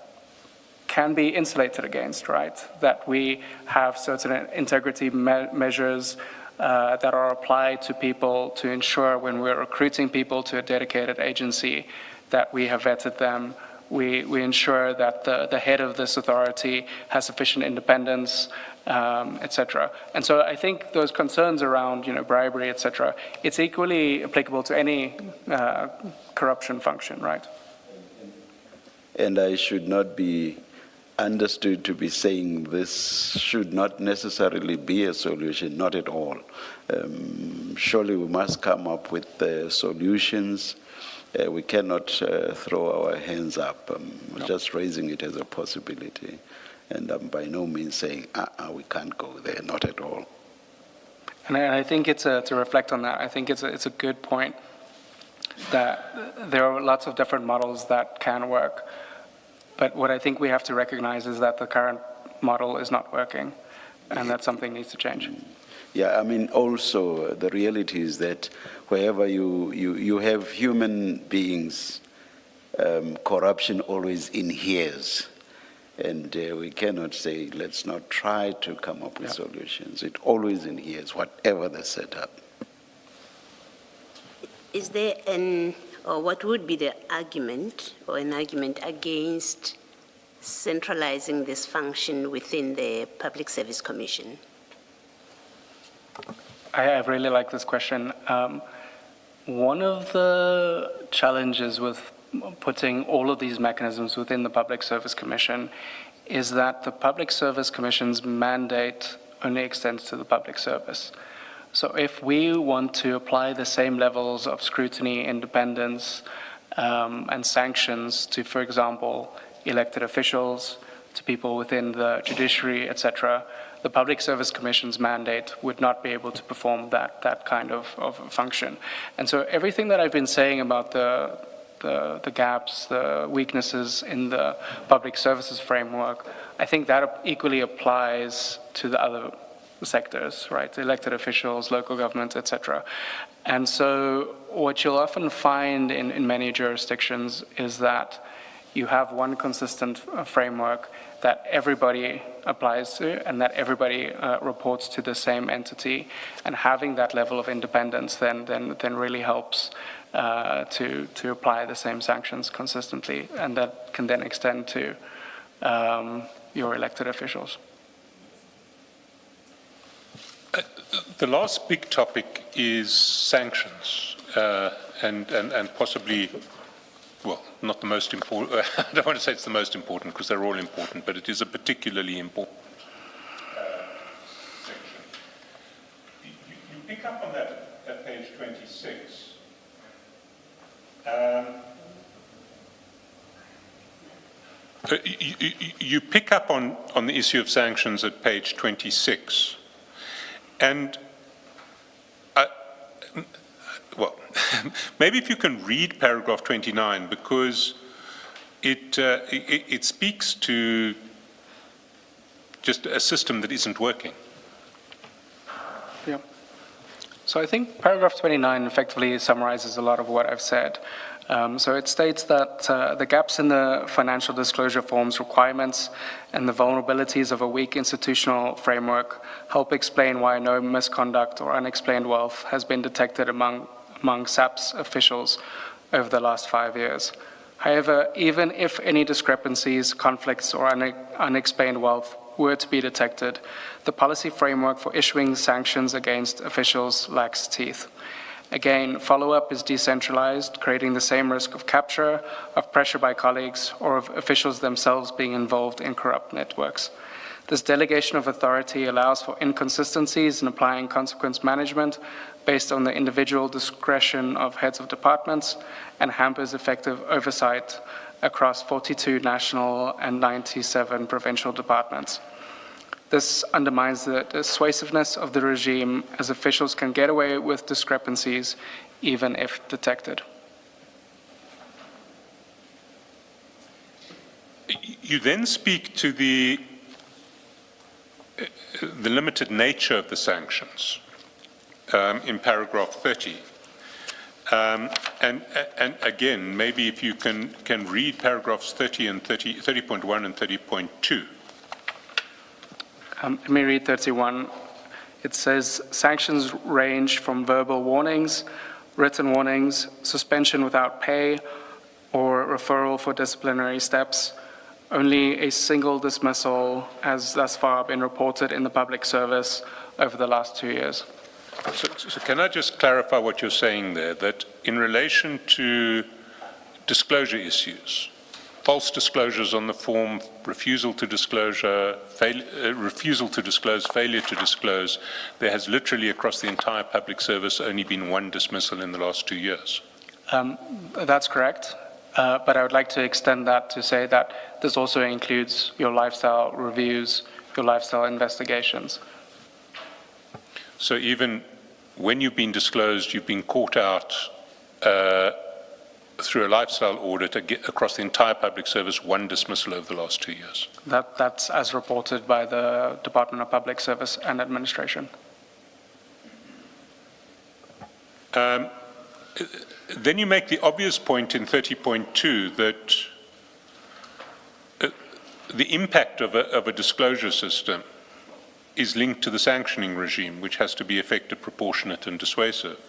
A: can be insulated against, right? That we have certain integrity measures that are applied to people to ensure when we're recruiting people to a dedicated agency that we have vetted them. We ensure that the head of this authority has sufficient independence, et cetera. And so I think those concerns around bribery, et cetera, it's equally applicable to any corruption function, right?
C: And I should not be understood to be saying this should not necessarily be a solution, not at all. Surely we must come up with solutions. We cannot throw our hands up. We're just raising it as a possibility. And I'm by no means saying, we can't go there, not at all.
A: And I think to reflect on that, I think it's a good point that there are lots of different models that can work. But what I think we have to recognize is that the current model is not working, and that something needs to change.
C: Yeah, I mean, also the reality is that wherever you have human beings, corruption always inheres. And we cannot say, let's not try to come up with solutions. It always inheres, whatever the setup.
D: Is there or what would be the argument or an argument against centralizing this function within the Public Service Commission?
A: I really like this question. One of the challenges with putting all of these mechanisms within the Public Service Commission is that the Public Service Commission's mandate only extends to the public service. So if we want to apply the same levels of scrutiny, independence, and sanctions to, for example, elected officials, to people within the judiciary, etc., the Public Service Commission's mandate would not be able to perform that kind of function. And so everything that I've been saying about the gaps, the weaknesses in the public services framework, I think that equally applies to the other sectors, right? Elected officials, local government, etc. And so what you'll often find in many jurisdictions is that you have one consistent framework that everybody applies to and that everybody reports to the same entity. And having that level of independence then really helps to apply the same sanctions consistently, and that can then extend to your elected officials.
B: The last big topic is sanctions, and possibly, well, not the most important. I don't want to say it's the most important because they're all important, but it is a particularly important section. You pick up on that at page 26. You pick up on the issue of sanctions at page 26. And, well, maybe if you can read paragraph 29, because it speaks to just a system that isn't working.
A: Yeah. So I think paragraph 29 effectively summarizes a lot of what I've said. So it states that the gaps in the financial disclosure forms requirements and the vulnerabilities of a weak institutional framework help explain why no misconduct or unexplained wealth has been detected among SAP's officials over the last 5 years. However, even if any discrepancies, conflicts, or unexplained wealth were to be detected, the policy framework for issuing sanctions against officials lacks teeth. Again, follow-up is decentralized, creating the same risk of capture, of pressure by colleagues, or of officials themselves being involved in corrupt networks. This delegation of authority allows for inconsistencies in applying consequence management based on the individual discretion of heads of departments and hampers effective oversight across 42 national and 97 provincial departments. This undermines the dissuasiveness of the regime, as officials can get away with discrepancies even if detected.
B: You then speak to the limited nature of the sanctions in paragraph 30. And again, maybe if you can read paragraphs 30 and 30.1 and 30.2.
A: Let me read 31. It says, sanctions range from verbal warnings, written warnings, suspension without pay, or referral for disciplinary steps. Only a single dismissal has thus far been reported in the public service over the last 2 years.
B: So can I just clarify what you're saying there, that in relation to disclosure issues, false disclosures on the form, refusal to disclose, failure to disclose, there has literally across the entire public service only been one dismissal in the last 2 years?
A: That's correct, but I would like to extend that to say that this also includes your lifestyle reviews, your lifestyle investigations.
B: So even when you've been disclosed, you've been caught out through a lifestyle audit across the entire public service, one dismissal over the last 2 years?
A: That's as reported by the Department of Public Service and Administration.
B: Then you make the obvious point in 30.2 that the impact of a disclosure system is linked to the sanctioning regime, which has to be effective, proportionate, and dissuasive.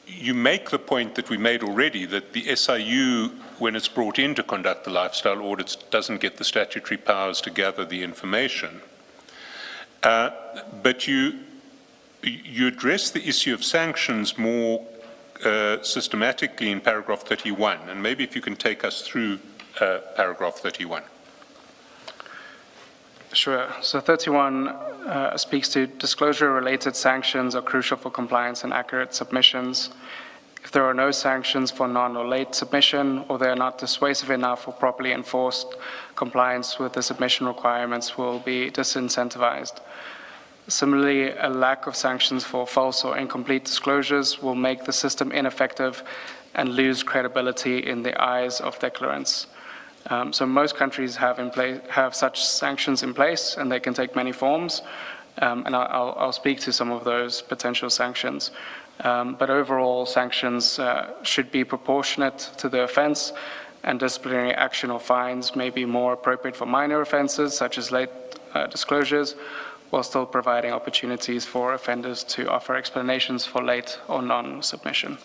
B: You make the point that we made already, that the SIU, when it's brought in to conduct the lifestyle audits, doesn't get the statutory powers to gather the information. But you address the issue of sanctions more systematically in paragraph 31, and maybe if you can take us through paragraph 31.
A: Sure. So 31 speaks to disclosure-related sanctions are crucial for compliance and accurate submissions. If there are no sanctions for non or late submission, or they are not dissuasive enough or properly enforced, compliance with the submission requirements will be disincentivized. Similarly, a lack of sanctions for false or incomplete disclosures will make the system ineffective and lose credibility in the eyes of declarants. So most countries have such sanctions in place, and they can take many forms. And I'll speak to some of those potential sanctions. But overall, sanctions should be proportionate to the offense, and disciplinary action or fines may be more appropriate for minor offenses, such as late disclosures, while still providing opportunities for offenders to offer explanations for late or non-submission.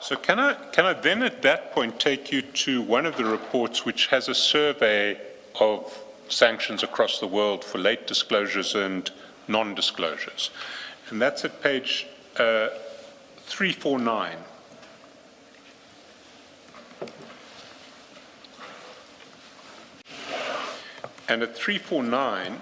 B: So can I then at that point take you to one of the reports which has a survey of sanctions across the world for late disclosures and non-disclosures? And that's at page 349. And at 349,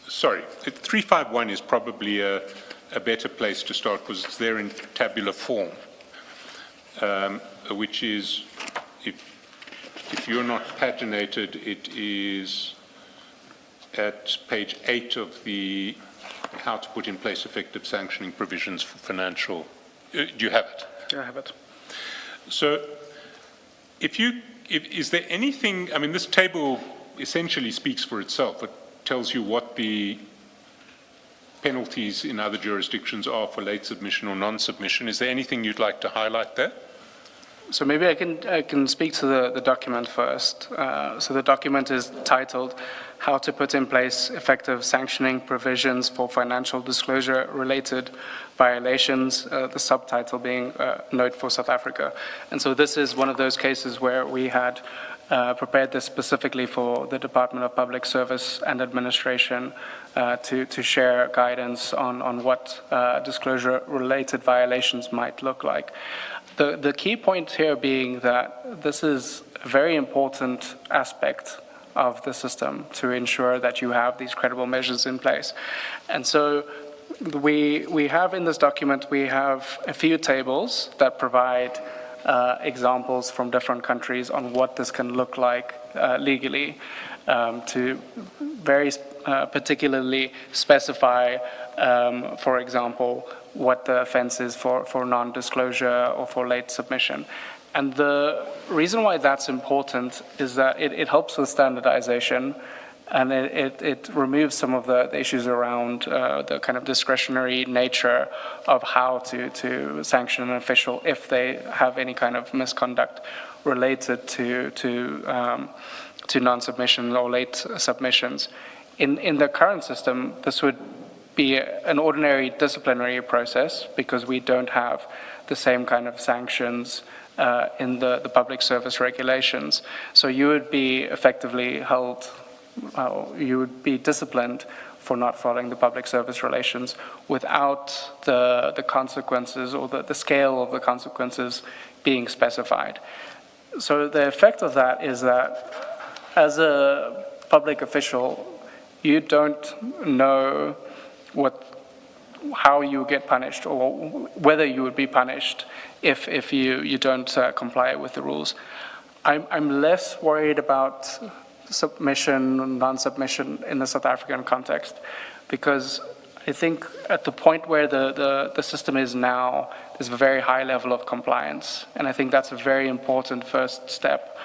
B: sorry, 351 is probably a better place to start because it's there in tabular form, which is, if you're not paginated, it is at page 8 of the how to put in place effective sanctioning provisions for financial. Do you have it?
A: Yeah, I have it.
B: So, is there anything? I mean, this table essentially speaks for itself. It tells you what the penalties in other jurisdictions are for late submission or non-submission. Is there anything you'd like to highlight there?
A: So maybe I can speak to the document first. So the document is titled "How to Put in Place Effective Sanctioning Provisions for Financial Disclosure-Related Violations," the subtitle being Note for South Africa. And so this is one of those cases where we had prepared this specifically for the Department of Public Service and Administration to share guidance on what disclosure-related violations might look like. The key point here being that this is a very important aspect of the system to ensure that you have these credible measures in place. And so we have in this document, we have a few tables that provide examples from different countries on what this can look like legally, to very particularly specify, for example, what the offense is for non-disclosure or for late submission. And the reason why that's important is that it helps with standardization, and it removes some of the issues around the kind of discretionary nature of how to sanction an official if they have any kind of misconduct related to non-submission or late submissions. In the current system, this would be an ordinary disciplinary process because we don't have the same kind of sanctions in the public service regulations. So you would be effectively held, you would be disciplined for not following the public service relations without the consequences or the scale of the consequences being specified. So the effect of that is that as a public official, you don't know how you get punished or whether you would be punished if you don't comply with the rules. I'm less worried about submission, non-submission in the South African context, because I think at the point where the system is now, there's a very high level of compliance, and I think that's a very important first step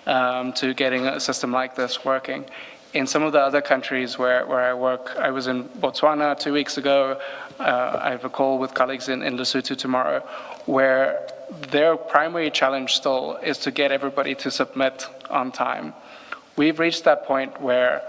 A: to getting a system like this working. In some of the other countries where I work, I was in Botswana 2 weeks ago. I have a call with colleagues in Lesotho tomorrow, where their primary challenge still is to get everybody to submit on time. We've reached that point where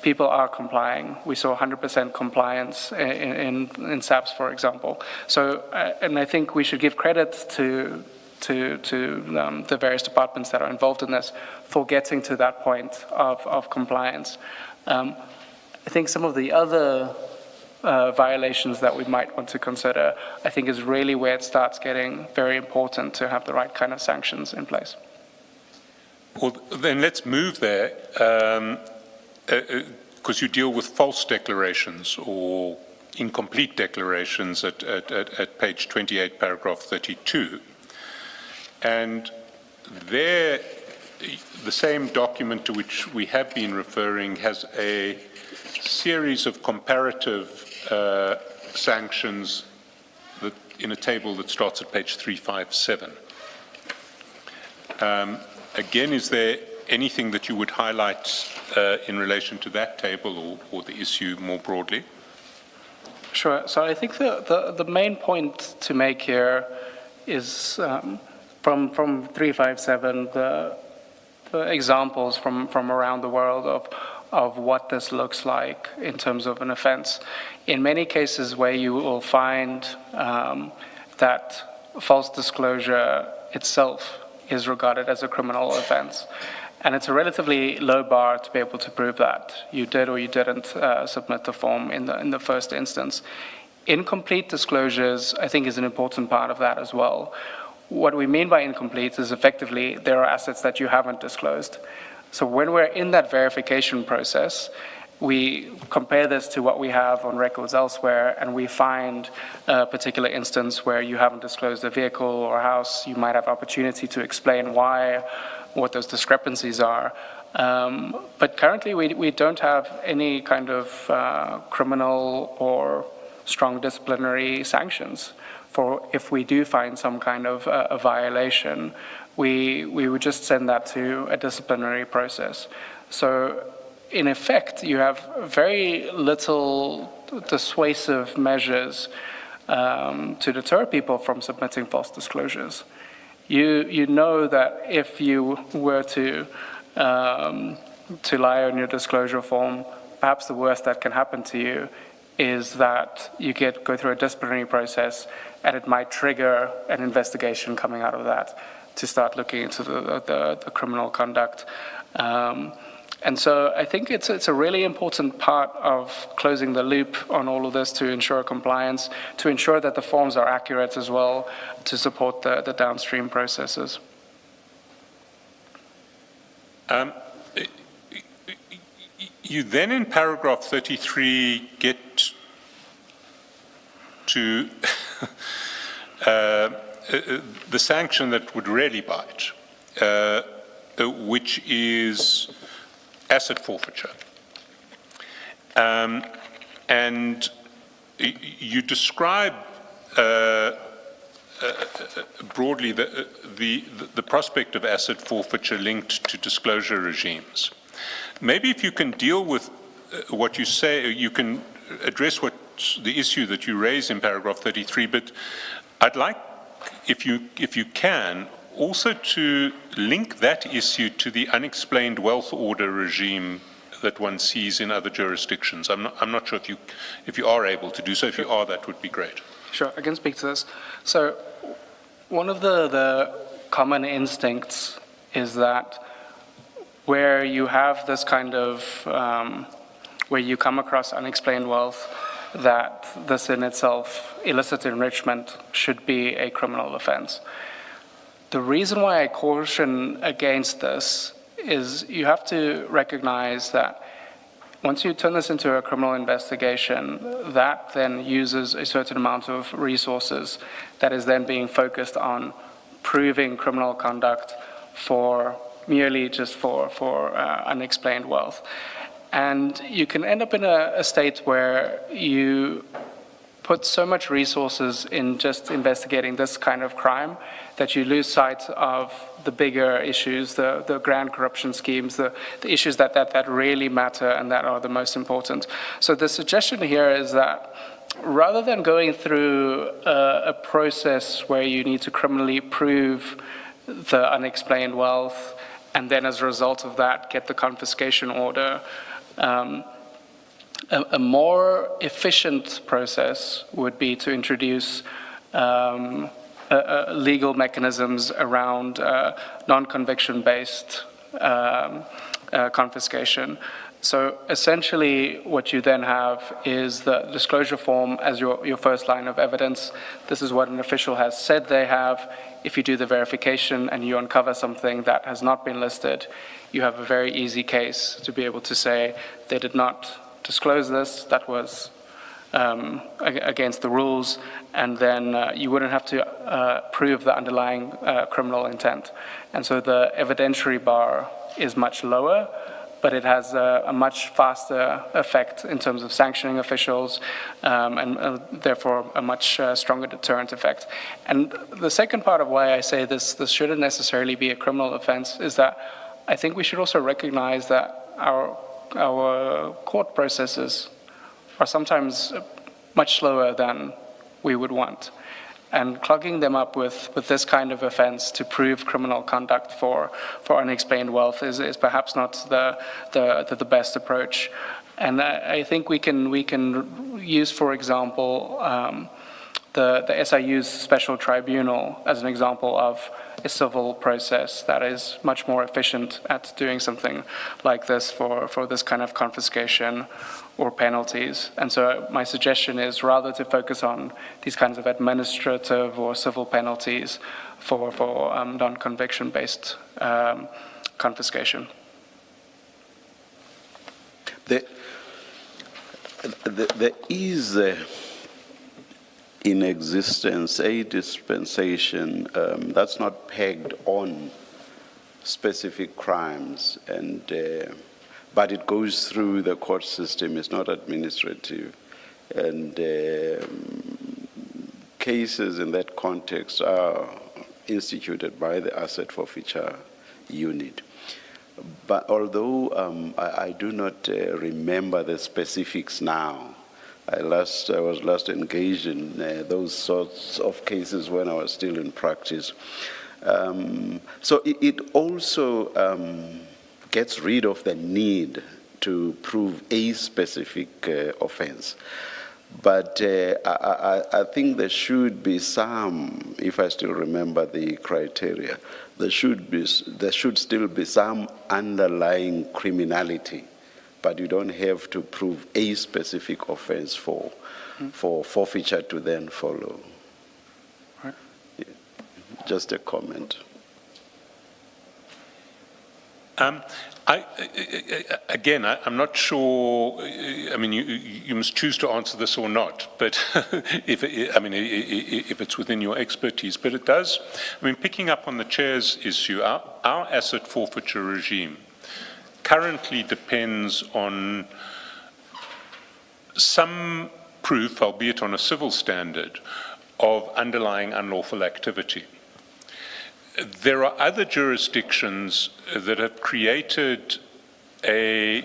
A: people are complying. We saw 100% compliance in SAPS, for example. So, and I think we should give credit to the various departments that are involved in this for getting to that point of compliance. I think some of the other violations that we might want to consider, I think is really where it starts getting very important to have the right kind of sanctions in place.
B: Well, then let's move there, because you deal with false declarations or incomplete declarations at page 28, paragraph 32. And there, the same document to which we have been referring has a series of comparative sanctions that in a table that starts at page 357. Again, is there anything that you would highlight in relation to that table or the issue more broadly?
A: Sure. So I think the main point to make here is from 357, the examples from around the world of what this looks like in terms of an offense. In many cases where you will find that false disclosure itself is regarded as a criminal offense. And it's a relatively low bar to be able to prove that you did or you didn't submit the form in the first instance. Incomplete disclosures, I think, is an important part of that as well. What we mean by incomplete is effectively there are assets that you haven't disclosed. So when we're in that verification process, we compare this to what we have on records elsewhere, and we find a particular instance where you haven't disclosed a vehicle or a house. You might have opportunity to explain why, what those discrepancies are. But currently, we don't have any kind of criminal or strong disciplinary sanctions for if we do find some kind of a violation. We would just send that to a disciplinary process. So in effect, you have very little dissuasive measures to deter people from submitting false disclosures. You know that if you were to lie on your disclosure form, perhaps the worst that can happen to you is that you go through a disciplinary process, and it might trigger an investigation coming out of that to start looking into the criminal conduct. And so I think it's a really important part of closing the loop on all of this to ensure compliance, to ensure that the forms are accurate as well, to support the downstream processes.
B: You then in paragraph 33 get to the sanction that would really bite, which is asset forfeiture. And you describe broadly the prospect of asset forfeiture linked to disclosure regimes. Maybe if you can deal with what you say, you can address the issue that you raise in paragraph 33, but I'd like, if you can, also to link that issue to the unexplained wealth order regime that one sees in other jurisdictions. I'm not sure if you are able to do so. If you are, that would be great.
A: Sure, I can speak to this. So one of the common instincts is that where you have this kind of, where you come across unexplained wealth, that this in itself, illicit enrichment, should be a criminal offense. The reason why I caution against this is you have to recognize that once you turn this into a criminal investigation, that then uses a certain amount of resources that is then being focused on proving criminal conduct for merely just for unexplained wealth. And you can end up in a state where you put so much resources in just investigating this kind of crime that you lose sight of the bigger issues, the grand corruption schemes, the issues that really matter and that are the most important. So the suggestion here is that rather than going through a process where you need to criminally prove the unexplained wealth and then as a result of that get the confiscation order, a more efficient process would be to introduce legal mechanisms around non-conviction-based confiscation. So essentially what you then have is the disclosure form as your first line of evidence. This is what an official has said they have. If you do the verification and you uncover something that has not been listed, you have a very easy case to be able to say they did not disclose this, that was against the rules, and then you wouldn't have to prove the underlying criminal intent. And so the evidentiary bar is much lower, but it has a much faster effect in terms of sanctioning officials, and therefore a much stronger deterrent effect. And the second part of why I say this shouldn't necessarily be a criminal offense is that I think we should also recognize that our court processes are sometimes much slower than we would want. And clogging them up with this kind of offense to prove criminal conduct for unexplained wealth is perhaps not the best approach. And I think we can use, for example, the SIU's special tribunal as an example of a civil process that is much more efficient at doing something like this for this kind of confiscation or penalties. And so my suggestion is rather to focus on these kinds of administrative or civil penalties for non-conviction based confiscation.
C: There is in existence a dispensation that's not pegged on specific crimes, and but it goes through the court system. It's not administrative, and cases in that context are instituted by the asset forfeiture unit. But although I do not remember the specifics now, I was last engaged in those sorts of cases when I was still in practice. So it also gets rid of the need to prove a specific offense. But I think there should be some, if I still remember the criteria, there should still be some underlying criminality, but you don't have to prove a specific offense for forfeiture to then follow.
A: Right.
C: Yeah. Just a comment.
B: I'm not sure. I mean, you must choose to answer this or not. But if it's within your expertise, but it does. I mean, picking up on the chair's issue, our asset forfeiture regime currently depends on some proof, albeit on a civil standard, of underlying unlawful activity. There are other jurisdictions that have created an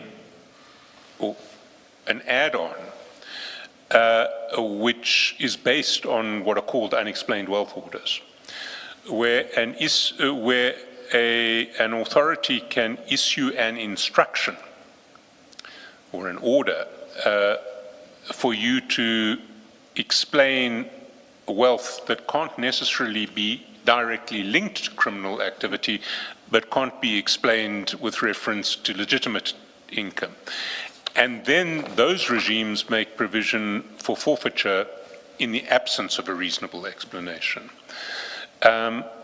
B: add-on which is based on what are called unexplained wealth orders, where an authority can issue an instruction or an order for you to explain wealth that can't necessarily be directly linked to criminal activity, but can't be explained with reference to legitimate income. And then those regimes make provision for forfeiture in the absence of a reasonable explanation.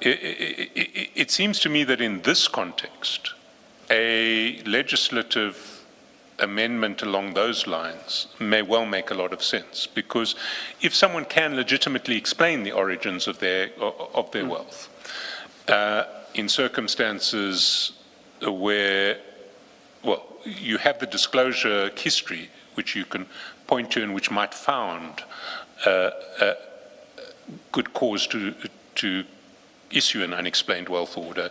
B: It seems to me that in this context, a legislative amendment along those lines may well make a lot of sense, because if someone can legitimately explain the origins of their wealth in circumstances where, well, you have the disclosure history which you can point to and which might found good cause to issue an unexplained wealth order.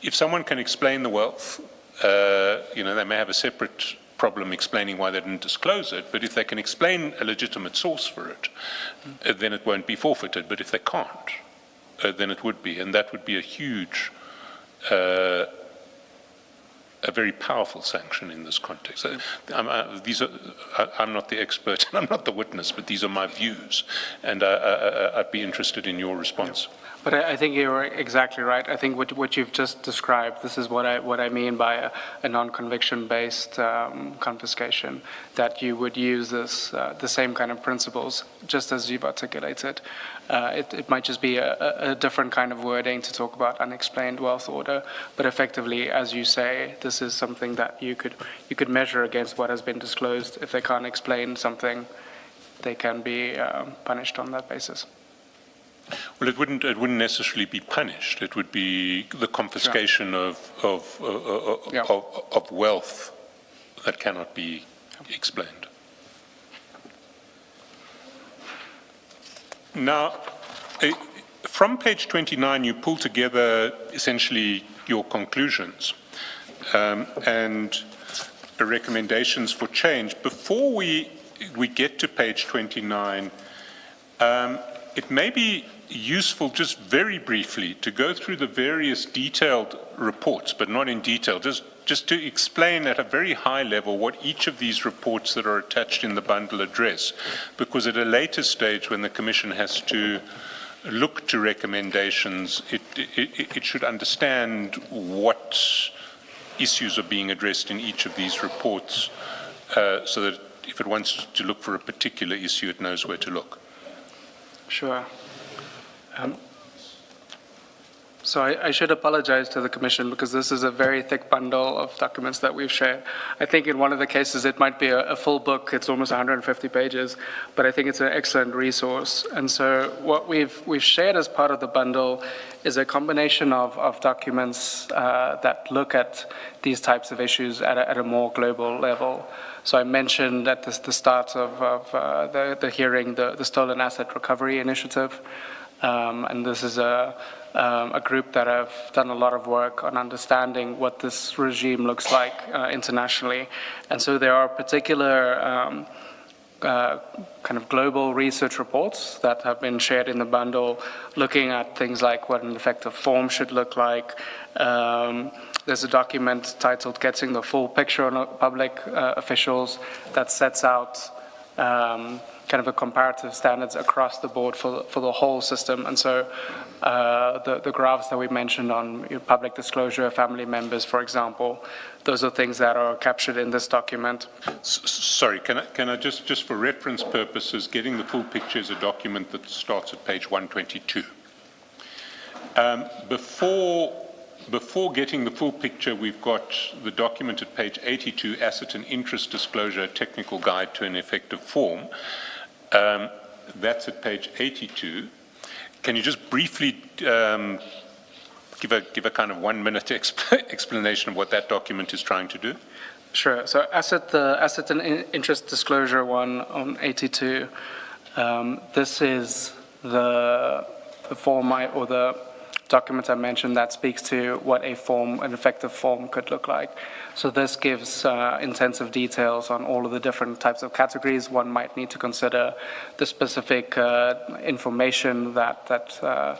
B: If someone can explain the wealth, they may have a separate problem explaining why they didn't disclose it, but if they can explain a legitimate source for it, then it won't be forfeited. But if they can't, then it would be, and that would be a huge, a very powerful sanction in this context. I'm not the expert and I'm not the witness, but these are my views, and I'd be interested in your response.
A: Yeah. But I think you're exactly right. I think what you've just described, this is what I mean by a non-conviction-based confiscation, that you would use the same kind of principles, just as you've articulated. It might just be a different kind of wording to talk about unexplained wealth order, but effectively, as you say, this is something that you could measure against what has been disclosed. If they can't explain something, they can be punished on that basis.
B: Well, it wouldn't necessarily be punished. It would be the confiscation of wealth that cannot be explained. Now, from page 29, you pull together essentially your conclusions and recommendations for change. Before we get to page 29, it may be useful just very briefly to go through the various detailed reports, but not in detail, just to explain at a very high level what each of these reports that are attached in the bundle address, because at a later stage when the Commission has to look to recommendations, it should understand what issues are being addressed in each of these reports so that if it wants to look for a particular issue, it knows where to look.
A: Sure. So I should apologize to the Commission because this is a very thick bundle of documents that we've shared. I think in one of the cases it might be a full book, it's almost 150 pages, but I think it's an excellent resource. And so what we've shared as part of the bundle is a combination of documents that look at these types of issues at a more global level. So I mentioned at the start of the hearing the Stolen Asset Recovery Initiative, and this is a group that have done a lot of work on understanding what this regime looks like internationally. And so there are particular kind of global research reports that have been shared in the bundle looking at things like what an effective form should look like. There's a document titled Getting the Full Picture on Public Officials that sets out kind of a comparative standards across the board for the whole system. And so the graphs that we mentioned on public disclosure, family members, for example, those are things that are captured in this document.
B: Sorry, can I just for reference purposes, Getting the Full Picture is a document that starts at page 122. Before Getting the Full Picture, we've got the document at page 82, Asset and Interest Disclosure, Technical Guide to an Effective Form. That's at page 82. Can you just briefly give a kind of 1 minute explanation of what that document is trying to do?
A: Sure. So the asset and interest disclosure one on 82, this is the form or the document I mentioned that speaks to what an effective form could look like. So this gives intensive details on all of the different types of categories one might need to consider, the specific information that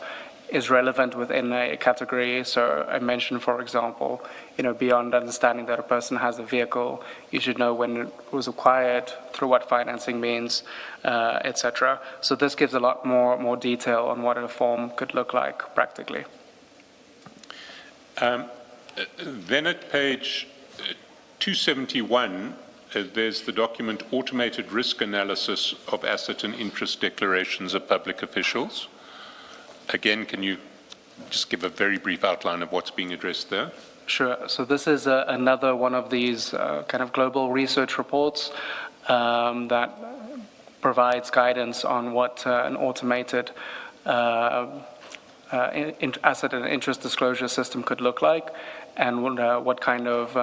A: is relevant within a category. So I mentioned, for example, beyond understanding that a person has a vehicle, you should know when it was acquired, through what financing means, etc. So this gives a lot more detail on what a form could look like practically.
B: Then at page 271, there's the document Automated Risk Analysis of Asset and Interest Declarations of Public Officials. Again, can you just give a very brief outline of what's being addressed there?
A: Sure. So this is another one of these kind of global research reports that provides guidance on what an automated asset and interest disclosure system could look like and what kind of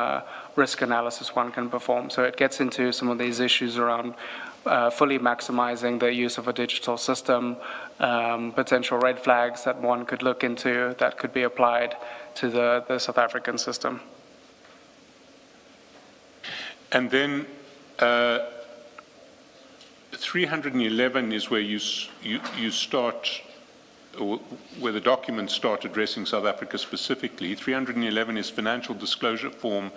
A: risk analysis one can perform. So it gets into some of these issues around fully maximizing the use of a digital system, potential red flags that one could look into that could be applied to the South African system.
B: And then 311 is where you start, or where the documents start addressing South Africa specifically. 311 is Financial Disclosure Form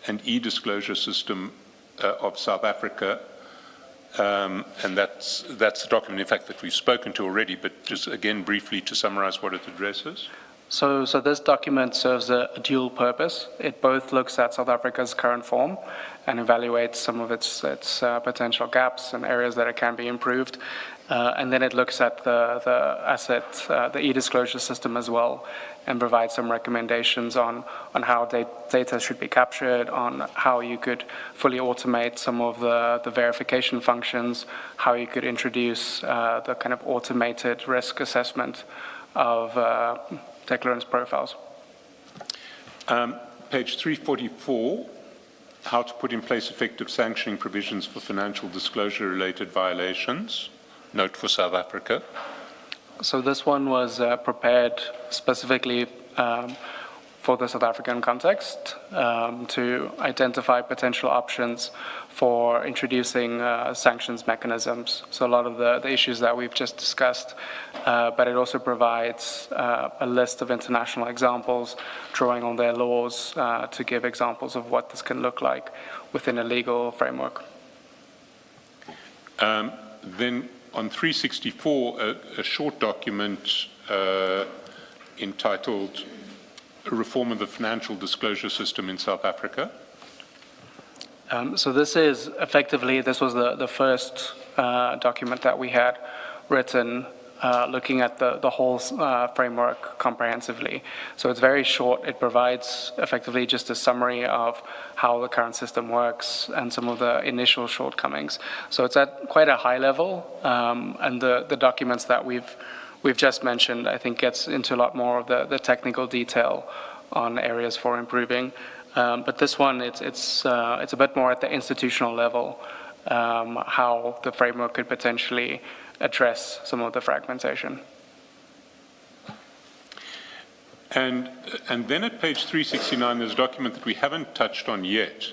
B: and E-Disclosure System of South Africa. And that's the document, in fact, that we've spoken to already, but just again briefly to summarize what it addresses.
A: So this document serves a dual purpose. It both looks at South Africa's current form and evaluates some of its potential gaps and areas that it can be improved. And then it looks at the e-disclosure system as well, and provides some recommendations on how data should be captured, on how you could fully automate some of the verification functions, how you could introduce the kind of automated risk assessment of declarants' profiles.
B: Page 344 how to put in place effective sanctioning provisions for financial disclosure-related violations. Note for South Africa.
A: So this one was prepared specifically for the South African context to identify potential options for introducing sanctions mechanisms. So a lot of the issues that we've just discussed, but it also provides a list of international examples, drawing on their laws to give examples of what this can look like within a legal framework.
B: Then on 364, a short document entitled Reform of the Financial Disclosure System in South Africa.
A: So this is effectively, this was the first document that we had written looking at the whole framework comprehensively. So it's very short. It provides effectively just a summary of how the current system works and some of the initial shortcomings. So it's at quite a high level, and the documents that we've just mentioned, I think, gets into a lot more of the technical detail on areas for improving. But this one, it's a bit more at the institutional level, how the framework could potentially address some of the fragmentation.
B: And then at page 369, there's a document that we haven't touched on yet,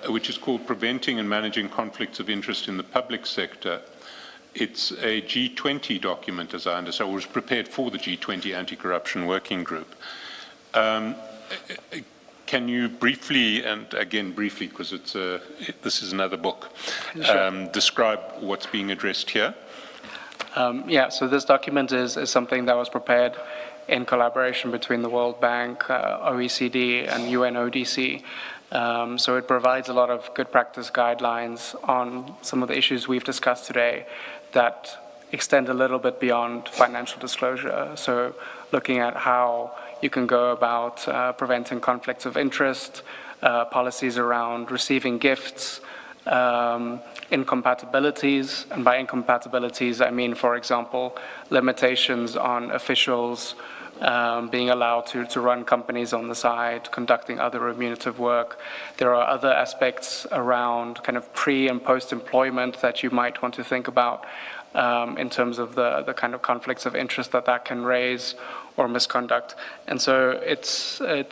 B: which is called Preventing and Managing Conflicts of Interest in the Public Sector. It's a G20 document, as I understand. It was prepared for the G20 Anti-Corruption Working Group. Can you briefly, and again briefly because this is another book, describe what's being addressed here?
A: Yeah, so this document is something that was prepared in collaboration between the World Bank, OECD, and UNODC. So it provides a lot of good practice guidelines on some of the issues we've discussed today that extend a little bit beyond financial disclosure. So looking at how you can go about preventing conflicts of interest, policies around receiving gifts, incompatibilities, and by incompatibilities I mean, for example, limitations on officials being allowed to run companies on the side, conducting other remunerative work. There are other aspects around kind of pre- and post-employment that you might want to think about in terms of the kind of conflicts of interest that can raise or misconduct. And so it's I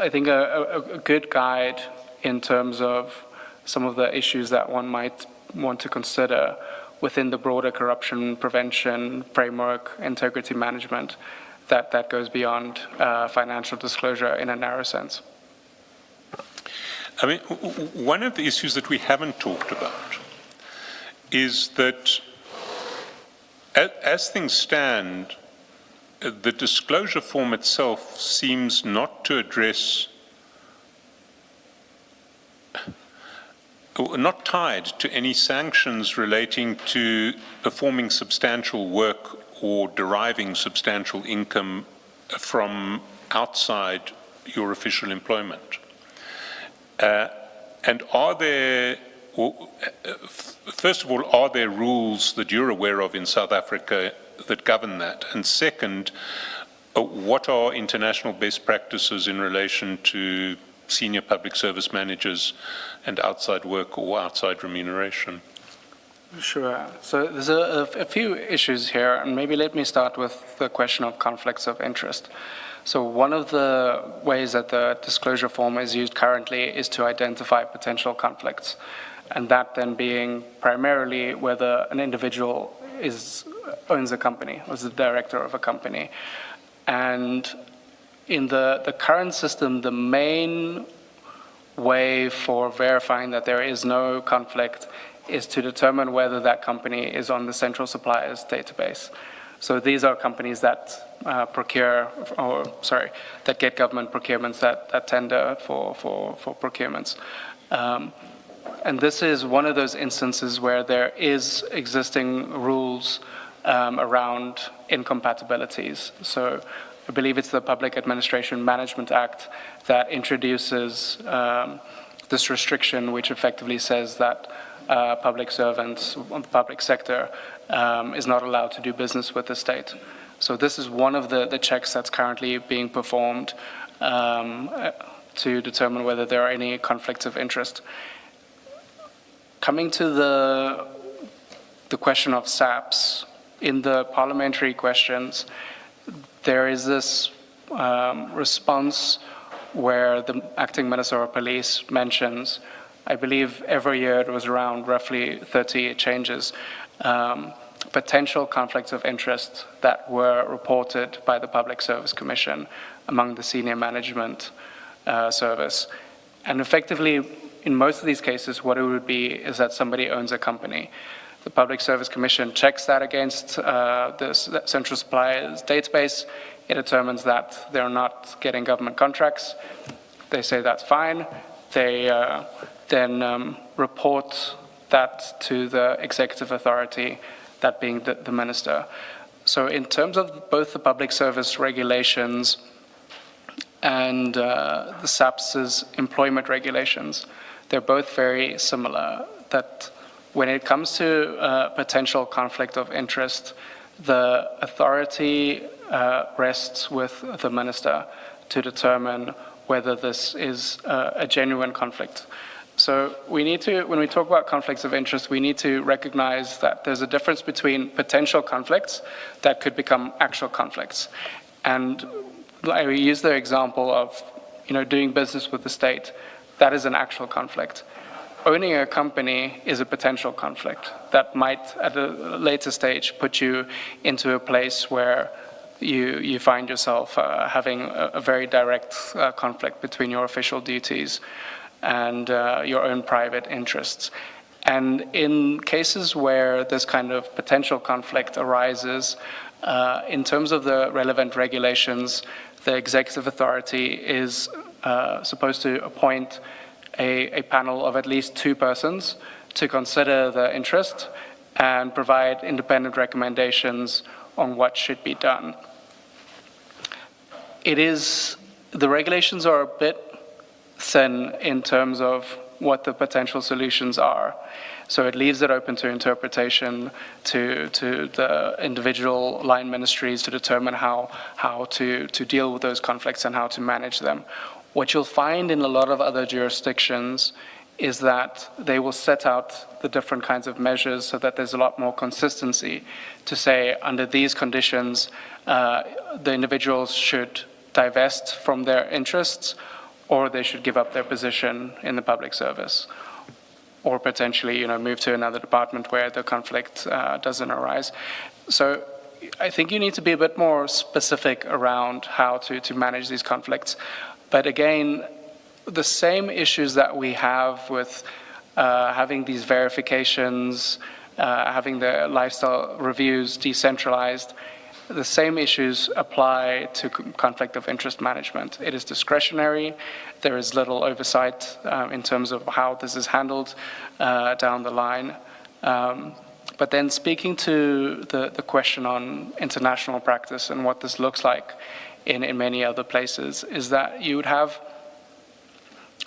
A: think, a good guide in terms of some of the issues that one might want to consider within the broader corruption prevention framework, integrity management, that goes beyond financial disclosure in a narrow sense.
B: I mean, one of the issues that we haven't talked about is that as things stand, the disclosure form itself seems not to address, not tied to any sanctions relating to performing substantial work or deriving substantial income from outside your official employment. And are there, first of all, are there rules that you're aware of in South Africa that govern that? And second, what are international best practices in relation to senior public service managers and outside work or outside remuneration?
A: Sure. So there's a few issues here, and maybe let me start with the question of conflicts of interest. So one of the ways that the disclosure form is used currently is to identify potential conflicts, and that then being primarily whether an individual owns a company, or is the director of a company. And in the current system, the main way for verifying that there is no conflict is to determine whether that company is on the central suppliers database. So these are companies that that get government procurements, that tender for procurements. And this is one of those instances where there is existing rules around incompatibilities. So I believe it's the Public Administration Management Act that introduces this restriction, which effectively says that public servants on the public sector is not allowed to do business with the state. So this is one of the checks that's currently being performed to determine whether there are any conflicts of interest. Coming to the question of SAPs, in the parliamentary questions, there is this response where the acting Minister of Police mentions, I believe every year it was around roughly 30 changes, potential conflicts of interest that were reported by the Public Service Commission among the senior management service. And effectively, in most of these cases, what it would be is that somebody owns a company. The Public Service Commission checks that against the Central Suppliers database. It determines that they're not getting government contracts. They say that's fine. They then report that to the executive authority, that being the minister. So in terms of both the public service regulations and the SAPS's employment regulations, they're both very similar, that when it comes to potential conflict of interest, the authority rests with the minister to determine whether this is a genuine conflict. So we need to, when we talk about conflicts of interest, we need to recognize that there's a difference between potential conflicts that could become actual conflicts. And I use the example of, doing business with the state. That is an actual conflict. Owning a company is a potential conflict that might, at a later stage, put you into a place where you find yourself having a very direct conflict between your official duties and your own private interests. And in cases where this kind of potential conflict arises, in terms of the relevant regulations, the executive authority is supposed to appoint a panel of at least 2 persons to consider the interest and provide independent recommendations on what should be done. The regulations are a bit thin in terms of what the potential solutions are. So it leaves it open to interpretation to the individual line ministries to determine how to deal with those conflicts and how to manage them. What you'll find in a lot of other jurisdictions is that they will set out the different kinds of measures so that there's a lot more consistency to say, under these conditions, the individuals should divest from their interests, or they should give up their position in the public service, or potentially, move to another department where the conflict doesn't arise. So I think you need to be a bit more specific around how to manage these conflicts. But again, the same issues that we have with having these verifications, having the lifestyle reviews decentralized, the same issues apply to conflict of interest management. It is discretionary. There is little oversight in terms of how this is handled down the line. But then speaking to the question on international practice and what this looks like in many other places, is that you would have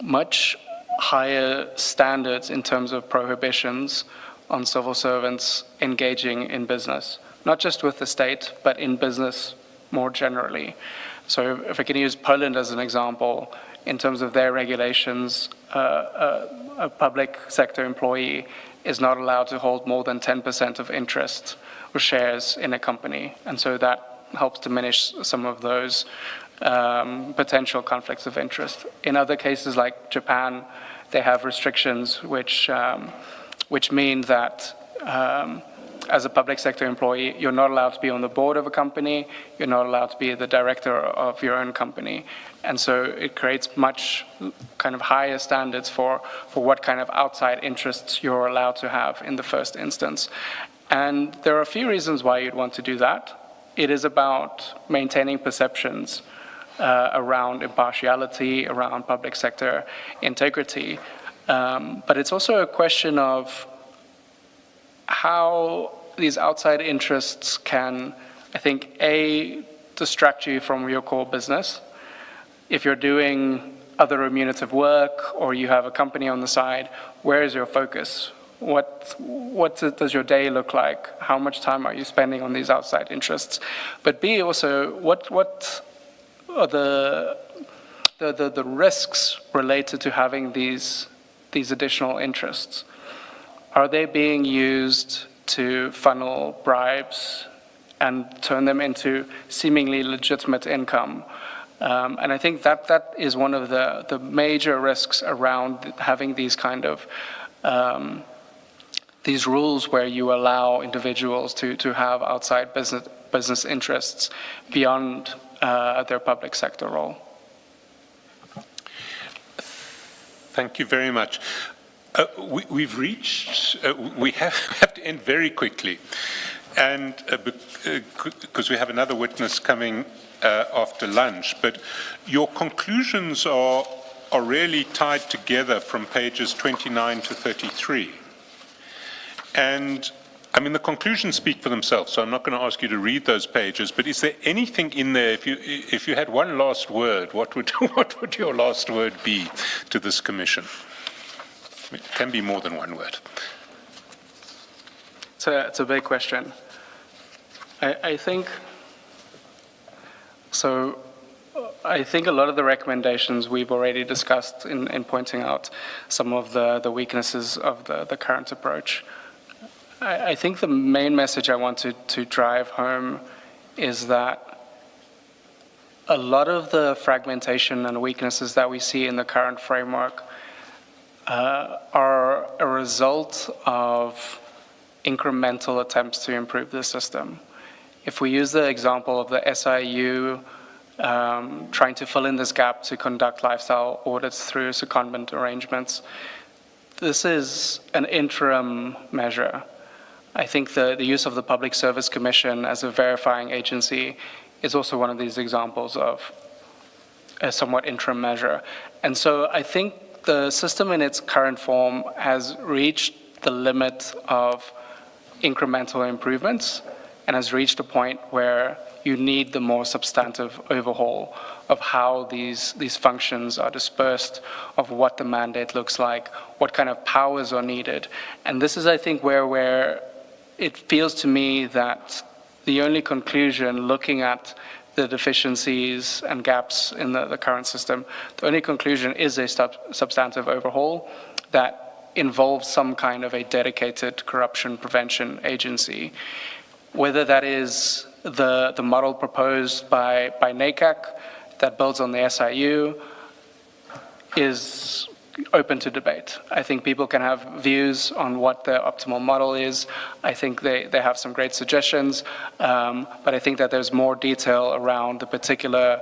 A: much higher standards in terms of prohibitions on civil servants engaging in business, not just with the state, but in business more generally. So if I can use Poland as an example, in terms of their regulations, a public sector employee is not allowed to hold more than 10% of interest or shares in a company. And so that helps diminish some of those potential conflicts of interest. In other cases like Japan, they have restrictions which mean that as a public sector employee, you're not allowed to be on the board of a company, you're not allowed to be the director of your own company. And so it creates much kind of higher standards for what kind of outside interests you're allowed to have in the first instance. And there are a few reasons why you'd want to do that. It is about maintaining perceptions around impartiality, around public sector integrity. But it's also a question of how these outside interests can, I think, A, distract you from your core business. If you're doing other remunerative work or you have a company on the side, where is your focus? What does your day look like? How much time are you spending on these outside interests? But B, also, what are the the risks related to having these additional interests, are they being used to funnel bribes and turn them into seemingly legitimate income? And I think that is one of the major risks around having these kind of these rules where you allow individuals to have outside business interests beyond their public sector role.
B: Thank you very much. We've reached, we have to end very quickly, and because we have another witness coming after lunch, but your conclusions are really tied together from pages 29 to 33. And I mean, the conclusions speak for themselves, so I'm not going to ask you to read those pages, but is there anything in there, if you had one last word, what would your last word be to this commission? It can be more than one word.
A: It's a big question. I think a lot of the recommendations we've already discussed in pointing out some of the weaknesses of the current approach. I think the main message I want to drive home is that a lot of the fragmentation and weaknesses that we see in the current framework are a result of incremental attempts to improve the system. If we use the example of the SIU trying to fill in this gap to conduct lifestyle audits through secondment arrangements, this is an interim measure. I think the use of the Public Service Commission as a verifying agency is also one of these examples of a somewhat interim measure. And so I think the system in its current form has reached the limit of incremental improvements and has reached a point where you need the more substantive overhaul of how these functions are dispersed, of what the mandate looks like, what kind of powers are needed. And this is, I think, where it feels to me that the only conclusion, looking at the deficiencies and gaps in the current system, the only conclusion is a substantive overhaul that involves some kind of a dedicated corruption prevention agency. Whether that is the model proposed by NACAC that builds on the SIU is open to debate. I think people can have views on what the optimal model is. I think they have some great suggestions, but I think that there's more detail around the particular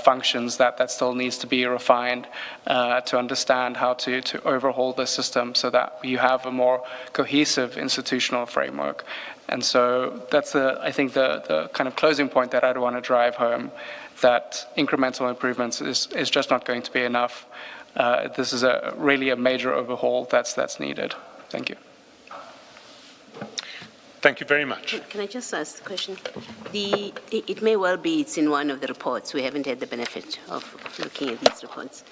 A: functions that still needs to be refined to understand how to overhaul the system so that you have a more cohesive institutional framework. And so that's I think the kind of closing point that I'd want to drive home, that incremental improvements is just not going to be enough. This is really a major overhaul that's needed. Thank you.
B: Thank you very much.
D: Can I just ask the question? It may well be it's in one of the reports. We haven't had the benefit of looking at these reports.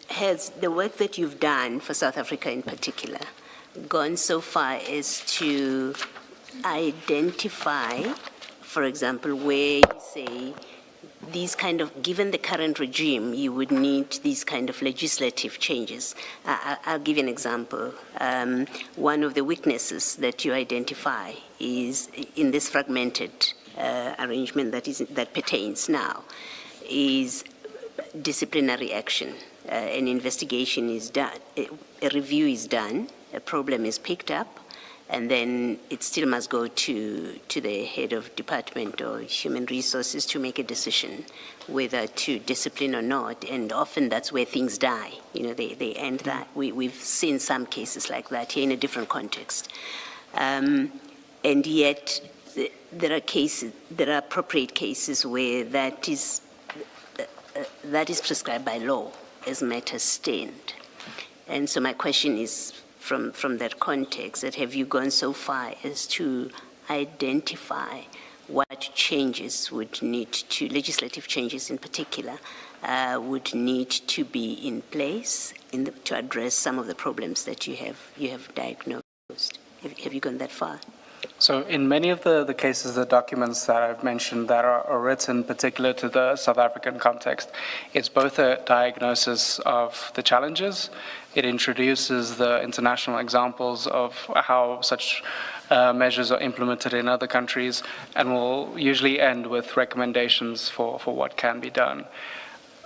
D: Has the work that you've done for South Africa in particular gone so far as to identify, for example, where you say these kind of, given the current regime, you would need these kind of legislative changes? I'll give you an example. One of the weaknesses that you identify is in this fragmented arrangement that pertains now is disciplinary action. An investigation is done, a review is done, a problem is picked up, and then it still must go to the head of department or human resources to make a decision whether to discipline or not. And often that's where things die. You know, they end that. We've seen some cases like that here in a different context. And yet there are appropriate cases where that is prescribed by law as matters stand. And so my question is, from that context, that have you gone so far as to identify what changes would need to, legislative changes in particular, would need to be in place to address some of the problems that you have diagnosed? Have you gone that far?
A: So in many of the cases, the documents that I've mentioned that are written particular to the South African context, it's both a diagnosis of the challenges, it introduces the international examples of how such measures are implemented in other countries, and will usually end with recommendations for what can be done.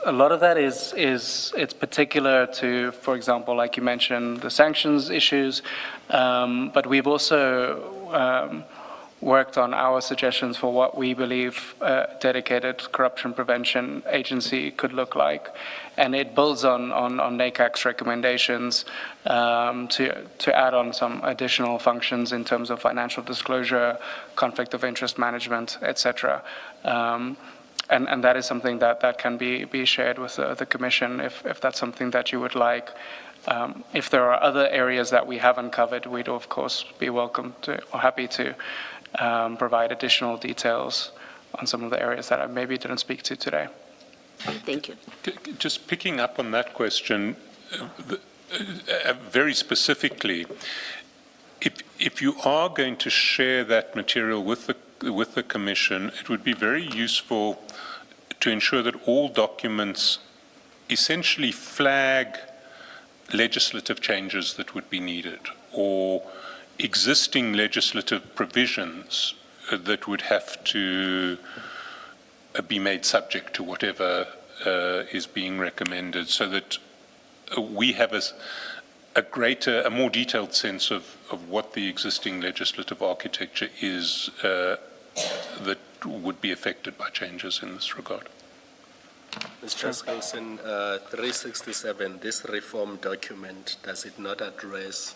A: A lot of that it's particular to, for example, like you mentioned, the sanctions issues, but we've also worked on our suggestions for what we believe a dedicated corruption prevention agency could look like. And it builds on NACAC's recommendations to add on some additional functions in terms of financial disclosure, conflict of interest management, etc. And that is something that can be shared with the Commission if that's something that you would like. If there are other areas that we haven't covered, we'd of course be welcome to or happy to provide additional details on some of the areas that I maybe didn't speak to today.
D: Thank you.
B: Just picking up on that question, very specifically, if you are going to share that material with the Commission, it would be very useful to ensure that all documents essentially flag legislative changes that would be needed, or existing legislative provisions that would have to be made subject to whatever is being recommended, so that we have a more detailed sense of what the existing legislative architecture is that would be affected by changes in this regard.
E: Mr. Skilson, 367, this reform document, does it not address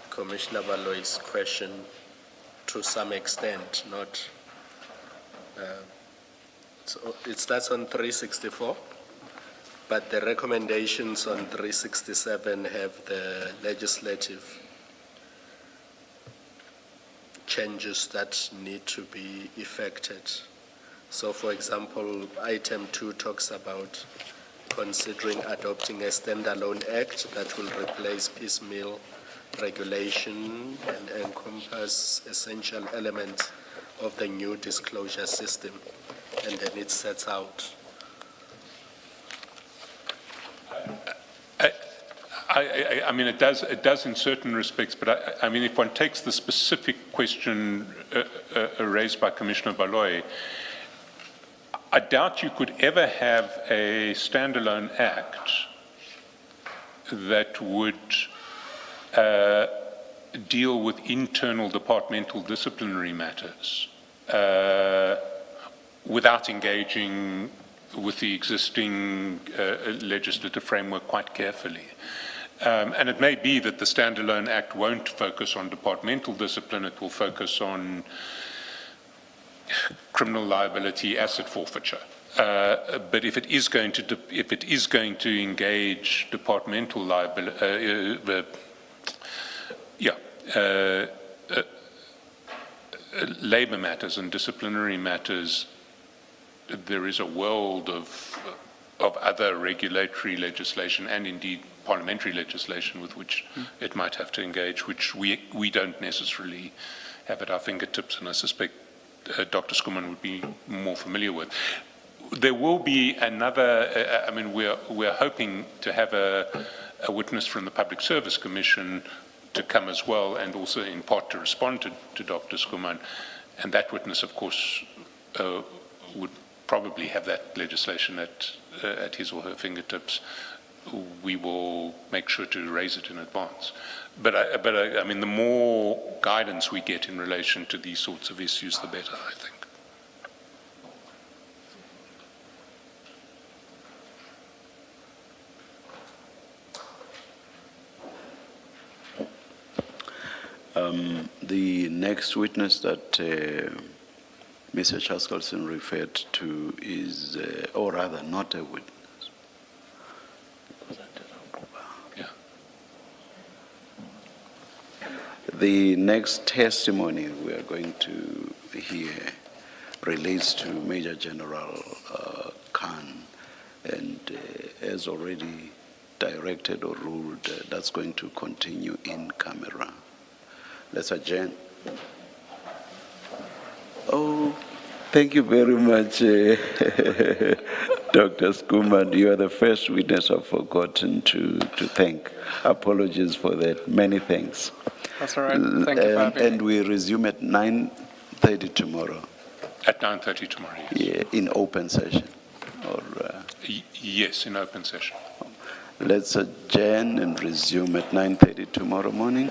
E: Commissioner Baloy's question to some extent? Not. So it starts on 364, but the recommendations on 367 have the legislative changes that need to be effected. So, for example, item 2 talks about considering adopting a standalone act that will replace piecemeal regulation and encompass essential elements of the new disclosure system, and then it sets out.
B: I mean, it does in certain respects, but I mean, if one takes the specific question raised by Commissioner Baloy, I doubt you could ever have a standalone act that would deal with internal departmental disciplinary matters without engaging with the existing legislative framework quite carefully. And it may be that the standalone act won't focus on departmental discipline, it will focus on criminal liability, asset forfeiture. But if it is going to engage departmental liability, labor matters and disciplinary matters, there is a world of other regulatory legislation and indeed parliamentary legislation with which it might have to engage, which we don't necessarily have at our fingertips, and I suspect Dr. Schoeman would be more familiar with. There will be another, I mean, we're hoping to have a witness from the Public Service Commission to come as well, and also in part to respond to Dr. Schoeman. And that witness, of course, would probably have that legislation at his or her fingertips. We will make sure to raise it in advance. But I mean, the more guidance we get in relation to these sorts of issues, the better, I think.
C: The next witness that Mr. Chaskalson referred to is, or rather, not a witness.
B: Yeah.
C: The next testimony we are going to hear relates to Major General Khan, and as already directed or ruled, that's going to continue in camera. Let's adjourn. Oh, thank you very much, Dr. Skuman. You are the first witness I've forgotten to thank. Apologies for that. Many thanks.
A: That's all right. Thank you for having me.
C: And we resume at 9:30 tomorrow.
B: At 9:30 tomorrow, yes.
C: Yeah, in open session. Or
B: Yes, in open session.
C: let's adjourn and resume at 9:30 tomorrow morning.